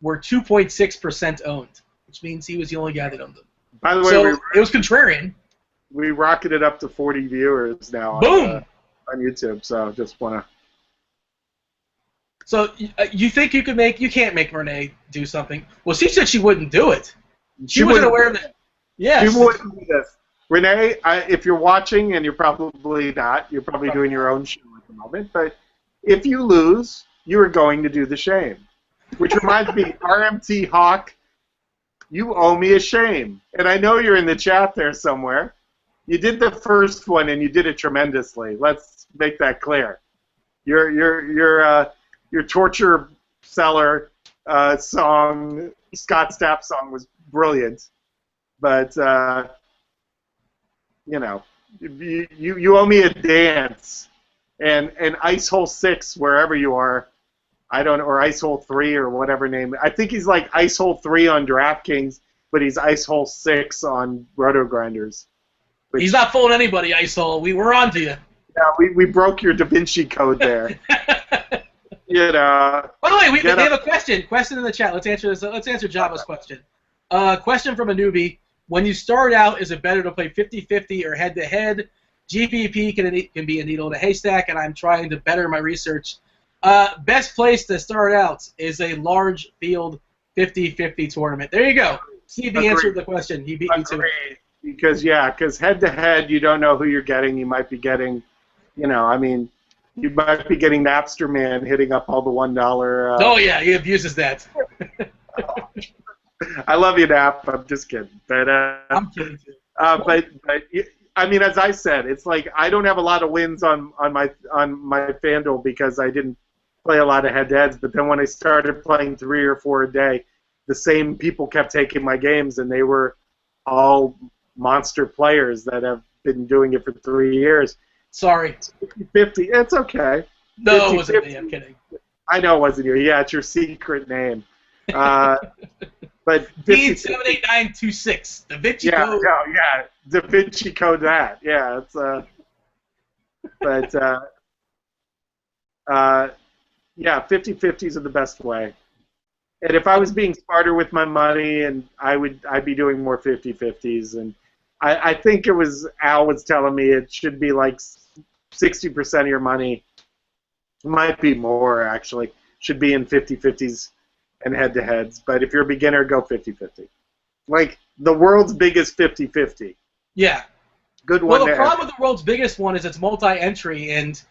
were 2.6% owned, which means he was the only guy that owned them. By the way, so it was contrarian. We rocketed up to 40 viewers now. Boom! On YouTube, so just want to. So you think you can't make Renee do something? Well, she said she wouldn't do it. She wasn't aware of it. Yeah. She wouldn't do this. Renee, if you're watching, and you're probably not, you're probably doing your own show at the moment, but if you lose, you are going to do the shame. Which reminds me, RMT Hawk, you owe me a shame. And I know you're in the chat there somewhere. You did the first one, and you did it tremendously. Let's make that clear. Your torture seller song, Scott Stapp song, was brilliant. But you owe me a dance, and Ice Hole 6 wherever you are, I don't know, or Ice Hole 3 or whatever name. I think he's like Ice Hole 3 on DraftKings, but he's Ice Hole 6 on Roto Grinders. He's not fooling anybody, Ice Hole. We're on to you. Yeah, we broke your Da Vinci Code there. By the way, we have a question. Question in the chat. Let's answer Java's question. Question from a newbie. When you start out, is it better to play 50-50 or head-to-head? GPP can be a needle in a haystack, and I'm trying to better my research. Best place to start out is a large field 50-50 tournament. There you go. CB answered the question. He beat me to it. Because head-to-head, you don't know who you're getting. You might be getting, you might be getting Napster Man hitting up all the $1. Oh, yeah, he abuses that. I love you, Nap. I'm just kidding. But I'm kidding too. but I mean, as I said, it's like I don't have a lot of wins on my FanDuel because I didn't play a lot of head-to-heads. But then when I started playing 3 or 4 a day, the same people kept taking my games, and they were all monster players that have been doing it for 3 years. Sorry. 50. It's okay. No, 50, it wasn't 50. me. I'm kidding. I know it wasn't you. Yeah, it's your secret name. But D78926. Da Vinci yeah, Code. no, yeah, Da Vinci Code that. Yeah, it's but yeah, 50-50s are the best way. And if I was being smarter with my money, and I'd be doing more 50-50s. And I think it was Al was telling me it should be like 60% of your money. It might be more actually. Should be in 50-50s and head-to-heads. But if you're a beginner, go 50-50. Like the world's biggest 50-50. Yeah. Good one. Well, the problem with the world's biggest one is it's multi-entry, and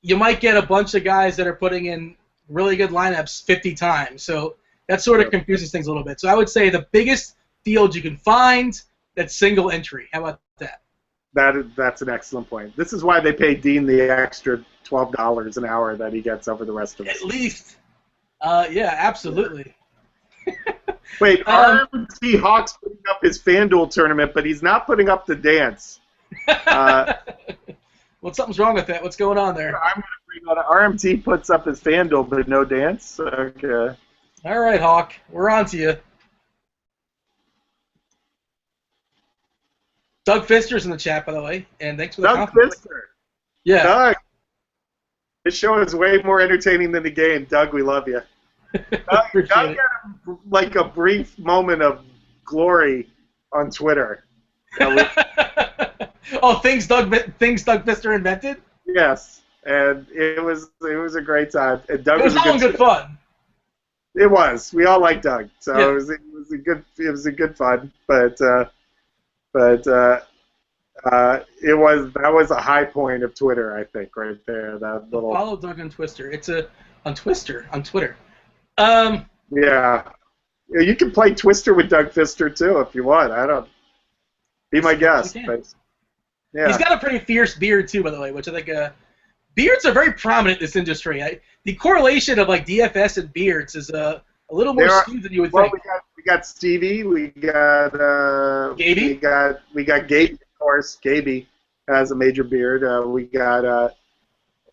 you might get a bunch of guys that are putting in really good lineups 50 times. So that sort of confuses things a little bit. So I would say the biggest field you can find that's single entry. How about that? That's an excellent point. This is why they pay Dean the extra $12 an hour that he gets over the rest of us. At least. Yeah, absolutely. Wait, RMT Hawk's putting up his FanDuel tournament, but he's not putting up the dance. Well, something's wrong with that. What's going on there? I'm going to bring on RMT puts up his FanDuel, but no dance. Okay. All right, Hawk. We're on to you. Doug Fister's in the chat, by the way, and thanks for the Doug compliment. Fister. Yeah. Doug. This show is way more entertaining than the game. Doug, we love you. Doug had like a brief moment of glory on Twitter. Oh, things Doug Fister invented? Yes, and it was a great time. And Doug It was all in good fun. It was. We all like Doug, so Yeah. it was a good fun. But that was a high point of Twitter, I think, right there. That little Follow Doug on Twister. It's on Twitter. Yeah, you can play Twister with Doug Fister too if you want. I don't. Be my guest. But, yeah. He's got a pretty fierce beard too, by the way, which I think beards are very prominent in this industry. The correlation of like DFS and beards is a little more skewed than you would think. We got Stevie. We got Gaby. We got Gaby, of course. Gaby has a major beard. We got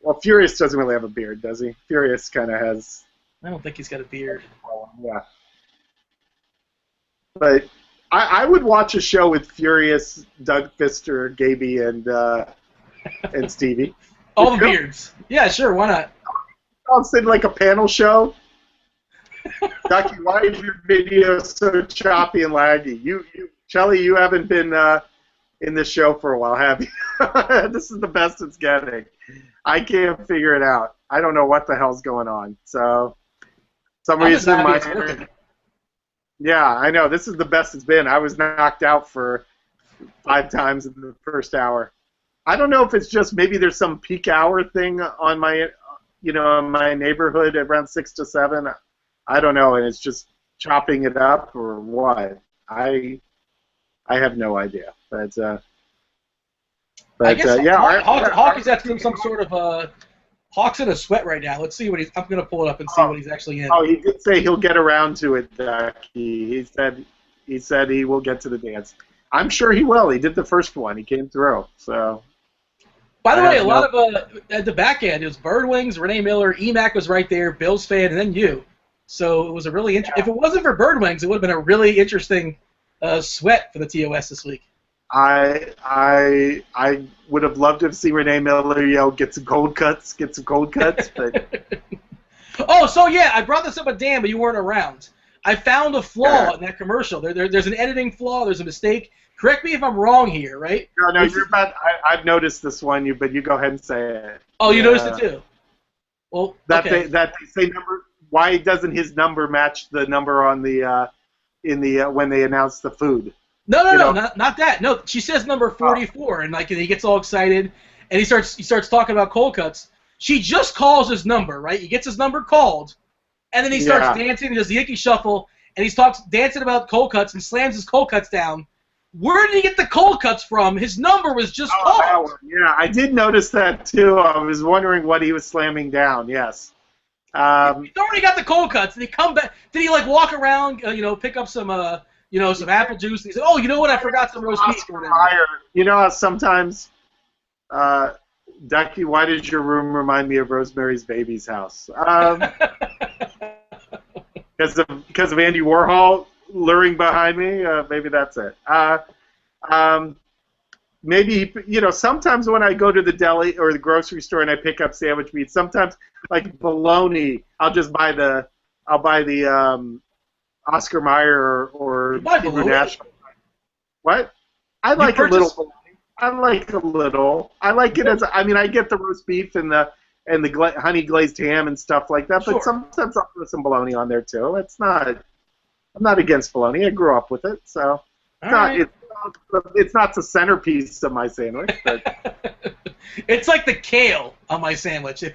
well, Furious doesn't really have a beard, does he? Furious kind of has. I don't think he's got a beard. Yeah. But I would watch a show with Furious, Doug Fister, Gaby, and Stevie. All the beards. Yeah, sure. Why not? I'll send like a panel show. Duckie, why is your video so choppy and laggy? Shelly, you haven't been in this show for a while, have you? This is the best it's getting. I can't figure it out. I don't know what the hell's going on. So, some reason yeah, I know. This is the best it's been. I was knocked out for 5 times in the first hour. I don't know if it's just maybe there's some peak hour thing on my, my neighborhood around 6 to 7. I don't know, and it's just chopping it up or what. I have no idea. But I guess yeah, Hawk is at some sort of Hawk's in a sweat right now. Let's see what I'm going to pull it up and see what he's actually in. Oh, he did say he'll get around to it, Duckie. He said he will get to the dance. I'm sure he will. He did the first one. He came through. So. By the way, a lot of at the back end, it was Birdwings, Renee Miller, EMAC was right there, Bills fan, and then you. So it was a really interesting. If it wasn't for Birdwings, it would have been a really interesting sweat for the TOS this week. I would have loved to have seen Renee Miller yell, get some cold cuts, but... Oh, so yeah, I brought this up with Dan, but you weren't around. I found a flaw in that commercial. There's an editing flaw, there's a mistake. Correct me if I'm wrong here, right? No, you're about... I've noticed this one, but you go ahead and say it. Oh, you noticed it too? Well, okay. That they say number... Why doesn't his number match the number on the... when they announce the food? No, not that. No, she says number 44, and he gets all excited, and he starts talking about cold cuts. She just calls his number, right? He gets his number called, and then he starts dancing. He does the Icky Shuffle, and he starts dancing about cold cuts and slams his cold cuts down. Where did he get the cold cuts from? His number was just called. Yeah, I did notice that too. I was wondering what he was slamming down. Yes. He's already got the cold cuts. Did he come back? Did he like walk around? Pick up some some apple juice. And he said, "Oh, you know what? I forgot some roast beef." You know how sometimes, Ducky, why does your room remind me of Rosemary's Baby's house? Because of Andy Warhol luring behind me. Maybe that's it. Maybe sometimes when I go to the deli or the grocery store and I pick up sandwich meat, sometimes like bologna, I'll buy the Oscar Mayer or Hebrew National. What? I like a little bologna. I like a little. I like it I get the roast beef and the honey glazed ham and stuff like that, but sometimes I'll put some bologna on there too. I'm not against bologna. I grew up with it, so it's not the centerpiece of my sandwich. But it's like the kale on my sandwich. I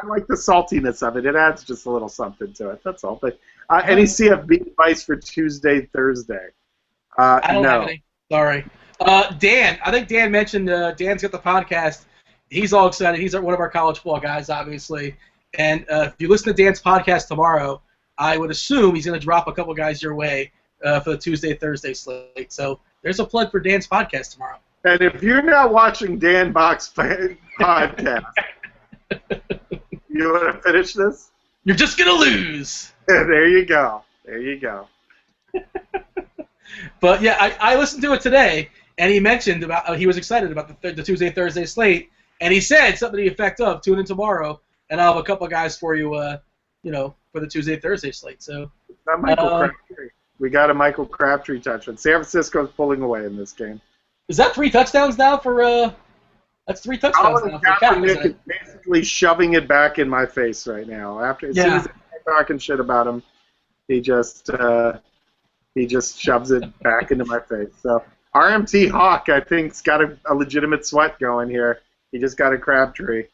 like the saltiness of it. It adds just a little something to it. That's all. But any CFB advice for Tuesday, Thursday? I don't have any. Sorry. Dan, I think Dan mentioned Dan's got the podcast. He's all excited. He's one of our college football guys, obviously. And if you listen to Dan's podcast tomorrow, I would assume he's going to drop a couple guys your way for the Tuesday, Thursday slate. So there's a plug for Dan's podcast tomorrow. And if you're not watching Dan Bach's podcast, you want to finish this? You're just going to lose. There you go. There you go. But, yeah, I listened to it today, and he mentioned about he was excited about the Tuesday, Thursday slate, and he said something to the effect of, tune in tomorrow, and I'll have a couple guys for you, for the Tuesday, Thursday slate. So Michael Crabtree. We got a Michael Crabtree touchdown. San Francisco's pulling away in this game. Is that 3 touchdowns now for that's 3 touchdowns now for Kaepernick is basically shoving it back in my face right now. As soon as I'm talking shit about him, he just shoves it back into my face. So RMT Hawk, I think, has got a legitimate sweat going here. He just got a Crabtree.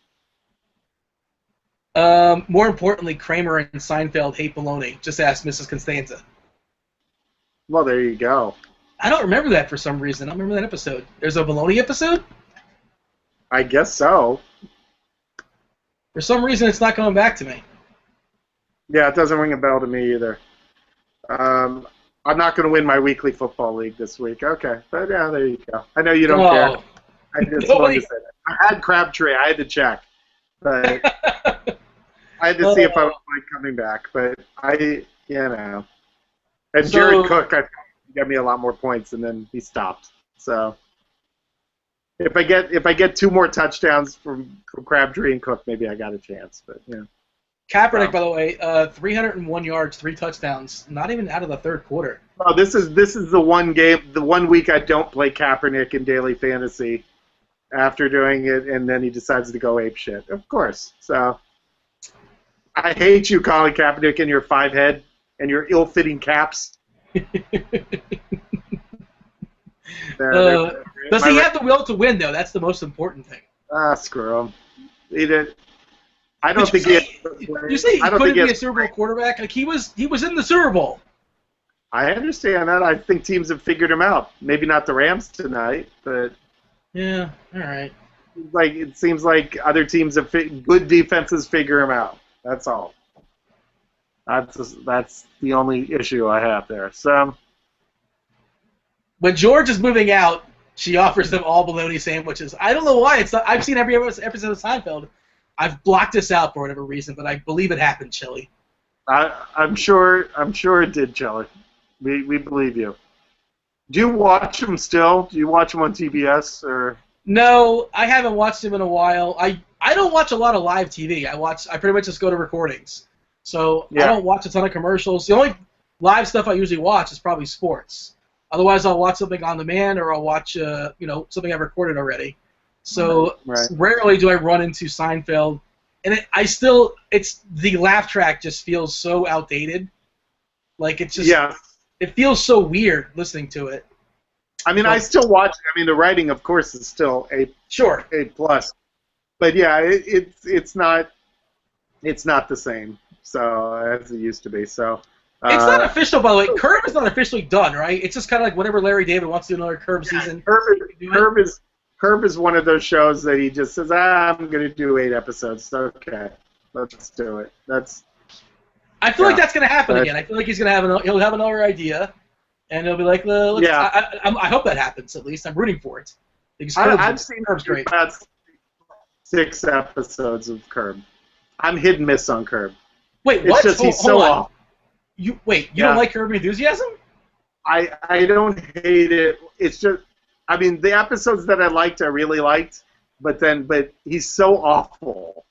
More importantly, Kramer and Seinfeld hate baloney. Just ask Mrs. Constanza. Well, there you go. I don't remember that for some reason. I don't remember that episode. There's a baloney episode? I guess so. For some reason, it's not coming back to me. Yeah, it doesn't ring a bell to me either. I'm not going to win my weekly football league this week. Okay, but yeah, there you go. I know you don't care. I just wanted to say that. I had Crabtree. I had to check. But I had to see if I was coming back. But And Jared Cook, I thought, got me a lot more points, and then he stopped. So if I get 2 more touchdowns from Crabtree and Cook, maybe I got a chance. But yeah. Kaepernick, by the way, 301 yards, 3 touchdowns, not even out of the third quarter. Oh, this is the one game, the 1 week I don't play Kaepernick in daily fantasy. After doing it, and then he decides to go ape shit. Of course. So I hate you, Colin Kaepernick, and your 5 head and your ill-fitting caps. Does he have the will to win, though? That's the most important thing. Screw him. He did. I don't think he. You say he couldn't be a Super Bowl quarterback? Like he was in the Super Bowl. I understand that. I think teams have figured him out. Maybe not the Rams tonight, but. Yeah. All right. It seems like other teams have good defenses figure him out. That's all. That's the only issue I have there. So. When George is moving out, she offers them all bologna sandwiches. I don't know why. I've seen every episode of Seinfeld. I've blocked this out for whatever reason, but I believe it happened, Chili. I'm sure it did, Chili. We believe you. Do you watch them still? Do you watch them on TBS or? No, I haven't watched them in a while. I don't watch a lot of live TV. I pretty much just go to recordings. So I don't watch a ton of commercials. The only live stuff I usually watch is probably sports. Otherwise, I'll watch something on demand or I'll watch something I've recorded already. So rarely do I run into Seinfeld, and it's the laugh track just feels so outdated. Like it's just it feels so weird listening to it. I mean, I still watch it. I mean, the writing, of course, is still A+. But yeah, it's not. It's not the same, so as it used to be. So It's not official, by the way. Curb is not officially done, right? It's just kind of like whenever Larry David wants to do another Curb season. Curb is one of those shows that he just says, I'm going to do 8 episodes. Okay, let's do it. I feel like that's going to happen again. I feel like he'll have another idea, and he'll be like, I hope that happens at least. I'm rooting for it. Because I've seen Curb's great. about 6 episodes of Curb. I'm hit and miss on Curb. Wait, it's what? Just, he's so off. You don't like Curb Your Enthusiasm? I don't hate it. It's just, I mean, the episodes that I liked, I really liked, but he's so awful.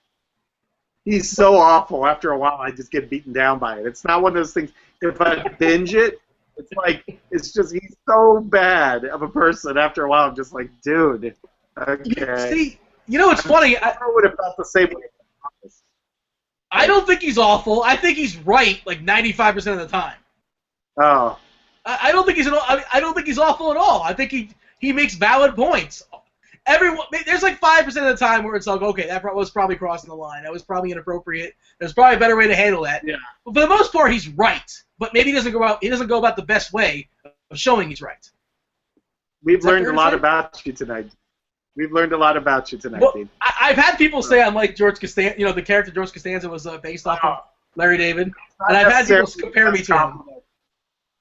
He's so awful. After a while, I just get beaten down by it. It's not one of those things. If I binge it, it's just he's so bad of a person. After a while, I'm just like, dude. Okay. See, it's funny. I would have felt the same way. I don't think he's awful. I think he's right like 95% of the time. Oh. I don't think he's awful at all. I think he makes valid points. There's like 5% of the time where it's like, okay, that was probably crossing the line. That was probably inappropriate. There's probably a better way to handle that. Yeah. But for the most part, he's right. But maybe he doesn't go about the best way of showing he's right. We've learned a lot about you tonight. Well, Dean. I've had people say I'm like George Costanza. The character George Costanza was based off of Larry David, and I've had people compare me to him.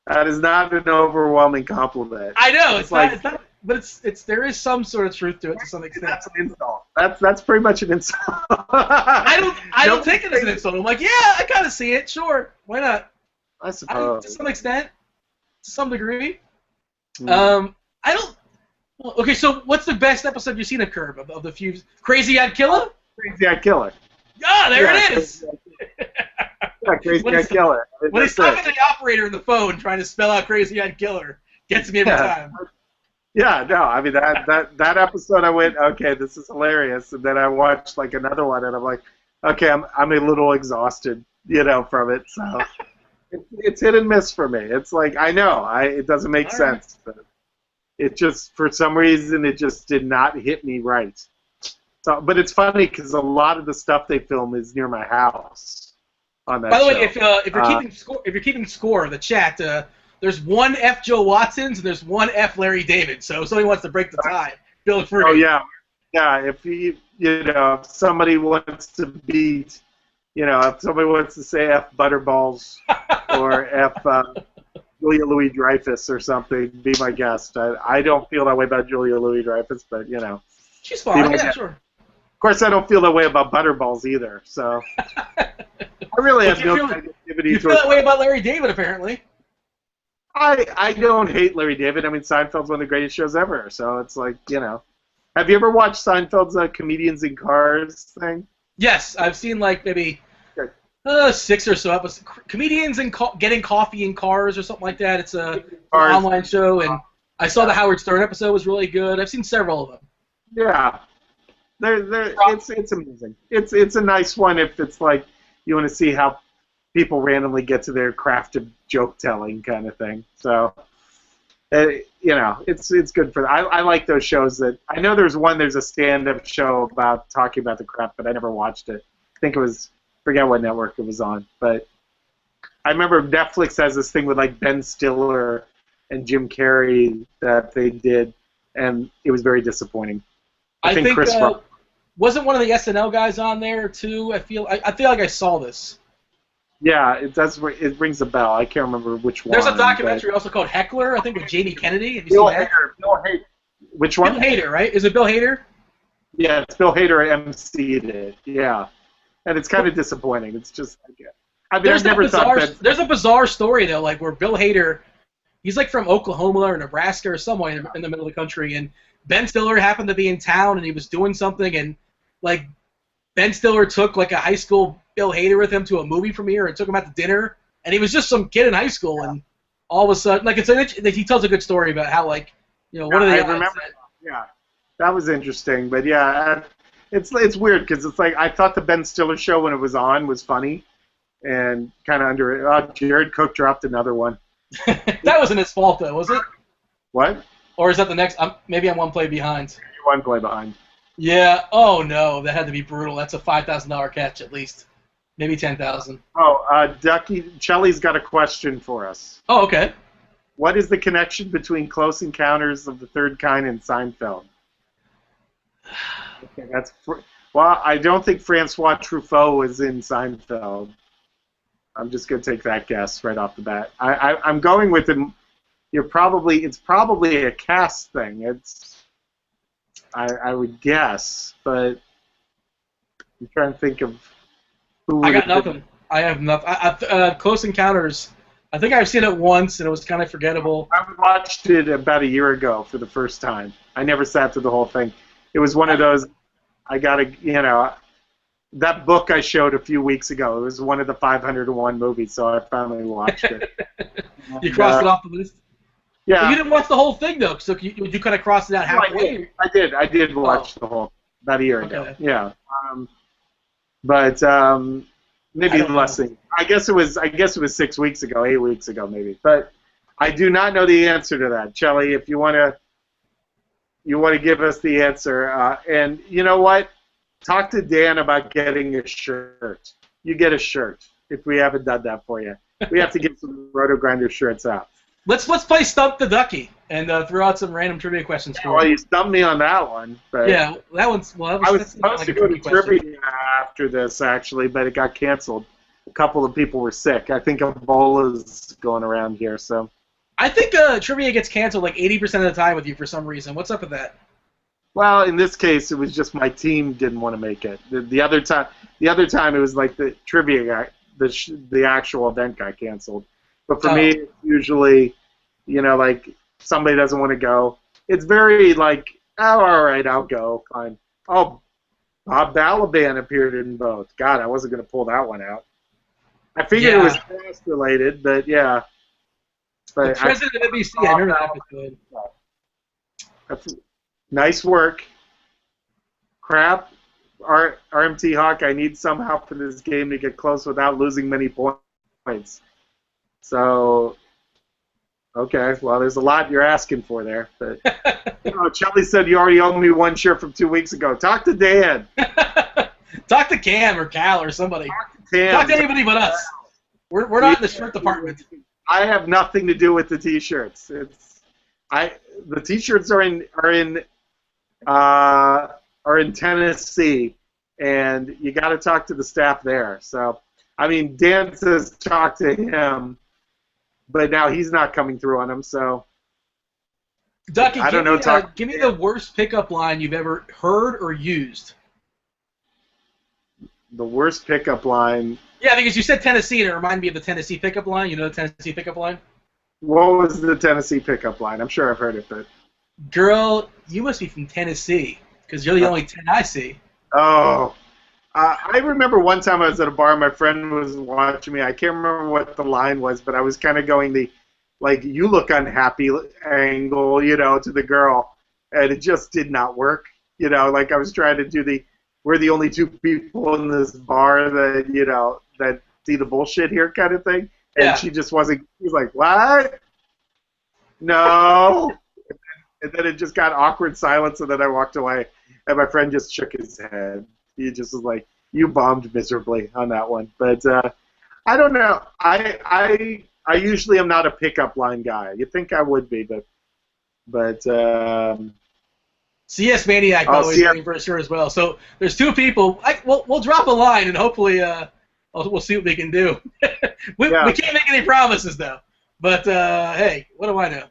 That is not an overwhelming compliment. I know it's not, but there is some sort of truth to it to some extent. That's an insult. That's pretty much an insult. I don't take it as an insult. I'm like, yeah, I kind of see it. Sure, why not? I suppose to some extent, to some degree. Mm. I don't. Well, okay, so what's the best episode you've seen of Curb of the few? Crazy Eyed Killer? Crazy Eyed Killer. Ah, there it is. Yeah, Crazy Eyed Killer. When he's talking to the operator on the phone trying to spell out Crazy Eyed Killer, gets me every time. Yeah, no, I mean that episode I went, okay, this is hilarious, and then I watched like another one, and I'm like, okay, I'm a little exhausted, from it. So it's hit and miss for me. It's like I know it doesn't make sense. But it just, for some reason, it just did not hit me right. So, but it's funny because a lot of the stuff they film is near my house. On that. By the way, show. if you're keeping score of the chat, there's one F Joe Watson's and there's one F Larry David. So if somebody wants to break the tie, feel free. Oh yeah. If somebody wants to beat, if somebody wants to say F Butterballs or F. Julia Louis-Dreyfus or something, be my guest. I don't feel that way about Julia Louis-Dreyfus, but she's fine. Yeah, sure. Of course, I don't feel that way about Butterballs either. So I really have no negativity. You feel that way about Larry David, apparently. I don't hate Larry David. I mean, Seinfeld's one of the greatest shows ever. So it's like, Have you ever watched Seinfeld's Comedians in Cars thing? Yes, I've seen like maybe 6 or so episodes. Comedians and getting coffee in cars or something like that. It's an online show, and I saw the Howard Stern episode was really good. I've seen several of them. Yeah, it's amazing. It's a nice one if it's like you want to see how people randomly get to their craft of joke telling kind of thing. So, it's good for that. I like those shows that I know. There's a stand-up show about talking about the crap, but I never watched it. I think it was. Forget what network it was on, but I remember Netflix has this thing with like Ben Stiller and Jim Carrey that they did, and it was very disappointing. I think Chris Rock wasn't one of the SNL guys on there too. I feel like I saw this. Yeah, it rings a bell. I can't remember which one. There's a documentary also called Heckler, I think, with Jamie Kennedy. Have you Bill seen that? Bill Hader. Which one? Bill Hader, right? Is it Bill Hader? Yeah, it's Bill Hader emceed it. Yeah. And it's kind of disappointing. It's just like, I mean, there's a bizarre story though, like where Bill Hader, he's like from Oklahoma or Nebraska or somewhere in the middle of the country, and Ben Stiller happened to be in town and he was doing something, and like Ben Stiller took like a high school Bill Hader with him to a movie premiere and took him out to dinner, and he was just some kid in high school, and all of a sudden, like he tells a good story about how like what are they? I remember. Yeah, that was interesting, but yeah. It's weird because it's like I thought the Ben Stiller show when it was on was funny, and kind of under Jared Cook dropped another one. That wasn't his fault though, was it? What? Or is that the next? Maybe I'm one play behind. You're one play behind. Yeah. Oh no, that had to be brutal. That's a $5,000 catch at least. Maybe 10,000. Oh, Duckie, Chelly's got a question for us. Oh, okay. What is the connection between Close Encounters of the Third Kind and Seinfeld? Okay, well, I don't think Francois Truffaut was in Seinfeld. I'm just going to take that guess right off the bat. I'm going with him. It's probably a cast thing. I would guess, but I'm trying to think of who. I got nothing. I have nothing. Close Encounters. I think I've seen it once, and it was kind of forgettable. I watched it about a year ago for the first time. I never sat through the whole thing. It was one of those. I gotta, that book I showed a few weeks ago. It was one of the 501 movies, so I finally watched it. You crossed it off the list? Yeah. But you didn't watch the whole thing, though, so you kind of crossed it out halfway. I did watch the whole about a year ago. Okay. Yeah. But maybe less than. I guess it was 6 weeks ago, 8 weeks ago, maybe. But I do not know the answer to that, Chelly. If you want to give us the answer, and you know what? Talk to Dan about getting a shirt. You get a shirt if we haven't done that for you. We have to get some Roto Grinder shirts out. Let's play Stump the Duckie and throw out some random trivia questions for Well, you. you stumped me on that one. But Yeah, that one's I was supposed to go to trivia after this, actually, but it got canceled. A couple of people were sick. I think Ebola's going around here, so. I think trivia gets canceled like 80% of the time with you for some reason. What's up with that? Well, in this case, it was just my team didn't want to make it. The other time, it was like the trivia guy, the actual event got canceled. But for me, it's usually, like somebody doesn't want to go. It's very like, oh, all right, I'll go. Fine. Oh, Bob Balaban appeared in both. God, I wasn't going to pull that one out. I figured it was past related, but yeah. But the president of NBC, I remember that episode. Nice work. Crap. RMT Hawk, I need some help in this game to get close without losing many points. So, okay, well, there's a lot you're asking for there. But Charlie said you already owe me one shirt from 2 weeks ago. Talk to Dan. Talk to Cam or Cal or somebody. Talk to anybody but us. We're not in the shirt department. I have nothing to do with the T-shirts. The T-shirts are in Tennessee, and you got to talk to the staff there. So, I mean, Dan says talk to him, but now he's not coming through on them. So, Duckie, I don't know. Give me the worst pickup line you've ever heard or used. The worst pickup line. Yeah, because you said Tennessee, and it reminded me of the Tennessee pickup line. You know the Tennessee pickup line? What was the Tennessee pickup line? I'm sure I've heard it, but. Girl, you must be from Tennessee, because you're the only 10 I see. Oh. I remember one time I was at a bar, my friend was watching me. I can't remember what the line was, but I was kind of going the, like, you look unhappy angle, to the girl, and it just did not work. Like I was trying to do we're the only two people in this bar that, that see the bullshit here kind of thing. And she just wasn't, she was like, what? No. And then it just got awkward silence, and then I walked away, and my friend just shook his head. He just was like, you bombed miserably on that one. But I don't know. I usually am not a pickup line guy. You'd think I would be, but CS Maniac always looking for a shirt as well. So there's two people. We'll drop a line, and hopefully we'll see what we can do. we can't make any promises, though. But, hey, what do I know?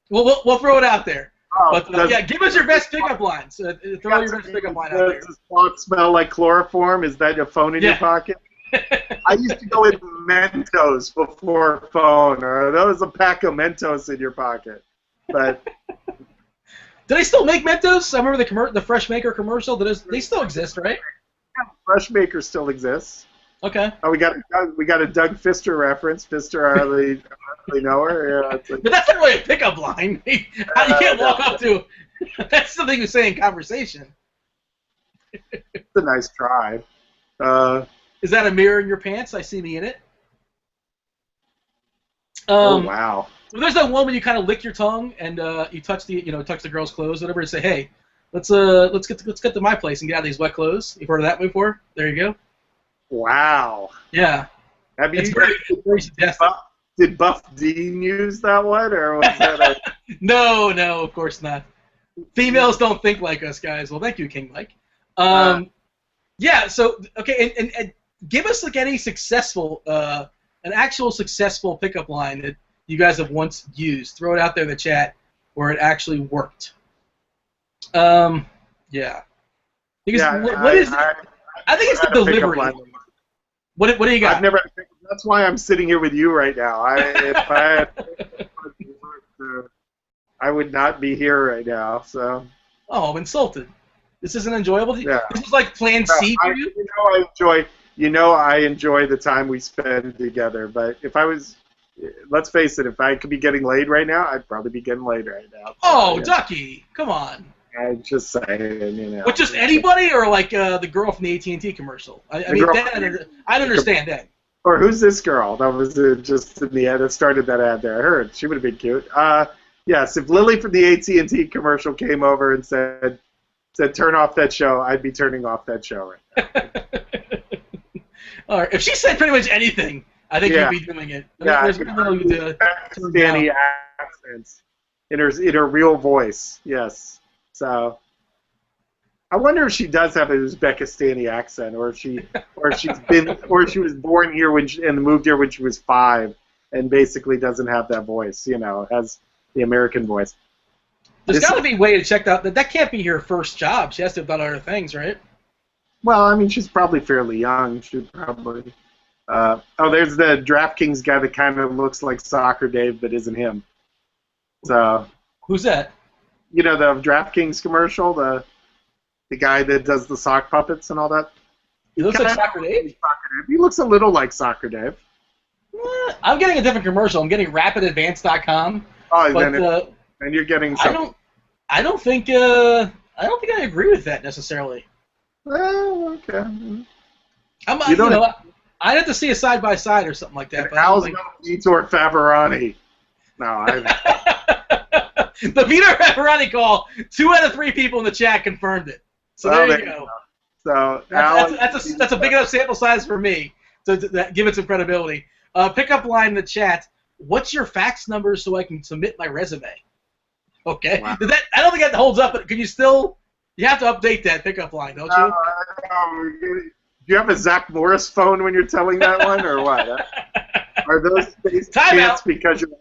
We'll throw it out there. But give us your best pickup lines. Throw your best pickup line out there. Does this clock smell like chloroform? Is that a phone in your pocket? I used to go with Mentos before phone, or there was a pack of Mentos in your pocket. But do they still make Mentos? I remember the Fresh Maker commercial. They still exist, right? Yeah, Fresh Maker still exists. Okay. Oh, we got a Doug Fister reference. Fister, I know her. Yeah, but that's not really a pickup line. You can't walk up to. That's something you say in conversation. It's a nice try. Is that a mirror in your pants? I see me in it. Oh wow. There's that one when you kind of lick your tongue and you touch the girl's clothes, whatever, and say, hey, let's get to my place and get out of these wet clothes. You've heard of that before? There you go. Wow. Yeah. Have you It's very suggestive. did Buff Dean use that one, or was that a... No, of course not. Females don't think like us, guys. Well, thank you, King Mike. Yeah, so, okay, and give us, like, any successful, an actual successful pickup line that you guys have once used. Throw it out there in the chat where it actually worked. Yeah. Because what is it? I think it's the delivery. What do you got? I've never. That's why I'm sitting here with you right now. I would not be here right now. So. Oh, I'm insulted. This isn't enjoyable. Yeah. This is like Plan C for you. I enjoy the time we spend together. But if I was, let's face it, if I could be getting laid right now, I'd probably be getting laid right now. Oh, Duckie, come on. I'm just saying, you know. What, just anybody, or like the girl from the AT&T commercial? I mean, I'd understand that. Or who's this girl? That was just in the ad that started that ad there. I heard she would have been cute. Yes, if Lily from the AT&T commercial came over and said turn off that show, I'd be turning off that show right now. All right. If she said pretty much anything, I think you'd be doing it. There's Pakistani accents in her real voice. Yes. So I wonder if she does have a Uzbekistani accent, or she was born here and moved here when she was 5, and basically doesn't have that voice. You know, has the American voice. There's got to be a way to check out that can't be her first job. She has to have done other things, right? Well, I mean, she's probably fairly young. She'd probably. There's the DraftKings guy that kind of looks like Soccer Dave, but isn't him. So. Who's that? You know, the DraftKings commercial, the guy that does the sock puppets and all that. He looks like Soccer Dave? He looks a little like Soccer Dave. I'm getting a different commercial. I'm getting rapidadvance.com. Oh, but, and you're getting something. I don't think I agree with that necessarily. Well, okay. I'd have to see a side by side or something like that. But Al's Vitor Favorani. No, the Vitor Favorani call. 2 out of 3 people in the chat confirmed it. So there you go. So that's a big enough sample size for me to give it some credibility. Pickup line in the chat. What's your fax number so I can submit my resume? Okay. Wow. I don't think that holds up, but can you still? You have to update that pickup line, don't you? Do you have a Zach Morris phone when you're telling that one, or what? Are those space pants because you're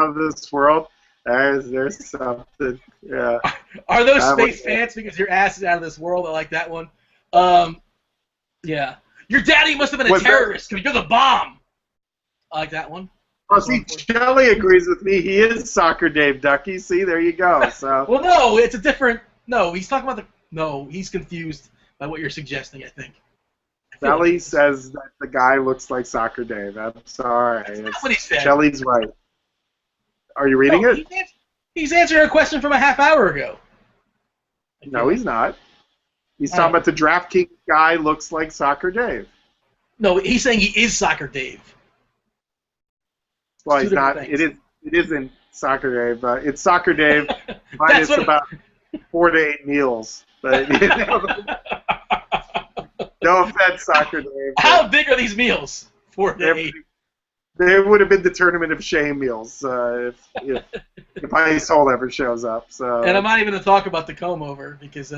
out of this world? There's something. Yeah. Are those space pants because your ass is out of this world? I like that one. Yeah. Your daddy must have been a terrorist because you're the bomb. I like that one. Oh, see, Shelley agrees with me. He is Soccer Dave, Duckie. See, there you go. So. Well, no, it's a different. No, he's talking about he's confused by what you're suggesting, I think. Shelley says that the guy looks like Soccer Dave. I'm sorry. That's not what he said. Shelley's right. Are you reading it? He's answering a question from a half hour ago. No, he's not. He's talking about the DraftKings guy looks like Soccer Dave. No, he's saying he is Soccer Dave. Well, he's not. Things. It isn't Soccer Dave. It's Soccer Dave minus about 4 to 8 meals. But no offense, Soccer Dave. How big are these meals? 4 to 8. They would have been the Tournament of Shame meals if Ice Hole ever shows up. So. And I'm not even going to talk about the comb over because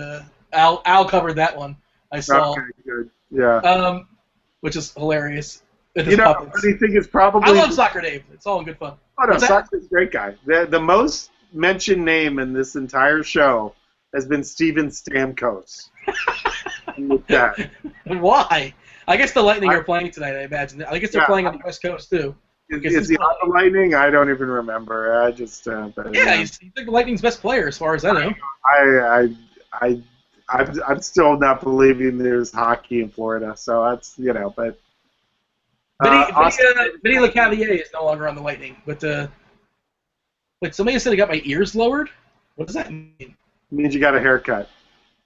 Al covered that one. I saw. Okay, good. Yeah. Which is hilarious. You know, the funny thing is probably. I love Soccer Dave. It's all in good fun. Oh no, Soccer's a great guy. The most mentioned name in this entire show has been Steven Stamkos. With that. Why? I guess the Lightning are playing tonight, I imagine. I guess they're playing on the West Coast, too. Is he on the Lightning? I don't even remember. I just... he's the Lightning's best player, as far as I know. I'm still not believing there's hockey in Florida, so that's, but... Vinny LeCavalier is no longer on the Lightning, but... Wait, somebody said I got my ears lowered? What does that mean? It means you got a haircut.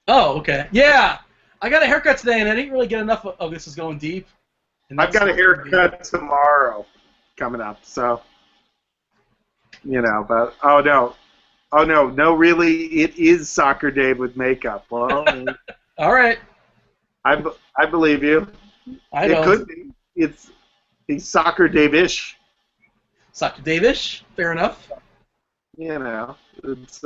Oh, okay. Yeah! I got a haircut today, and I didn't really get enough of This Is Going Deep. I've got a haircut tomorrow coming up, so, but, no, really, it is Soccer Dave with makeup. Well, all right. I believe you. I It don't. could be. He's Soccer Dave-ish. Soccer Davish. Fair enough. You know, it's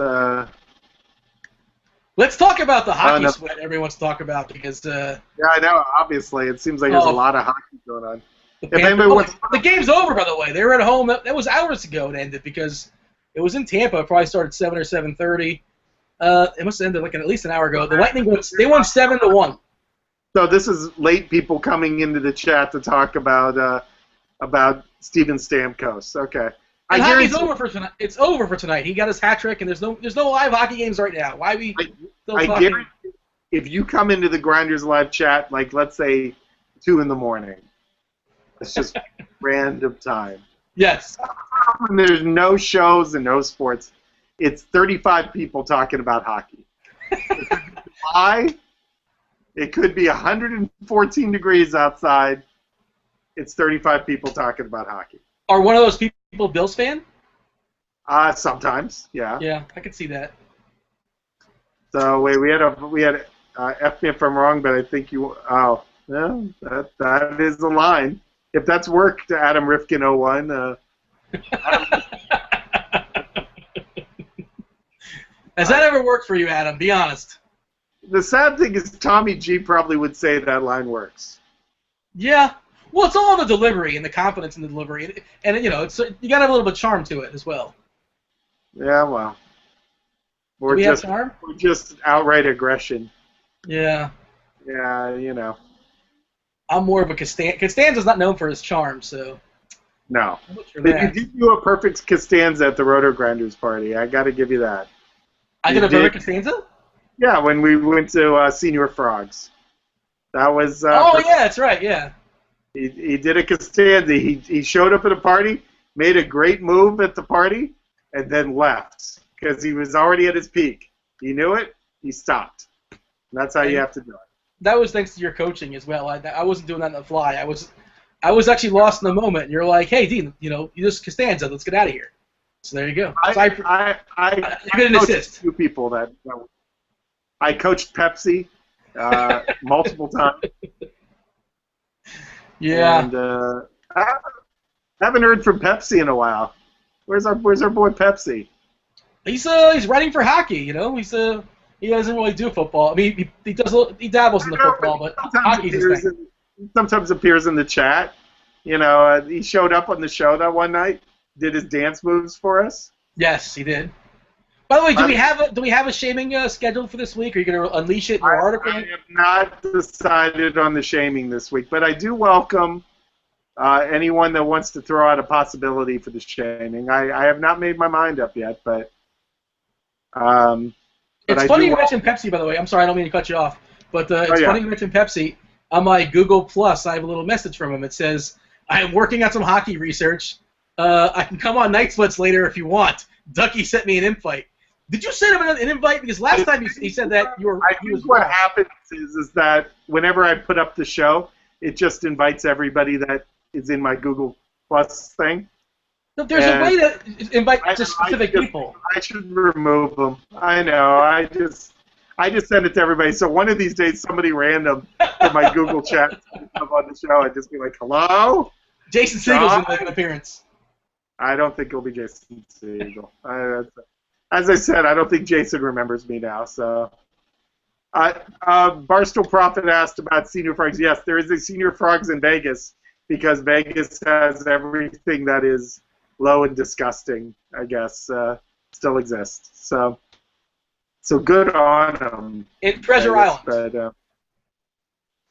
Let's talk about the hockey no. sweat everyone wants to talk about because Yeah, I know. Obviously, it seems like there's a lot of hockey going on. the game's over, by the way. They were at home. That was hours ago it ended because it was in Tampa. It probably started 7 or 7:30. It must have ended like at least an hour ago. The Lightning won 7-1. So this is late people coming into the chat to talk about Steven Stamkos. Okay. And hockey's over for tonight. It's over for tonight. He got his hat trick, and there's no live hockey games right now. Why we still I talking? guarantee if you come into the Grinders live chat, like let's say 2 in the morning, it's just random time. Yes. When there's no shows and no sports, it's 35 people talking about hockey. Why? It could be 114 degrees outside. It's 35 people talking about hockey. Are one of those people Bills fan? Sometimes, yeah. Yeah, I could see that. So wait, we had F me if I'm wrong, but I think you. Oh, no, that is the line. If that's worked, Adam Rifkin 01. Has that ever worked for you, Adam? Be honest. The sad thing is Tommy G probably would say that line works. Yeah. Well, it's all in the delivery and the confidence in the delivery, and you know, you got to have a little bit of charm to it as well. Yeah, well, Do we have charm? we're just outright aggression. Yeah. Yeah, you know. I'm more of a Costanza. Costanza's not known for his charm, so. No. For But that. you did do a perfect Costanza at the Roto Grinders party. I got to give you that. I did a perfect Costanza? Yeah, when we went to Senior Frogs. That was. Oh yeah, that's right. Yeah. He did a Costanza. He showed up at a party, made a great move at the party, and then left because he was already at his peak. He knew it. He stopped. And that's how you have to do it. That was thanks to your coaching as well. I wasn't doing that on the fly. I was actually lost in the moment. And you're like, hey, Dean, you just Costanza. Let's get out of here. So there you go. I you get an assist. A few people that I coached Pepsi multiple times. Yeah. And I haven't heard from Pepsi in a while. Where's our boy Pepsi? He's writing for hockey. He doesn't really do football. I mean, he dabbles in the football, but hockey's his thing. Sometimes appears in the chat. He showed up on the show that one night, did his dance moves for us. Yes, he did. By the way, do we have a shaming scheduled for this week? Are you going to unleash it in your article? I have not decided on the shaming this week, but I do welcome anyone that wants to throw out a possibility for the shaming. I have not made my mind up yet, but it's funny you mentioned Pepsi, by the way. I'm sorry, I don't mean to cut you off, but it's funny you mentioned Pepsi. On my Google Plus, I have a little message from him. It says, "I am working on some hockey research. I can come on Night Sweats later if you want. Duckie sent me an invite." Did you send him an invite? Because last time he said that you were. I think what happens is that whenever I put up the show, it just invites everybody that is in my Google Plus thing. No, there's a way to invite just specific people. I should remove them. I know. I just send it to everybody. So one of these days, somebody random from my Google chat come on the show and just be like, "Hello." Jason Siegel's going to make an appearance. I don't think it'll be Jason Siegel. As I said, I don't think Jason remembers me now. So, Barstool Prophet asked about Senior Frogs. Yes, there is a Senior Frogs in Vegas because Vegas has everything that is low and disgusting, I guess, still exists. So good on them. In Treasure Island. But,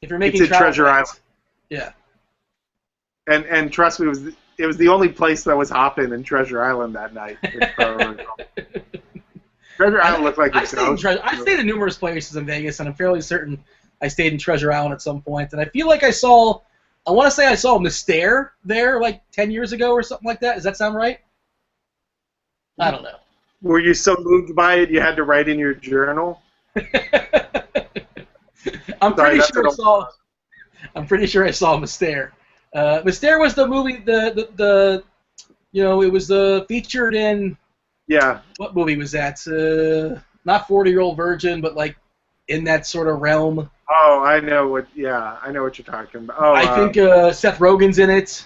if you're making it's in Treasure Island. Yeah. And trust me, it was the only place that was hopping in Treasure Island that night. Treasure Island looked like I stayed in numerous places in Vegas, and I'm fairly certain I stayed in Treasure Island at some point. And I feel like I want to say I saw Mystere there like 10 years ago or something like that. Does that sound right? I don't know. Were you so moved by it you had to write in your journal? I'm pretty sure I saw Mystere. Mystere was the movie, it was featured in. Yeah. What movie was that? Not 40-Year-Old Virgin, but like in that sort of realm. Oh, I know what. Yeah, I know what you're talking about. Oh, I think Seth Rogen's in it.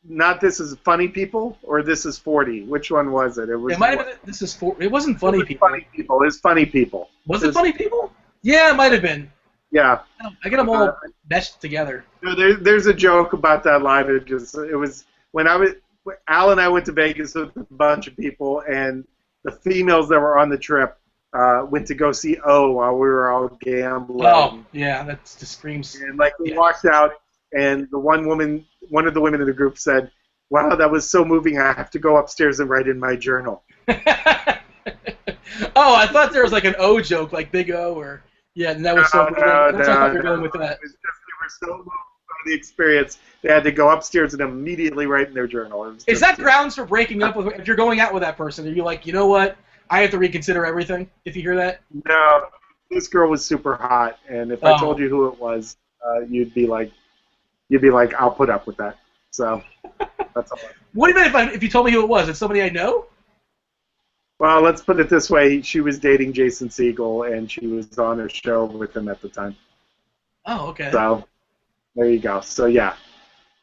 not This Is Funny People or This Is 40. Which one was it? It was. It might have been. This is for. It wasn't It Funny was People. Funny People. It's Funny People. Was it Funny People? Yeah, it might have been. Yeah. I get them all meshed together. No, there's a joke about that line. It was when Al and I went to Vegas with a bunch of people, and the females that were on the trip went to go see O while we were all gambling. Oh, yeah, that just screams. And like we walked out, and one of the women in the group said, "Wow, that was so moving. I have to go upstairs and write in my journal." Oh, I thought there was like an O joke, like Big O, or yeah, and that was so. That's how they're going with that. It was just, they were so moved by the experience, they had to go upstairs and immediately write in their journal. Is that grounds for breaking up with? If you're going out with that person, are you like, you know what? I have to reconsider everything. If you hear that. No, this girl was super hot, and if I told you who it was, you'd be like, I'll put up with that. So that's all. What do you mean if you told me who it was? It's somebody I know? Well, let's put it this way: she was dating Jason Segel, and she was on a show with him at the time. Oh, okay. So there you go. So yeah,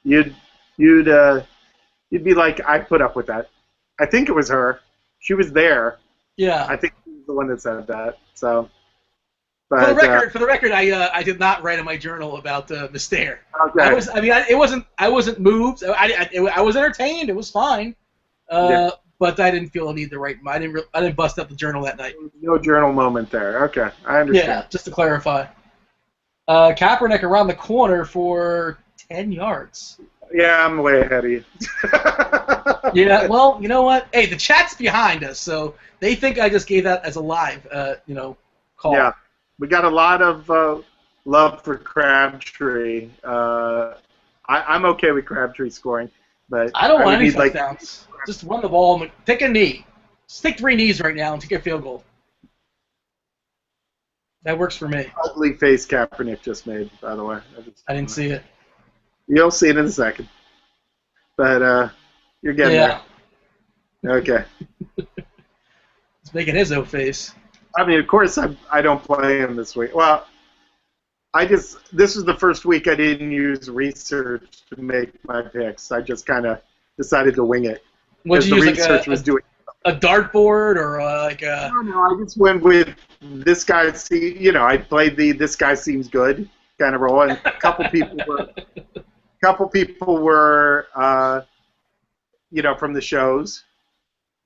you'd be like, I put up with that. I think it was her. She was there. Yeah. I think she was the one that said that. So. But, for the record, I did not write in my journal about Miss Dare. Okay. I wasn't moved. I was entertained. It was fine. But I didn't feel a need to write. I didn't bust up the journal that night. No journal moment there. Okay, I understand. Yeah, just to clarify. Kaepernick around the corner for 10 yards. Yeah, I'm way ahead of you. Yeah, well, you know what? Hey, the chat's behind us, so they think I just gave that as a live, call. Yeah, we got a lot of love for Crabtree. I'm okay with Crabtree scoring, but I don't want any need, touchdowns. Just run the ball and take a knee. Just take 3 knees right now and take a field goal. That works for me. Ugly face Kaepernick just made, by the way. I didn't see it. You'll see it in a second. But you're getting there. Okay. He's making his own face. I mean, of course, I don't play him this week. Well, this was the first week I didn't use research to make my picks. I just kind of decided to wing it. What you use, research was doing a dartboard or like a? No, I just went with this guy. I played the this guy seems good kind of role, and a couple people were, from the shows,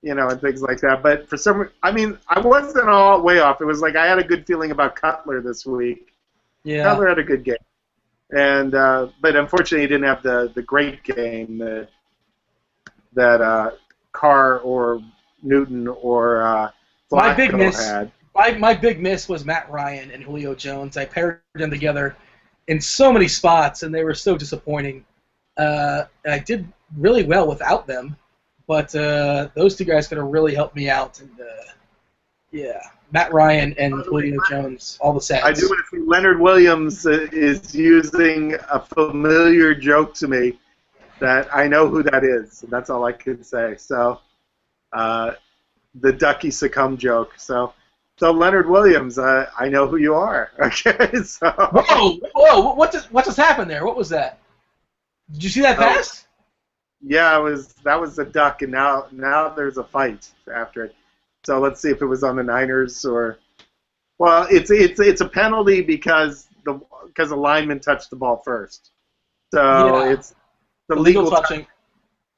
and things like that. But for some, I wasn't all way off. It was like I had a good feeling about Cutler this week. Yeah. Cutler had a good game, and but unfortunately, he didn't have the great game that Carr or Newton or Flacco had. My big miss was Matt Ryan and Julio Jones. I paired them together in so many spots, and they were so disappointing. And I did really well without them, but those two guys could have really helped me out. And Matt Ryan and Julio Jones, all the stats. I do want to see Leonard Williams is using a familiar joke to me that I know who that is, and that's all I can say. So, the Duckie succumb joke. So Leonard Williams, I know who you are. Okay, so. Whoa! What just happened there? What was that? Did you see that pass? Yeah, that was a duck, and now there's a fight after it. So let's see if it was on the Niners or. Well, it's a penalty because the lineman touched the ball first. So it's the legal touching,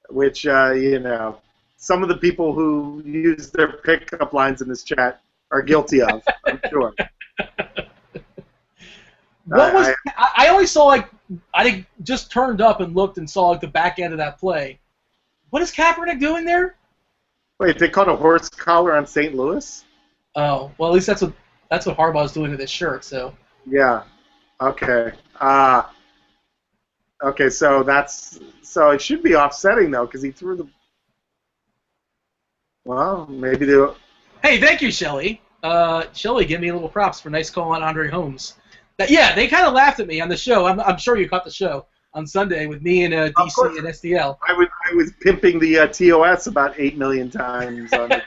which some of the people who use their pickup lines in this chat are guilty of. I'm sure. I only saw I just turned up and looked and saw the back end of that play. What is Kaepernick doing there? Wait, they caught a horse collar on St. Louis? Oh, well, at least that's what Harbaugh's doing to this shirt. So. Yeah. Okay. Okay, so it should be offsetting though, because he threw the. Well, maybe the. Hey, thank you, Shelly. Shelly, give me a little props for nice call on Andre Holmes. They kind of laughed at me on the show. I'm sure you caught the show on Sunday with me and DC and SDL. I was pimping the TOS about 8 million times. On it.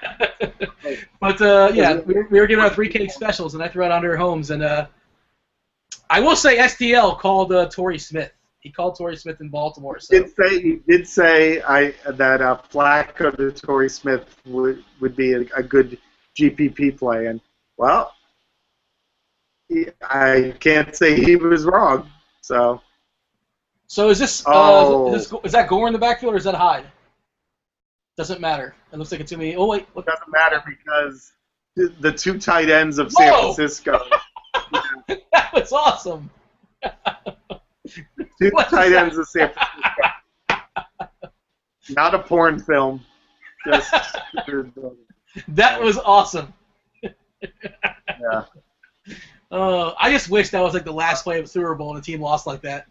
But yeah, we were giving out 3K specials, and I threw out under homes, and I will say STL called Torrey Smith. He called Torrey Smith in Baltimore. So. He did say that Flacco to Torrey Smith would be a good GPP play, and well, I can't say he was wrong. So is this is that Gore in the backfield or is that Hyde? Doesn't matter. It looks like it's gonna be. Oh wait, look. Doesn't matter because the two tight ends of San Francisco. That was awesome. Two tight ends of San Francisco. Not a porn film. Just that was awesome. Yeah. I just wish that was like the last play of the Super Bowl and the team lost like that.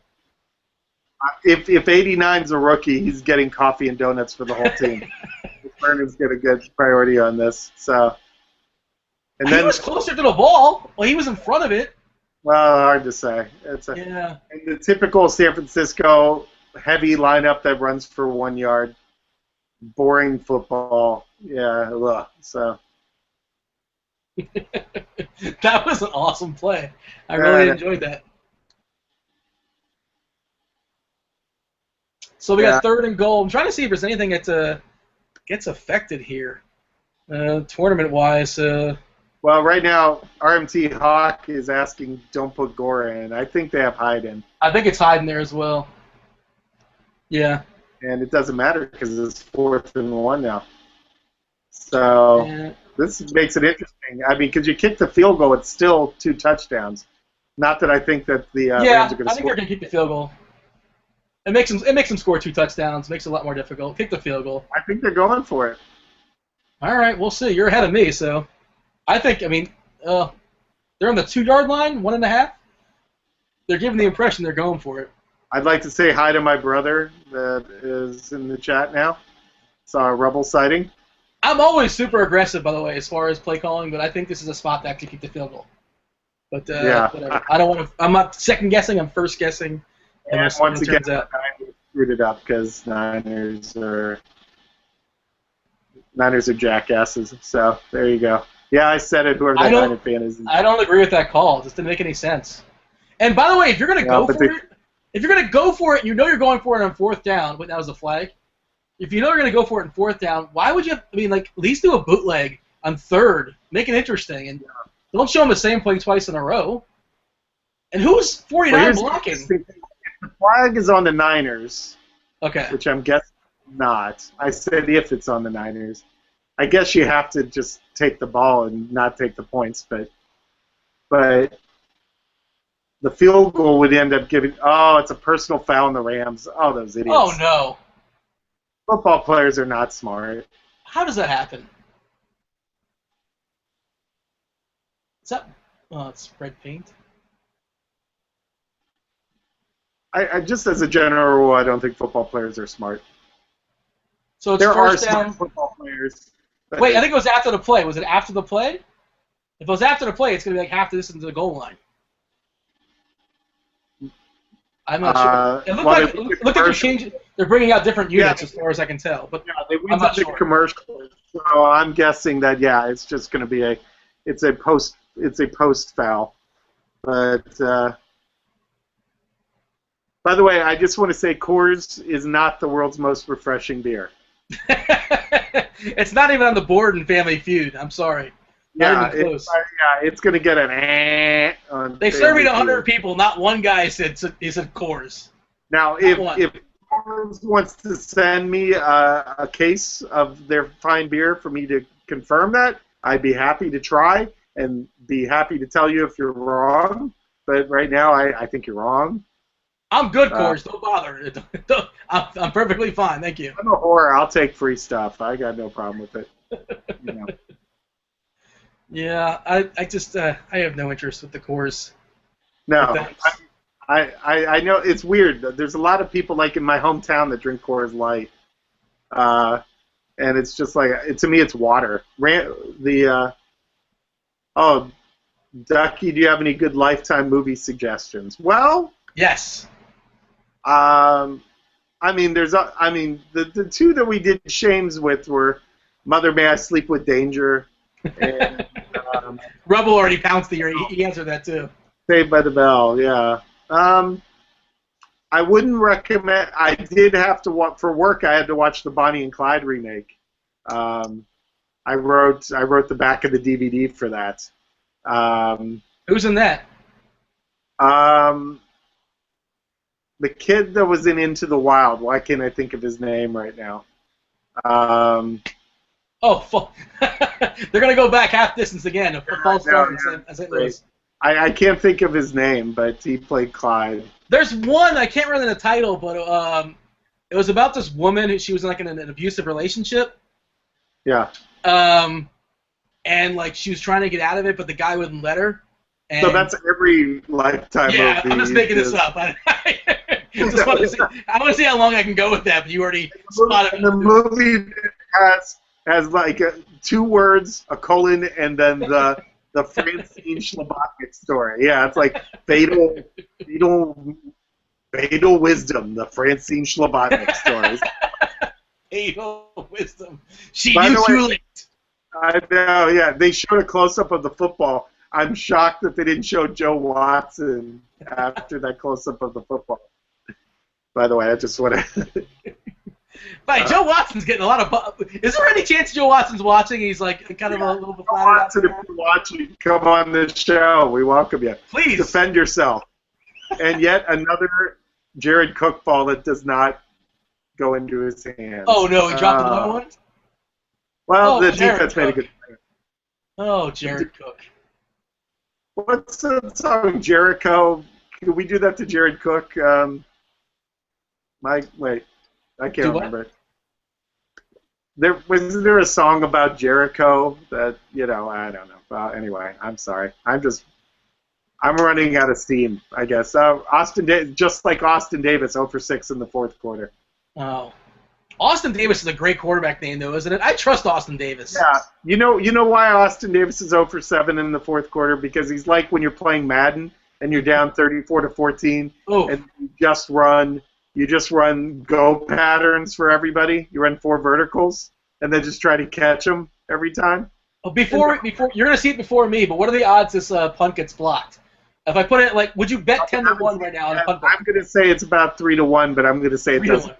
If 89's a rookie, he's getting coffee and donuts for the whole team. Vernon's got a good priority on this. So, and he then was closer to the ball. Well, he was in front of it. Well, hard to say. And the typical San Francisco heavy lineup that runs for 1 yard, boring football. Yeah, ugh, so. That was an awesome play. I really enjoyed that. So we got 3rd and goal. I'm trying to see if there's anything that gets affected here, tournament-wise. Well, right now, RMT Hawk is asking don't put Gore in. I think they have Hyde in. I think it's Hyde in there as well. Yeah. And it doesn't matter because it's 4th and 1 now. So this makes it interesting. I mean, because you kick the field goal, it's still 2 touchdowns. Not that I think that the Rams are going to score. I think they're going to kick the field goal. It makes them score 2 touchdowns. Makes it a lot more difficult. Kick the field goal. I think they're going for it. All right, we'll see. You're ahead of me, so I think. I mean, they're on the 2-yard line, 1.5. They're giving the impression they're going for it. I'd like to say hi to my brother that is in the chat now. Saw a rebel sighting. I'm always super aggressive, by the way, as far as play calling, but I think this is a spot to actually kick the field goal. But whatever. I don't want to. I'm not second guessing. I'm first guessing. And once again, the Niners screwed it up because Niners are jackasses. So there you go. Yeah, I said it. Whoever that Niner fan is. I don't agree with that call. It just didn't make any sense. And by the way, if you're gonna go for it, you know you're going for it on 4th down. But that was a flag. If you know you're going to go for it in 4th down, why would you? I mean, like, at least do a bootleg on 3rd. Make it interesting, and don't show them the same play twice in a row. And who's 49 blocking? The flag is on the Niners. Okay. Which I'm guessing not. I said if it's on the Niners. I guess you have to just take the ball and not take the points, but the field goal would end up giving. Oh, it's a personal foul on the Rams. Oh, those idiots. Oh no. Football players are not smart. How does that happen? Is that? Oh, it's red paint. I just as a general rule, I don't think football players are smart. So it's there are first down. Smart football players. Wait, I think it was after the play. Was it after the play? If it was after the play, it's going to be like half the distance to the goal line. I'm not sure. It looked like they're changing. They're bringing out different units as far as I can tell. But they went to the commercial. So I'm guessing that it's just going to be a post foul. But by the way, I just want to say Coors is not the world's most refreshing beer. It's not even on the board in Family Feud. I'm sorry. Not even close. It's going to get an on They surveyed 100 people. Not one guy said Coors. Now, if Coors wants to send me a case of their fine beer for me to confirm that, I'd be happy to try and be happy to tell you if you're wrong. But right now, I think you're wrong. I'm good, Coors. Don't bother. I'm perfectly fine. Thank you. I'm a whore. I'll take free stuff. I got no problem with it. You know. Yeah, I just I have no interest with the Coors. No, I know it's weird. There's a lot of people like in my hometown that drink Coors Light, and it's just like to me it's water. Duckie, do you have any good Lifetime movie suggestions? Well, yes. I mean, the two that we did shames with were Mother May I Sleep with Danger and Rebel already pounced here. He answered that too. Saved by the Bell. Yeah. I wouldn't recommend. I did have to watch for work. I had to watch the Bonnie and Clyde remake. I wrote the back of the DVD for that. Who's in that? The kid that was in Into the Wild. Why can't I think of his name right now? They're gonna go back half distance again. A false start in St. Louis. I can't think of his name, but he played Clyde. There's one, I can't remember the title, but it was about this woman who she was like in an abusive relationship. Yeah. And like she was trying to get out of it, but the guy wouldn't let her. And, so that's every Lifetime movie. Yeah, I'm just making this up. I want to see how long I can go with that, but you already spotted it. The movie has like 2 words, a colon, and then the Francine Schlabotnik story. Yeah, it's like fatal wisdom, the Francine Schlabotnik stories. Fatal wisdom. She knew too late. I know, yeah. They showed a close-up of the football. I'm shocked that they didn't show Joe Watson after that close-up of the football. By the way, I just want to... Right, Joe Watson's getting a lot of... Is there any chance Joe Watson's watching? He's like kind of a little bit flattered. Watson, if you're watching, come on this show. We welcome you. Please. Defend yourself. And yet another Jared Cook ball that does not go into his hands. Oh, no, he dropped another one? Well, the defense made a good play. Oh, Jared Cook. What's the song, Jericho? Could we do that to Jared Cook? Wait, I can't remember. Wasn't there a song about Jericho that, I don't know. Anyway, I'm sorry. I'm running out of steam, I guess. Just like Austin Davis, 0 for 6 in the fourth quarter. Oh. Austin Davis is a great quarterback name, though, isn't it? I trust Austin Davis. Yeah. You know why Austin Davis is 0 for 7 in the fourth quarter? Because he's like when you're playing Madden and you're down 34-14, and you just run go patterns for everybody. You run 4 verticals and then just try to catch them every time. Oh, before you're gonna see it before me, but what are the odds this punt gets blocked? If I put it would you bet 10-1 right now on a punt block? I'm gonna say it's about 3-1, but I'm gonna say it doesn't.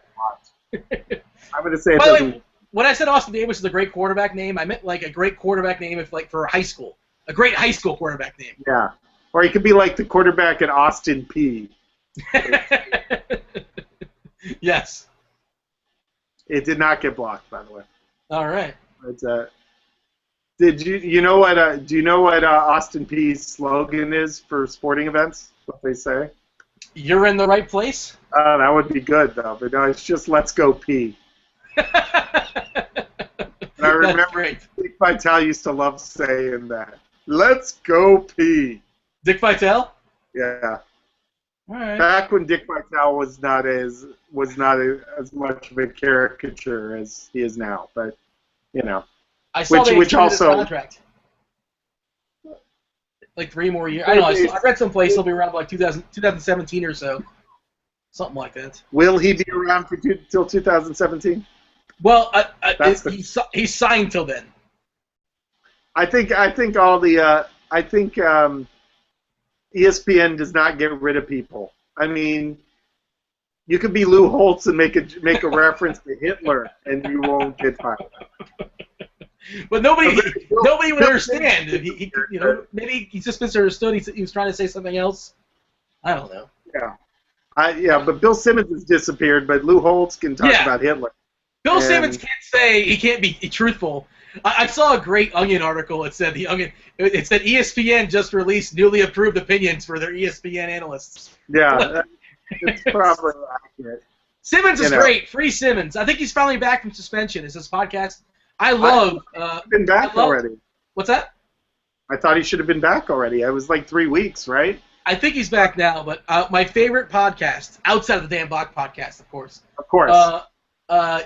I'm gonna say it By doesn't. the way, when I said Austin Davis is a great quarterback name, I meant like a great quarterback name for high school, a great high school quarterback name. Yeah, or he could be like the quarterback at Austin P. Yes. It did not get blocked, by the way. All right. But, do you know what Austin P's slogan is for sporting events? What they say? You're in the right place. That would be good though. But no, it's just "Let's go P." I remember Dick Vitale used to love saying that. "Let's go P." Dick Vitale? Yeah. All right. Back when Dick Vitale was not as much of a caricature as he is now, but I saw they extended his also contract. Like 3 more years. I know. I read someplace he'll be around like 2017 or so, something like that. Will he be around till 2017? Well, he's signed till then. I think ESPN does not get rid of people. I mean, you could be Lou Holtz and make a reference to Hitler, and you won't get fired. But nobody would understand. Maybe he just misunderstood. He was trying to say something else. I don't know. Yeah. But Bill Simmons has disappeared, but Lou Holtz can talk about Hitler. Bill Simmons can't be truthful. I saw a great Onion article. It said it said ESPN just released newly approved opinions for their ESPN analysts. Yeah, it's probably accurate. Simmons is great. Free Simmons. I think he's finally back from suspension. Is his podcast? I love. Been back already. What's that? I thought he should have been back already. It was like 3 weeks, right? I think he's back now. But my favorite podcast, outside of the Dan Bach podcast, of course,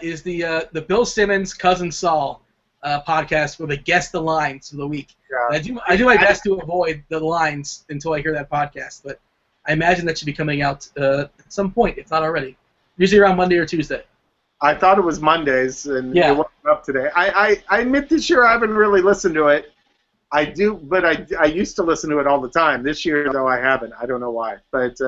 is the Bill Simmons Cousin Saul podcast where they guess the lines for the week. Yeah. I do my best to avoid the lines until I hear that podcast, but I imagine that should be coming out at some point, if not already. Usually around Monday or Tuesday. I thought it was Mondays, and it wasn't up today. I admit this year I haven't really listened to it. I do, but I used to listen to it all the time. This year, though, I haven't. I don't know why. But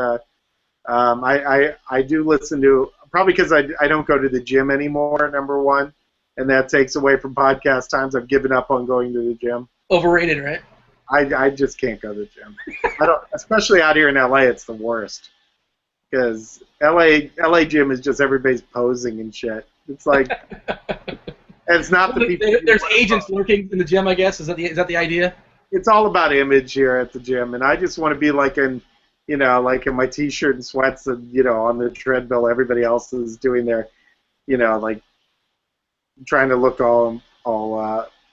I do listen to, probably because I don't go to the gym anymore, number one, and that takes away from podcast times. I've given up on going to the gym. Overrated, right? I just can't go to the gym. I don't, especially out here in LA, it's the worst. Because LA gym is just everybody's posing and shit. It's like, and it's not the people. There's agents lurking in the gym, I guess. Is that the idea? It's all about image here at the gym, and I just want to be like in my t-shirt and sweats, and on the treadmill. Everybody else is doing their, like trying to look all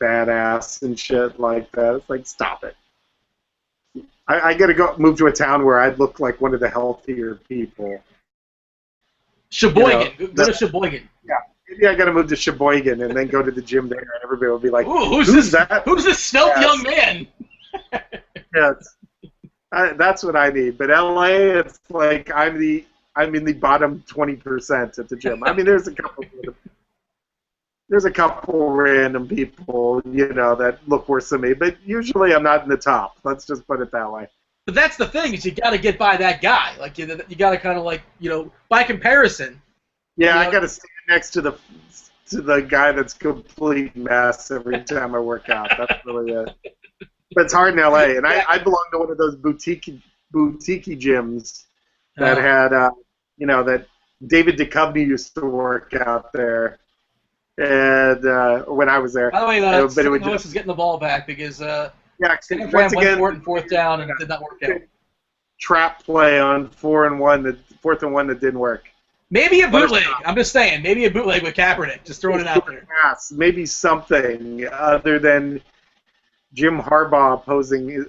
badass and shit like that. It's like, stop it. I got to move to a town where I'd look like one of the healthier people. Sheboygan. Go to Sheboygan. Yeah, maybe I got to move to Sheboygan and then go to the gym there, and everybody will be like, "Ooh, who's that? Who's this svelte young man?" Yeah, that's what I need. But LA, it's like I'm in the bottom 20% at the gym. I mean, there's a couple random people, that look worse than me, but usually I'm not in the top. Let's just put it that way. But that's the thing, is you got to get by that guy. Like you got to kind of by comparison. Yeah, I got to stand next to the guy that's complete mess every time I work out. That's really it. But it's hard in LA, and I belong to one of those boutique gyms that had that David Duchovny used to work out there. And when I was there. By the way, St. Louis is getting the ball back because San Fran went fourth down and it did not work out. Trap play on 4th and 1 that didn't work. Maybe a bootleg. I'm just saying. Maybe a bootleg with Kaepernick. Just throwing it out there. Maybe something other than Jim Harbaugh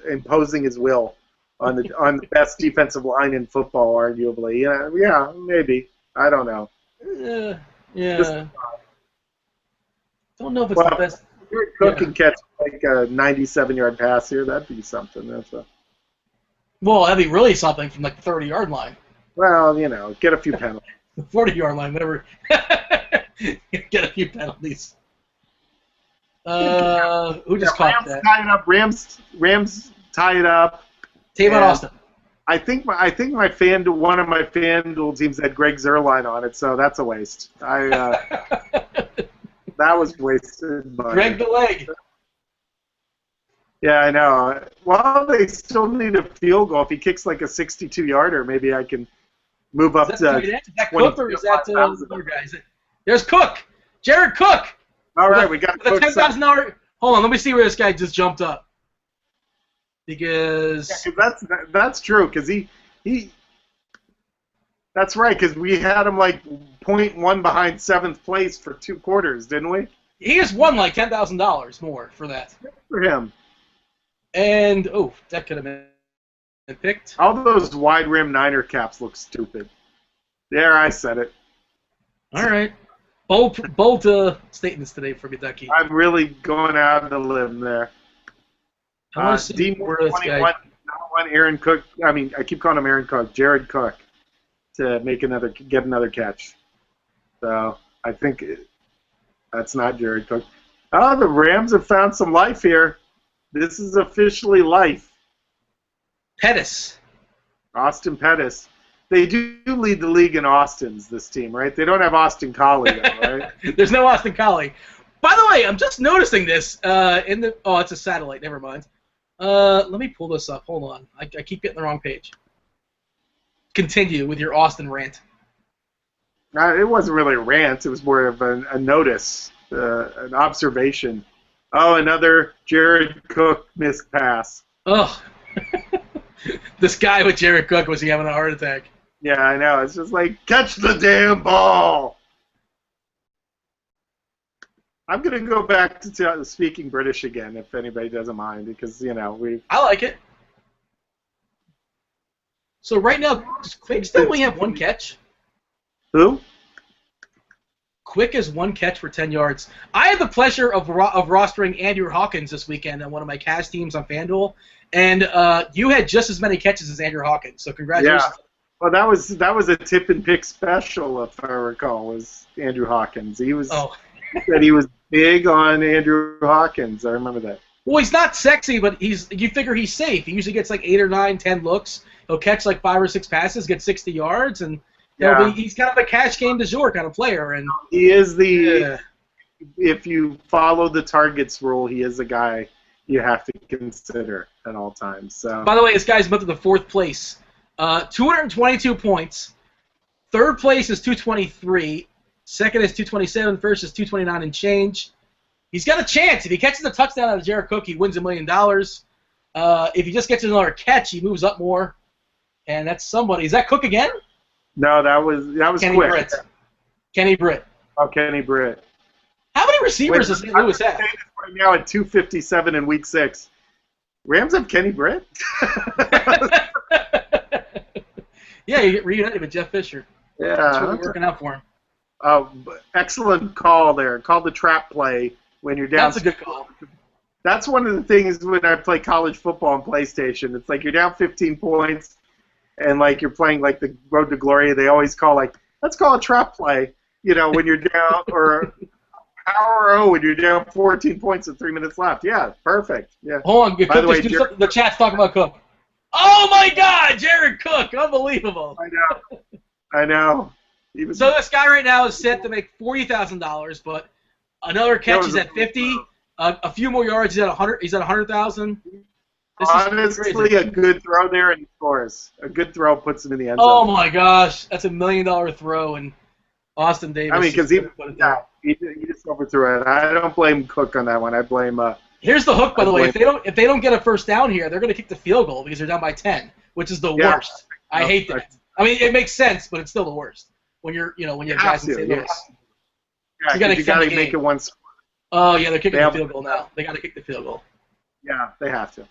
imposing his will on the best defensive line in football, arguably. Yeah, maybe. I don't know. Yeah. Don't know if it's the best. If Cook can catch like a 97-yard pass here, that'd be something. Well, that'd be really something from like the 30-yard line. Well, get a few penalties. The 40-yard line, whatever. Get a few penalties. Who just caught that? Rams tie it up. Tavon Austin. I think one of my FanDuel teams had Greg Zuerlein on it, so that's a waste. That was wasted money. Greg the leg. Yeah, I know. Well, they still need a field goal. If he kicks like a 62-yarder, maybe I can move up to. Is that Cook or is that other guy? There's Cook. Jared Cook. All right, we got the $10,000. Hold on, let me see where this guy just jumped up. Because that's true. Because he. That's right, because we had him like 0.1 behind 7th place for 2 quarters, didn't we? He has won like $10,000 more for that. Good for him. And, that could have been picked. All those wide rim Niner caps look stupid. There, I said it. All right. Bold statements today for Duckie. I'm really going out on a limb there. I want to see where this guy... I want Aaron Cook. I mean, I keep calling him Aaron Cook. Jared Cook. To get another catch. So I think that's not Jared Cook. Oh, the Rams have found some life here. This is officially life. Pettis. Austin Pettis. They do lead the league in Austins, this team, right? They don't have Austin Collie, though, right? There's no Austin Collie. By the way, I'm just noticing this it's a satellite. Never mind. Let me pull this up. Hold on. I keep getting the wrong page. Continue with your Austin rant. It wasn't really a rant. It was more of a notice, an observation. Oh, another Jared Cook missed pass. Oh, this guy with Jared Cook, was he having a heart attack? Yeah, I know. It's just like, catch the damn ball. I'm going to go back to speaking British again, if anybody doesn't mind, because, I like it. So right now, does Quick still only have 1 catch? Who? Quick has 1 catch for 10 yards. I had the pleasure of rostering Andrew Hawkins this weekend on one of my cast teams on FanDuel, and you had just as many catches as Andrew Hawkins. So congratulations. Well, that was a tip and pick special, if I recall. Was Andrew Hawkins? Oh. Said he was big on Andrew Hawkins. I remember that. Well, he's not sexy, but you figure he's safe. He usually gets like 8 or 9, 10 looks. He'll catch like 5 or 6 passes, get 60 yards, and he's kind of a cash game du jour kind of player. And he is if you follow the targets rule, he is the guy you have to consider at all times. So. By the way, this guy's moved to the 4th place. 222 points. 3rd place is 223. 2nd is 227. 1st is 229 and change. He's got a chance. If he catches a touchdown out of Jared Cook, he wins $1 million. If he just gets another catch, he moves up more. And that's somebody. Is that Cook again? No, that was Kenny quick. Britt. Kenny Britt. Oh, Kenny Britt. How many receivers does St. Louis have? Right now at 257 in Week 6. Rams have Kenny Britt? Yeah, you get reunited with Jeff Fisher. Yeah. It's really working out for him. Excellent call there. Call the trap play when you're down. That's a good call. That's one of the things when I play college football on PlayStation. It's like you're down 15 points, and like you're playing like the Road to Glory. They always call let's call a trap play. When you're down, or Power O when you're down 14 points with 3 minutes left. Yeah, perfect. Yeah. Hold on, By the way, the chat's talking about Cook. Oh my God, Jared Cook, unbelievable! I know. So this guy right now is set to make $40,000, but another catch is at 50. A few more yards, he's at 100. He's at 100,000. Honestly, a good throw there and he scores. A good throw puts him in the end zone. Oh my gosh, that's $1 million throw, and Austin Davis. I mean, because he just overthrew it. I don't blame Cook on that one. I blame. Here's the hook, by the way. If they don't get a first down here, they're going to kick the field goal because they're down by 10, which is the worst. I hate that. I mean, it makes sense, but it's still the worst when you're guys in St. Louis. Yeah, you got to make it one. Oh yeah, they're kicking the field goal now. They got to kick the field goal. Yeah, they have to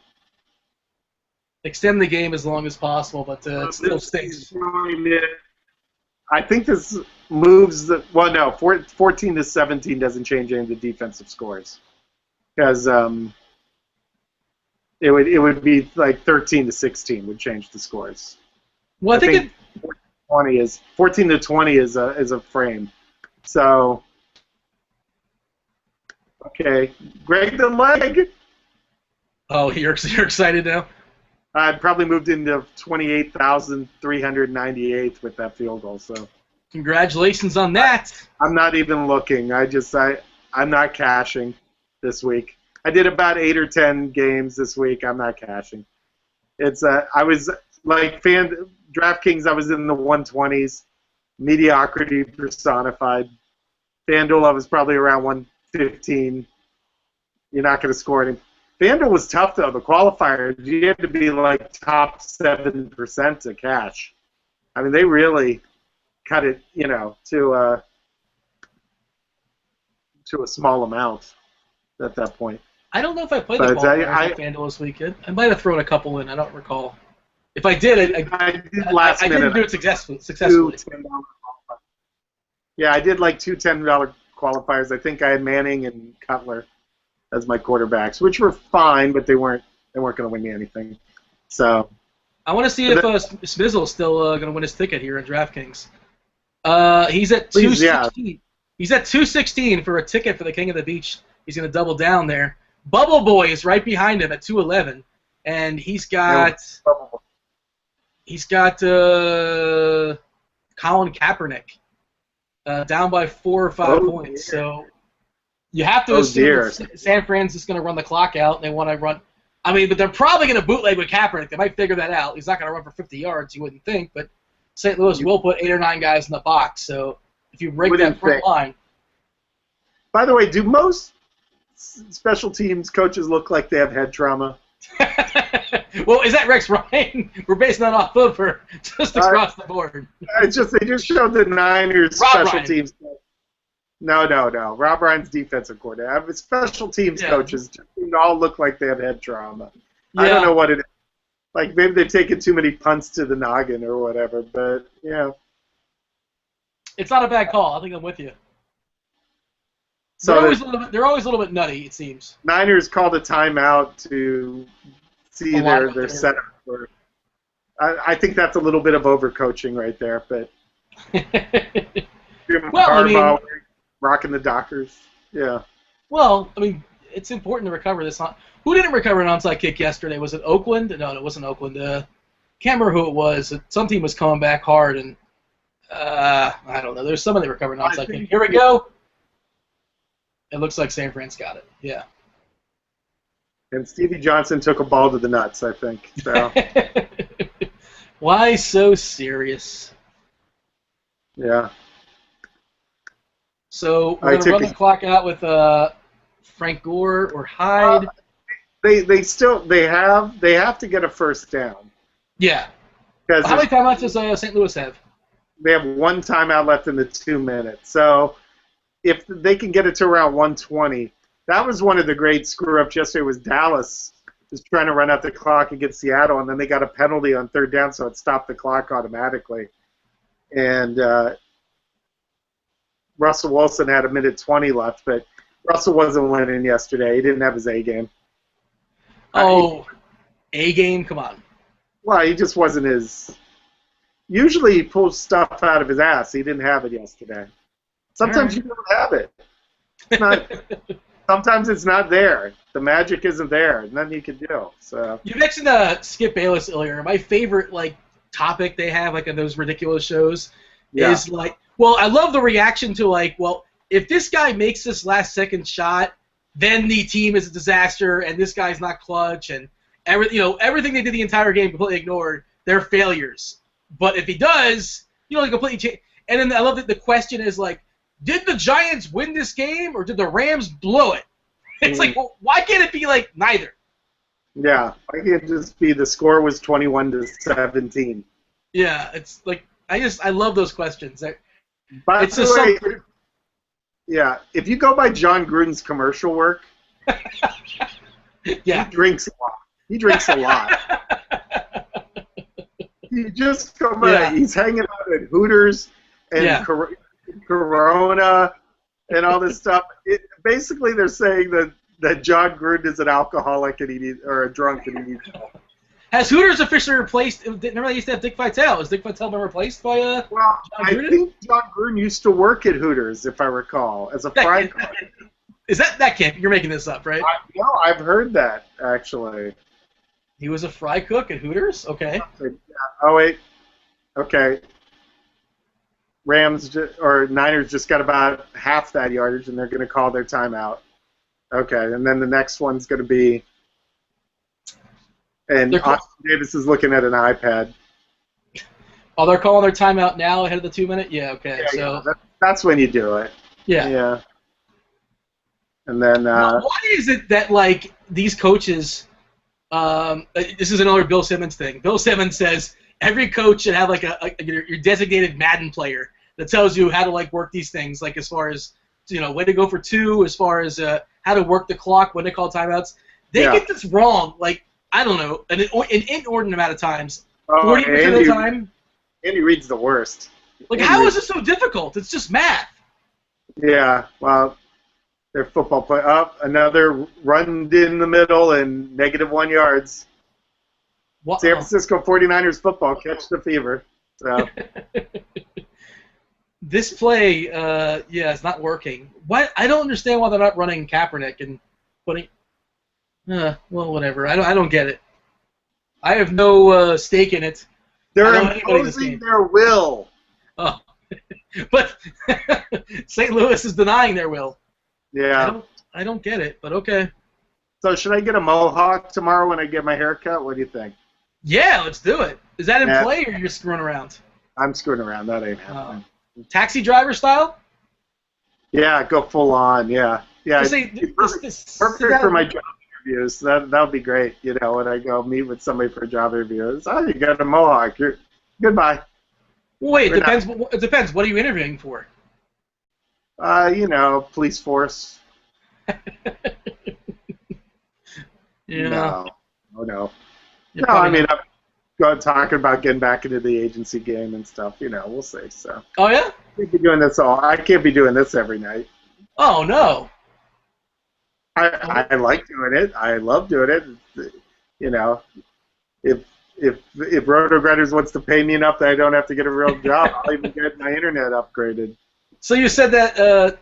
extend the game as long as possible, but it still stinks. I think this moves the 14 to 17 doesn't change any of the defensive scores because it would be like 13 to 16 would change the scores. Well, I think 14 to 20 is a frame. So okay, Greg the leg. Oh, you're excited now? I probably moved into 28,398 with that field goal. So congratulations on that. I'm not even looking. I'm not cashing this week. I did about 8 or 10 games this week. I'm not cashing. I was like DraftKings. I was in the 120s. Mediocrity personified. FanDuel, I was probably around 115. You're not going to score any. FanDuel was tough, though. The qualifier, you had to be like top 7% to cash. I mean, they really cut it, to a small amount at that point. I don't know if I played the qualifiers on FanDuel this weekend. I might have thrown a couple in. I don't recall. If I did, I didn't do it successfully. Yeah, I did like two $10 qualifiers. I think I had Manning and Cutler as my quarterbacks, which were fine, but they weren't going to win me anything. So I want to see if Smizzle's still going to win his ticket here in DraftKings. He's at 216. Yeah. He's at 216 for a ticket for the King of the Beach. He's going to double down there. Bubble Boy is right behind him at 211, and he's got Colin Kaepernick down by 4 or 5 points. So you have to assume San Fran's just going to run the clock out. And they want to run. I mean, but they're probably going to bootleg with Kaepernick. They might figure that out. He's not going to run for 50 yards, you wouldn't think, but St. Louis will put 8 or 9 guys in the box. So if you break that front line. By the way, do most special teams coaches look like they have head trauma? Well, is that Rex Ryan? We're basing that off of her just across the board. It's just they just showed the Niners special teams. No. Rob Ryan's defensive coordinator. Special teams coaches just all look like they have head trauma. Yeah. I don't know what it is. Like maybe they're taking too many punts to the noggin or whatever, but it's not a bad call. I think I'm with you. So they're always a little bit nutty, it seems. Niners called a timeout to see their setup for I think that's a little bit of overcoaching right there, but Well, I mean, Harbaugh rocking the Dockers. Yeah. well, I mean, it's important to recover this. Who didn't recover an onside kick yesterday? Was it Oakland? No, it wasn't Oakland. Can't remember who it was. Some team was coming back hard, and I don't know. There's somebody recovered an onside kick. Here we go. It looks like San Fran's got it. Yeah. And Stevie Johnson took a ball to the nuts, I think. So. Why so serious? Yeah. So we're gonna run the clock out with Frank Gore or Hyde. They have to get a first down. Yeah. Well, how many timeouts does St. Louis have? They have 1 timeout left in the 2 minutes. So if they can get it to around 1:20, that was one of the great screw-ups yesterday was Dallas was trying to run out the clock against Seattle, and then they got a penalty on 3rd down, so it stopped the clock automatically. And Russell Wilson had 1:20 left, but Russell wasn't winning yesterday. He didn't have his A game. Oh, A game? Come on. Well, he just wasn't his. Usually he pulls stuff out of his ass. He didn't have it yesterday. Sometimes you don't have it. It's not. Sometimes it's not there. The magic isn't there. Nothing you can do. So you mentioned Skip Bayless earlier. My favorite topic they have in those ridiculous shows is well, I love the reaction to well, if this guy makes this last second shot, then the team is a disaster and this guy's not clutch and everything they did the entire game completely ignored. They're failures. But if he does, completely change. And then I love that the question is did the Giants win this game or did the Rams blow it? It's well, why can't it be neither? Yeah, why can't it just be the score was 21-17? Yeah, it's I love those questions. It's just way, yeah, if you go by John Gruden's commercial work, yeah, he drinks a lot. He drinks a lot. You just go by. He's hanging out at Hooters and Corona and all this stuff. Basically, they're saying that John Gruden is an alcoholic and or a drunk and he needs help. Has Hooters officially replaced? Remember they used to have Dick Vitale. Has Dick Vitale been replaced by Well, John Gruden? I think John Gruden used to work at Hooters, if I recall, as a fry cook. Is that can't? You're making this up, right? No, I've heard that actually. He was a fry cook at Hooters. Okay. Oh wait. Okay. Niners just got about half that yardage, and they're going to call their timeout. Okay, and then the next one's going to be. And Austin Davis is looking at an iPad. Oh, they're calling their timeout now ahead of the 2 minute? Yeah, okay. Yeah, so that's when you do it. Yeah. Yeah. And then why is it that these coaches this is another Bill Simmons thing. Bill Simmons says every coach should have your designated Madden player that tells you how to work these things, as far as when to go for 2, as far as how to work the clock, when to call timeouts. They get this wrong, I don't know, an inordinate amount of times. 40% of the time. Andy Reid's the worst. How is it so difficult? It's just math. Yeah, well, their football play up, another run in the middle and -1 yards. San Francisco 49ers football, catch the fever. So. This play, it's not working. Why? I don't understand why they're not running Kaepernick and putting. Well, whatever. I don't get it. I have no stake in it. They're imposing their will. Oh, but St. Louis is denying their will. Yeah. I don't get it, but okay. So should I get a mohawk tomorrow when I get my hair cut? What do you think? Yeah, let's do it. Is that in play or you're screwing around? I'm screwing around. That ain't happening. Taxi driver style? Yeah, go full on. Yeah. Perfect for my job interviews. That would be great. When I go meet with somebody for a job interview, you got a mohawk. You're goodbye. Wait, it depends. It depends. What are you interviewing for? Police force. Yeah. No. No, I mean, I'm talking about getting back into the agency game and stuff. We'll see. So. Oh yeah. I can't be doing this I can't be doing this every night. Oh no. I like doing it. I love doing it. If if Roto Grinders wants to pay me enough that I don't have to get a real job, I'll even get my internet upgraded. So you said that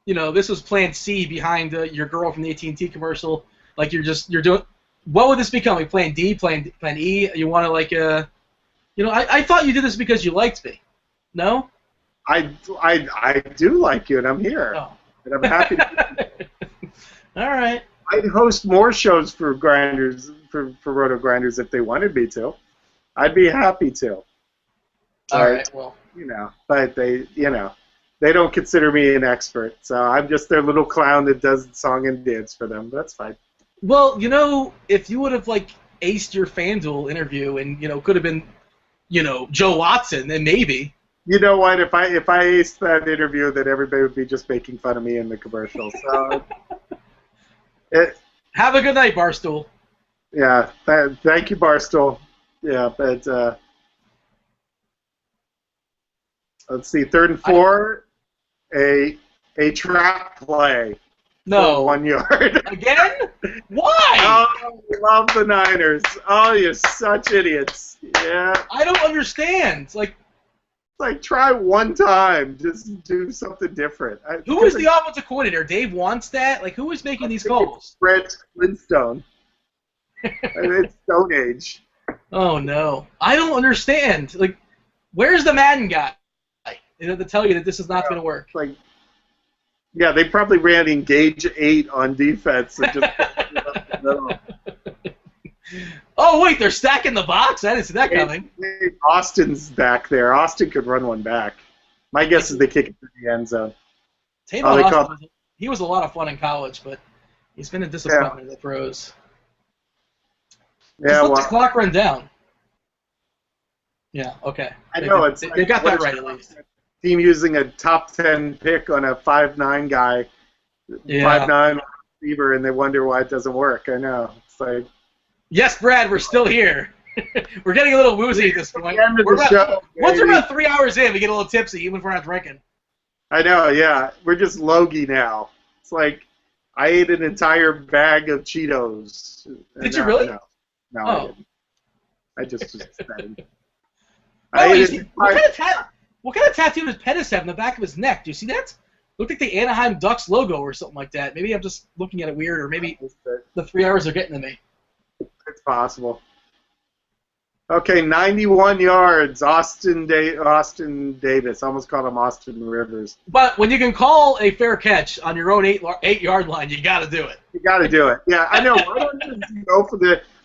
this was Plan C behind your girl from the AT&T commercial. Like you're doing. What would this become? Like Plan D, Plan E? You want to I thought you did this because you liked me. No. I do like you, and I'm here, and I'm happy. All right. I'd host more shows for Grinders for Roto Grinders if they wanted me to. I'd be happy to. All right. Well. But they don't consider me an expert, so I'm just their little clown that does song and dance for them. That's fine. Well, if you would have aced your FanDuel interview and could have been, Joe Watson, then maybe. You know what? If I aced that interview, then everybody would be just making fun of me in the commercial. So. Have a good night, Barstool. Yeah, thank you, Barstool. Yeah, but let's see, 3rd and 4, a trap play. No. 1 yard. Again? Why? Oh, love the Niners. Oh, you're such idiots. Yeah. I don't understand. Try one time. Just do something different. Who is the offensive coordinator? Dave Wannstedt? Who is making these calls? Brett Flintstone. It's Stone Age. Oh, no. I don't understand. Where's the Madden guy? To tell you that this is not going to work. Yeah, they probably ran Engage 8 on defense and just Oh, wait, they're stacking the box? I didn't see that coming. Austin's back there. Austin could run one back. My guess is they kick it to the end zone. Austin, he was a lot of fun in college, but he's been a disappointment in the pros. Yeah, let the clock run down. Yeah, okay. I know. They got that right, at least. Team using a top 10 pick on a 5'9" guy, 5'9" receiver, and they wonder why it doesn't work. I know. It's yes, Brad, we're still here. We're getting a little woozy at this point. Once we're about 3 hours in, we get a little tipsy, even if we're not drinking. I know, yeah. We're just logy now. It's I ate an entire bag of Cheetos. Did you really? No, I didn't. I just was saying. What kind of tattoo does Pettis have in the back of his neck? Do you see that? Looked like the Anaheim Ducks logo or something like that. Maybe I'm just looking at it weird, or maybe the 3 hours are getting to me. It's possible. Okay, 91 yards, Austin Davis. I almost called him Austin Rivers. But when you can call a fair catch on your own 8-yard line, you got to do it. You got to do it. Yeah, I know. Why don't you just go for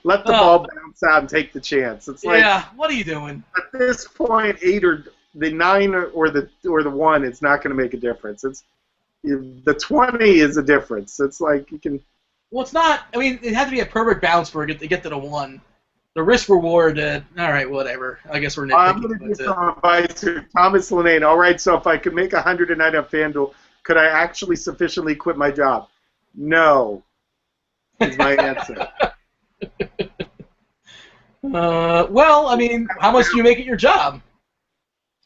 let the ball bounce out and take the chance? It's what are you doing? At this point, 8 or the 9 or the 1, it's not going to make a difference. The 20 is a difference. It's you can. Well, it's not. I mean, it had to be a perfect bounce for it to get to the 1. The risk reward. All right, whatever. I guess we're nitpicking. I'm going to give some advice here. Thomas Linane. All right, so if I could make 100 a night on FanDuel, could I actually sufficiently quit my job? No. Is my answer. Well, I mean, how much do you make it your job?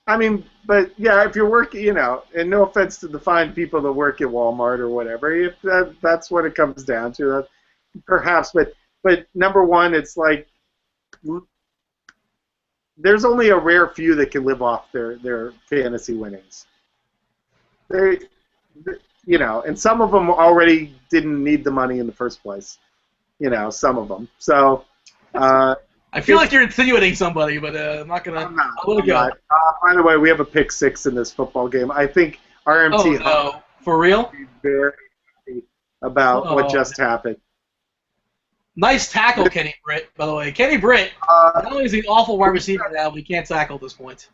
I mean, but yeah, if you're working, and no offense to the fine people that work at Walmart or whatever, if that's what it comes down to, perhaps. But number one, it's there's only a rare few that can live off their fantasy winnings. And some of them already didn't need the money in the first place. Some of them. So. I feel like you're insinuating somebody, but I'm not gonna. I'm not. I'll go. By the way, we have a pick 6 in this football game. I think RMT. Oh no! For real? Be very happy about what just happened. Nice tackle, Kenny Britt. By the way, Kenny Britt. Not only is he an awful wide receiver now, but he can't tackle at this point.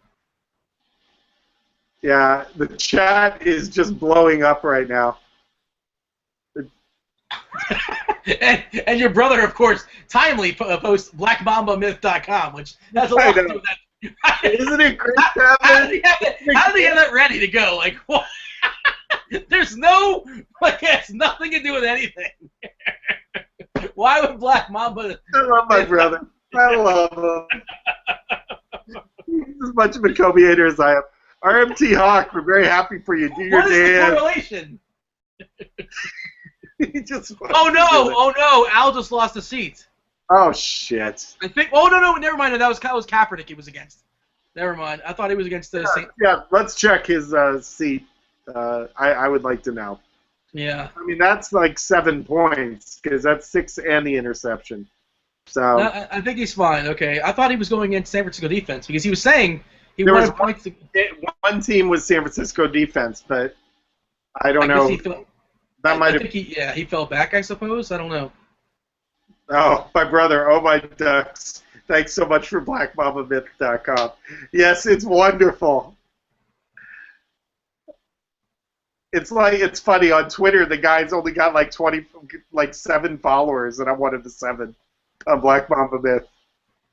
Yeah, the chat is just blowing up right now. and your brother, of course, timely posts blackmambamyth.com, which has a lot to do with that. Isn't it great? How did he have that ready to go? What? There's it's nothing to do with anything. Why would Black Mamba? I love my brother. I love him. He's as much of a Kobe hater as I am. RMT Hawk, we're very happy for you. Do your dance. What is the correlation? He just oh no! Al just lost a seat. Oh shit. I think. Oh no, never mind. That was Kaepernick. He was against. Never mind. I thought he was against the Saint. Yeah, let's check his seat. I would like to know. Yeah. I mean, that's like 7 points because that's 6 and the interception. So No, I think he's fine. Okay. I thought he was going against San Francisco defense because he was saying he there was wanted points. one team was San Francisco defense, but I don't I know. guess he fell, That might I have. think he fell back. I suppose. I don't know. Oh, my brother. Oh, my ducks. Thanks so much for BlackMamaMyth.com. Yes, it's wonderful. It's funny on Twitter. The guy's only got like 7 followers, and I'm one of the 7 on Black Mamba Myth.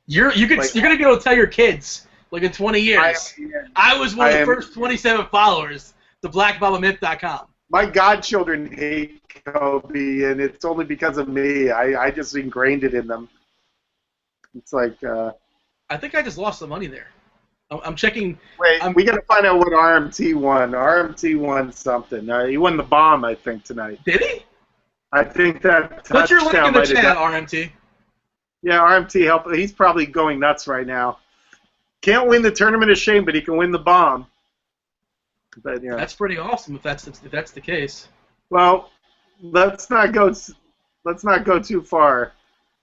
You're gonna be able to tell your kids like in 20 years. I was one of the first 27 followers to BlackMamaMyth.com. My godchildren hate Kobe, and it's only because of me. I just ingrained it in them. It's like. I think I just lost some money there. I'm checking. Wait, we got to find out what RMT won. RMT won something. He won the bomb, I think, tonight. Did he? I think that. Put your link in the chat, RMT. Yeah, RMT help. He's probably going nuts right now. Can't win the tournament of shame, but he can win the bomb. But yeah, that's pretty awesome if that's the case. Well, let's not go too far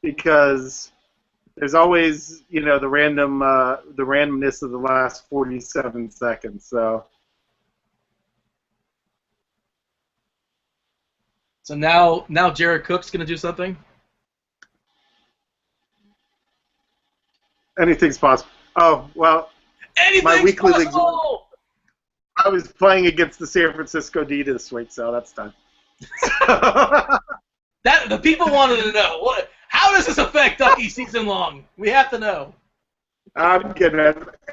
because there's always the randomness of the last 47 seconds. So now Jared Cook's gonna do something. anything's possible. Oh well, anything's my weekly possible. League. I was playing against the San Francisco D this week, so that's done. That the people wanted to know how does this affect Duckie season long? We have to know. I'm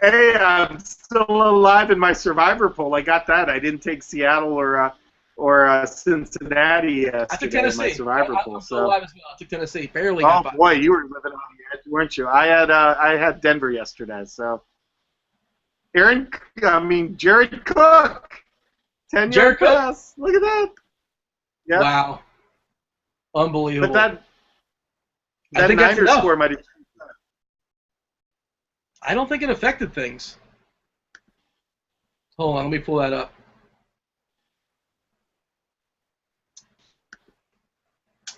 I'm still alive in my survivor pool. I got that. I didn't take Seattle or Cincinnati yesterday I took Tennessee. in my survivor pool. I'm still alive as well. I took Tennessee. Barely. Oh boy, you were living on the edge, weren't you? I had Denver yesterday. So Jared Cook, 10-yard pass. Look at that. Yep. Wow. Unbelievable. But that Niners score might have. I don't think it affected things. Hold on, let me pull that up.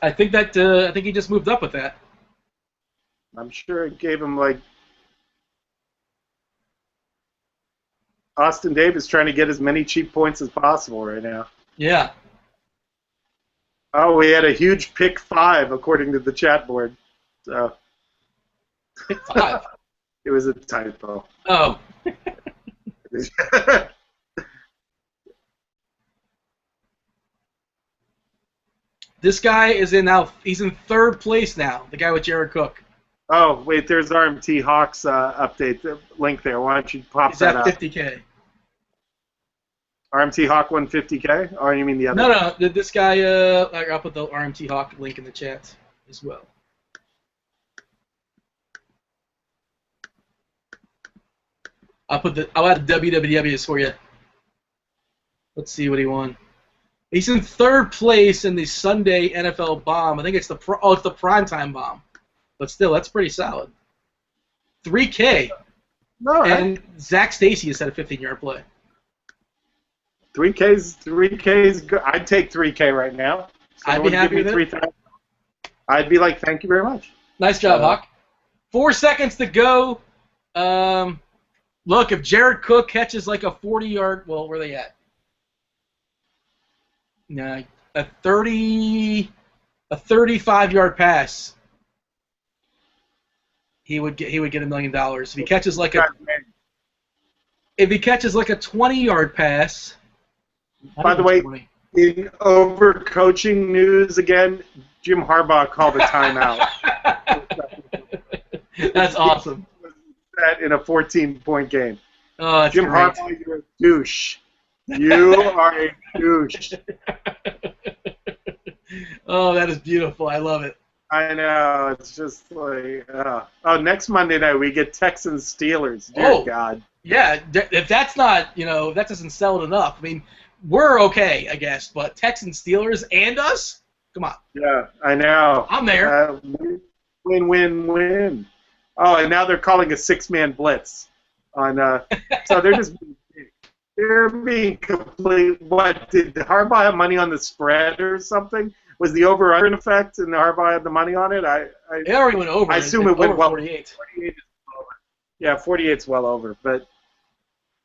I think he just moved up with that. I'm sure it gave him like Austin Davis trying to get as many cheap points as possible right now. Yeah. Oh, we had a huge pick 5 according to the chat board. So pick 5. It was a typo. Oh. This guy is he's in 3rd place now, the guy with Jared Cook. Oh, wait, there's RMT Hawks update link there. Why don't you pop that up? He's at 50K. RMT Hawk 150K? Or you mean the other? No, this guy, I'll put the RMT Hawk link in the chat as well. I'll add the WWWs for you. Let's see what he won. He's in 3rd place in the Sunday NFL bomb. I think it's the primetime bomb. But still, that's pretty solid. 3K. No, and Zach Stacy has had a 15-yard play. 3K's good. I'd take 3K right now. I'd be happy with it. I'd be like, thank you very much. Nice job, Hawk. 4 seconds to go. Look, if Jared Cook catches like a 40-yard, well, where are they at? Nah, a 35-yard pass. He would get $1 million if he catches like a 20-yard pass. By the way, in overcoaching news again, Jim Harbaugh called a timeout. That's awesome. That in a 14-point game. Oh, that's Jim great. Harbaugh, you're a douche. You are a douche. Oh, that is beautiful. I love it. I know. It's just like, next Monday night we get Texans Steelers. Dear God. Yeah, if that's not, if that doesn't sell it enough. I mean, we're okay, I guess, but Texans Steelers and us? Come on. Yeah, I know. I'm there. Win, win, win. Oh, and now they're calling a 6-man blitz on. So they're being complete. What did Harbaugh have money on the spread or something? Was the over-under in effect, and Harbaugh had the money on it? It already went over. I assume it went over well. 48. 48 is well over. Yeah, 48's well over. But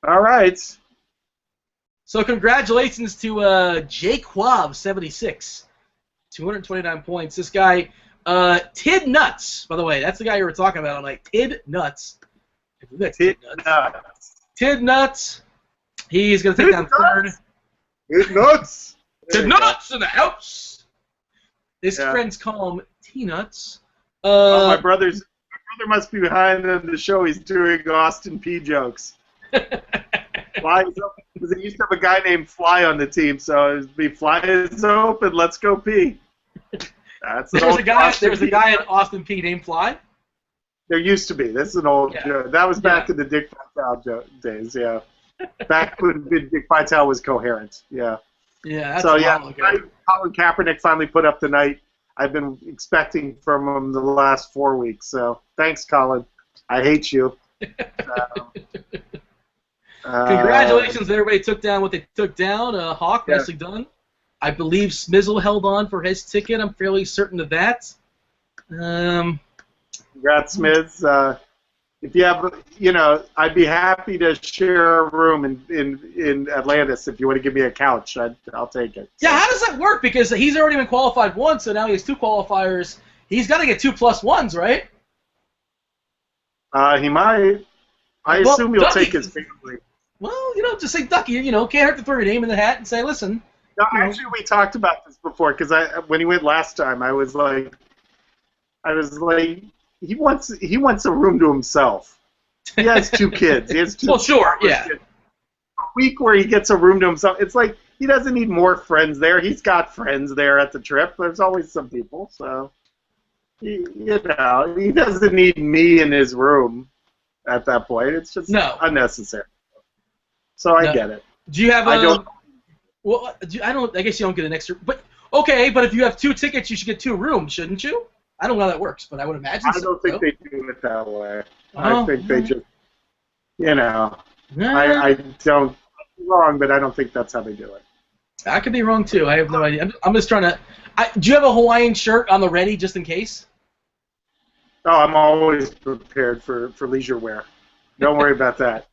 all right. So congratulations to Jake Quab, 76, 229 points. This guy, Tid Nuts, by the way, that's the guy you were talking about. I'm like, Tid Nuts. Tid Nuts. Tid Nuts. He's going to take down third. Tid Nuts. Tid Nuts in the house. His friends call him T-Nuts. My brother must be behind the show. He's doing Austin P jokes. Fly is open. Because they used to have a guy named Fly on the team, so it'd be Fly is open. Let's go P. There's a guy in Austin P named Fly. There used to be. This is an old joke. That was back in the Dick Vitale days. Yeah, back when Dick Vitale was coherent. Yeah. Yeah. That's so ago. Colin Kaepernick finally put up the night I've been expecting from him the last 4 weeks. So thanks, Colin. I hate you. Congratulations, everybody took down what they took down. Hawk, nicely done. I believe Smizzle held on for his ticket. I'm fairly certain of that. Congrats, Smiz. If you have, I'd be happy to share a room in Atlantis. If you want to give me a couch, I'll take it. Yeah, how does that work? Because he's already been qualified once, so now he has 2 qualifiers. He's got to get 2+1s, right? He might. I assume he'll take his family. Well, just say Duckie. Can't hurt to throw your name in the hat and say, listen. No, actually, we talked about this before because when he went last time, I was like, he wants a room to himself. He has 2 kids. He has 2. Well, sure, yeah. Kids. A week where he gets a room to himself. It's like he doesn't need more friends there. He's got friends there at the trip. There's always some people, so he doesn't need me in his room at that point. It's just unnecessary. So I get it. Do you have a? Well, I guess you don't get an extra. But okay, but if you have 2 tickets, you should get 2 rooms, shouldn't you? I don't know how that works, but I would imagine. I don't think they do it that way. I think they just, I don't. I'm wrong, but I don't think that's how they do it. I could be wrong too. I have no idea. I'm just trying to. Do you have a Hawaiian shirt on the ready just in case? Oh, I'm always prepared for leisure wear. Don't worry about that.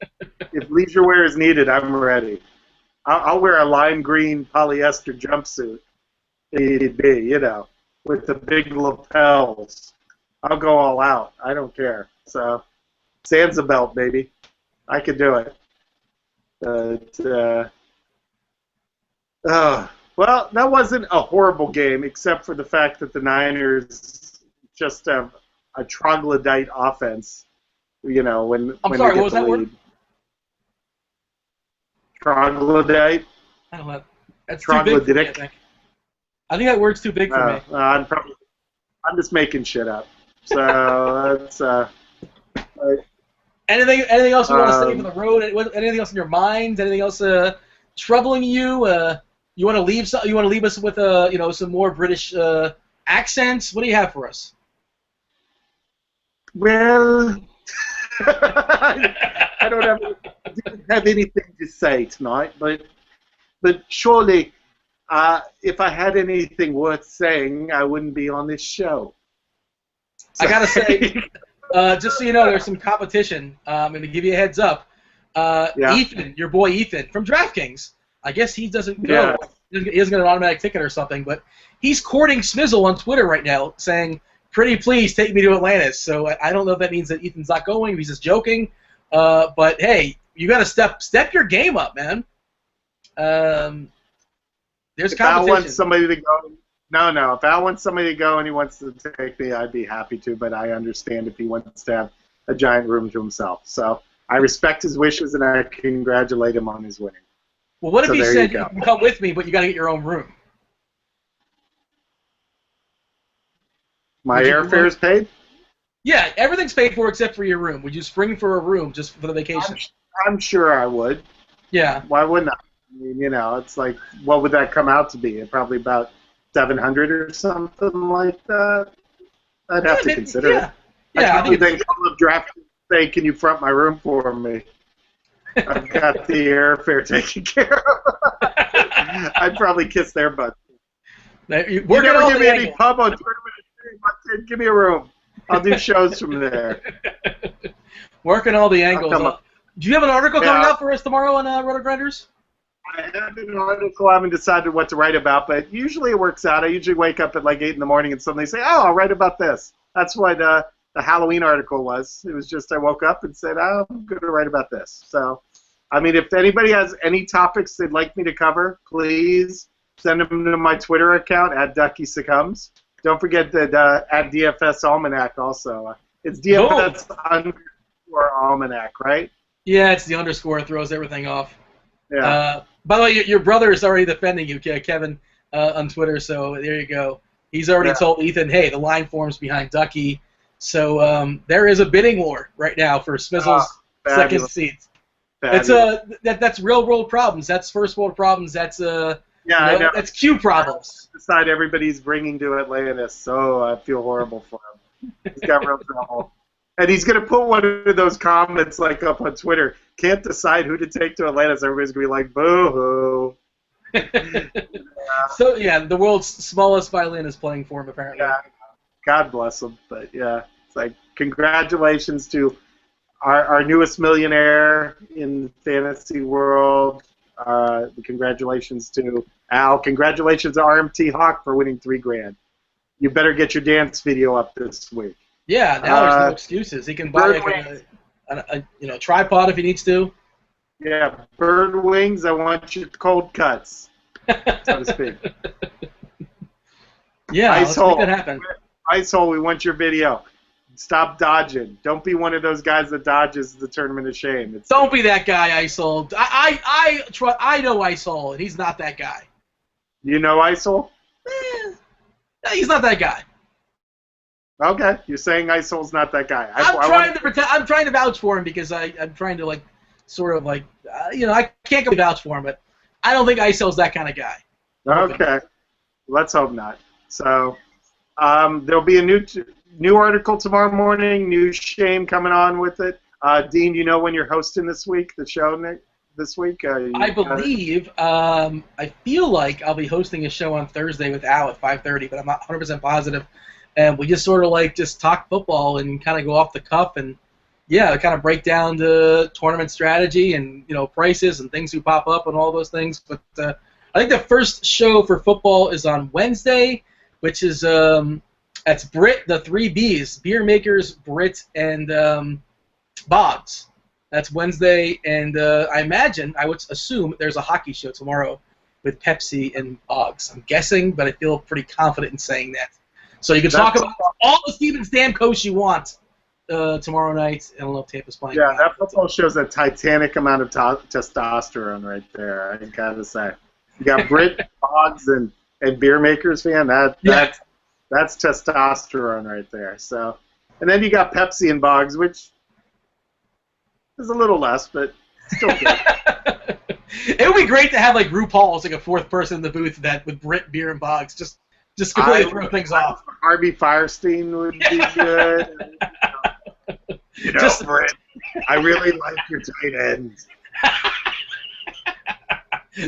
If leisure wear is needed, I'm ready. I'll wear a lime green polyester jumpsuit. It'd be, with the big lapels. I'll go all out. I don't care. So, Sansa belt, baby. I could do it. Well, that wasn't a horrible game, except for the fact that the Niners just have a troglodyte offense. When I'm when sorry, they what was get that the word? lead. Troglodyte. I don't know. That's too big for me, I think. I think that word's too big for me. I'm just making shit up. So that's. Anything else you want to say for the road? Anything else in your mind? Anything else troubling you? You want to leave? You want to leave us with some more British accents? What do you have for us? Well, I didn't have anything to say tonight, but surely, if I had anything worth saying, I wouldn't be on this show. So. I gotta say, just so you know, there's some competition. I'm gonna give you a heads up. Ethan, your boy Ethan from DraftKings. I guess he doesn't go. He doesn't get an automatic ticket or something, but he's courting Smizzle on Twitter right now, saying, "Pretty please take me to Atlantis." So I don't know if that means that Ethan's not going. If he's just joking. But hey, you got to step your game up, man. There's competition. I want somebody to go. No. If Al wants somebody to go and he wants to take me, I'd be happy to. But I understand if he wants to have a giant room to himself. So I respect his wishes and I congratulate him on his winning. Well, what if he said you can come with me, but you got to get your own room? My airfare is paid? Yeah, everything's paid for except for your room. Would you spring for a room just for the vacation? I'm sure I would. Yeah. Why wouldn't I? I mean, it's like, what would that come out to be? Probably about $700 or something like that. I'd have to consider it. Yeah, I think then call up draft and say, can you front my room for me? I've got the airfare taken care of. I'd probably kiss their butt. You never give me any pub on tournament. Give me a room. I'll do shows from there. Working all the angles. Do you have an article coming out for us tomorrow on Roto Grinders? I have an article. I haven't decided what to write about, but usually it works out. I usually wake up at like 8 in the morning and suddenly say, oh, I'll write about this. That's what the Halloween article was. It was just I woke up and said, oh, I'm going to write about this. So, I mean, if anybody has any topics they'd like me to cover, please send them to my Twitter account at Duckie Succumbs. Don't forget that at DFS Almanac also. It's DFS underscore Almanac, right? Yeah, it's the underscore. It throws everything off. Yeah. By the way, your brother is already defending you, Kevin, on Twitter, so there you go. He's already told Ethan, hey, the line forms behind Duckie. So there is a bidding war right now for Smizzle's second seat. It's that's real world problems. That's first world problems. That's I know. That's Q problems. Decide everybody's bringing to Atlantis, so I feel horrible for him. He's got real trouble. And he's going to put one of those comments like up on Twitter. Can't decide who to take to Atlantis. Everybody's going to be like, boo-hoo. So, yeah, the world's smallest violin is playing for him, apparently. Yeah, God bless him. But, yeah, it's like, congratulations to our newest millionaire in the fantasy world. Congratulations to Al. Congratulations to RMT Hawk for winning $3,000. You better get your dance video up this week. Yeah, now there's no excuses. He can buy a tripod if he needs to. Yeah, bird wings. I want your cold cuts, so to speak. Yeah, let's make that happen. Ice hole. We want your video. Stop dodging. Don't be one of those guys that dodges the tournament of shame. Don't be that guy, Isol. I know Isol, and he's not that guy. You know Isol? He's not that guy. Okay, you're saying Isol's not that guy. I'm trying to vouch for him because I'm trying to I can't go vouch for him, but I don't think Isol's that kind of guy. Okay, let's hope not. So there'll be a new article tomorrow morning. New shame coming on with it. Dean, you know when you're hosting this week? The show this week? I believe. I feel like I'll be hosting a show on Thursday with Al at 5:30, but I'm not 100% positive. And we just sort of just talk football and kind of go off the cuff and kind of break down the tournament strategy and prices and things who pop up and all those things. But I think the first show for football is on Wednesday, which is that's Brit, the 3 Bs, Beer Makers, Brit, and Bob's. That's Wednesday, and I would assume there's a hockey show tomorrow with Pepsi and Boggs. I'm guessing, but I feel pretty confident in saying that. So you can talk about all the Steven Stamkos you want tomorrow night. I don't know if Tampa's playing. Yeah, that football shows a titanic amount of testosterone right there, I gotta say. You got Brit, Boggs, and Beer Makers fan. That's testosterone right there. So, and then you got Pepsi and Boggs, which is a little less, but still good. It would be great to have RuPaul as a fourth person in the booth with Brit, Beer, and Boggs. Just completely throw things off. Harvey Firestein would be good. Brit, I really like your tight ends.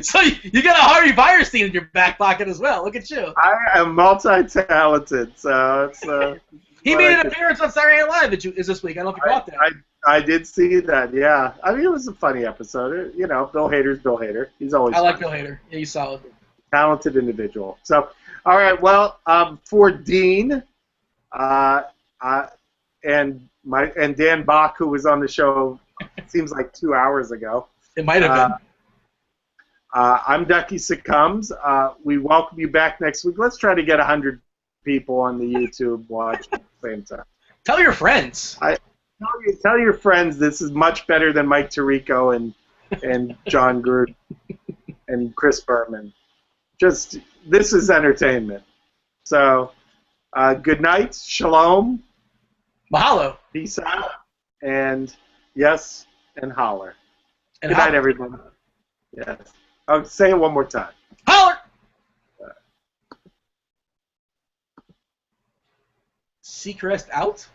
So you got a Harvey Firestein in your back pocket as well. Look at you. I am multi-talented, so it's. He made an appearance on Saturday Night Live this week. I don't know if you caught that. I did see that. Yeah, I mean it was a funny episode. Bill Hader's Bill Hader. He's always. I like Bill Hader. Yeah, he's solid. Talented individual. So. All right. Well, for Dean, and Dan Bach, who was on the show, seems like 2 hours ago. It might have been. I'm Duckie Succumbs. We welcome you back next week. Let's try to get 100 people on the YouTube watch at the same time. Tell your friends. Tell your friends this is much better than Mike Tirico and John Gruden and Chris Berman. This is entertainment. So, good night, shalom, mahalo, peace out, and yes, and holler. And good night, everyone. Yes. I'll say it one more time. Holler. Seacrest out.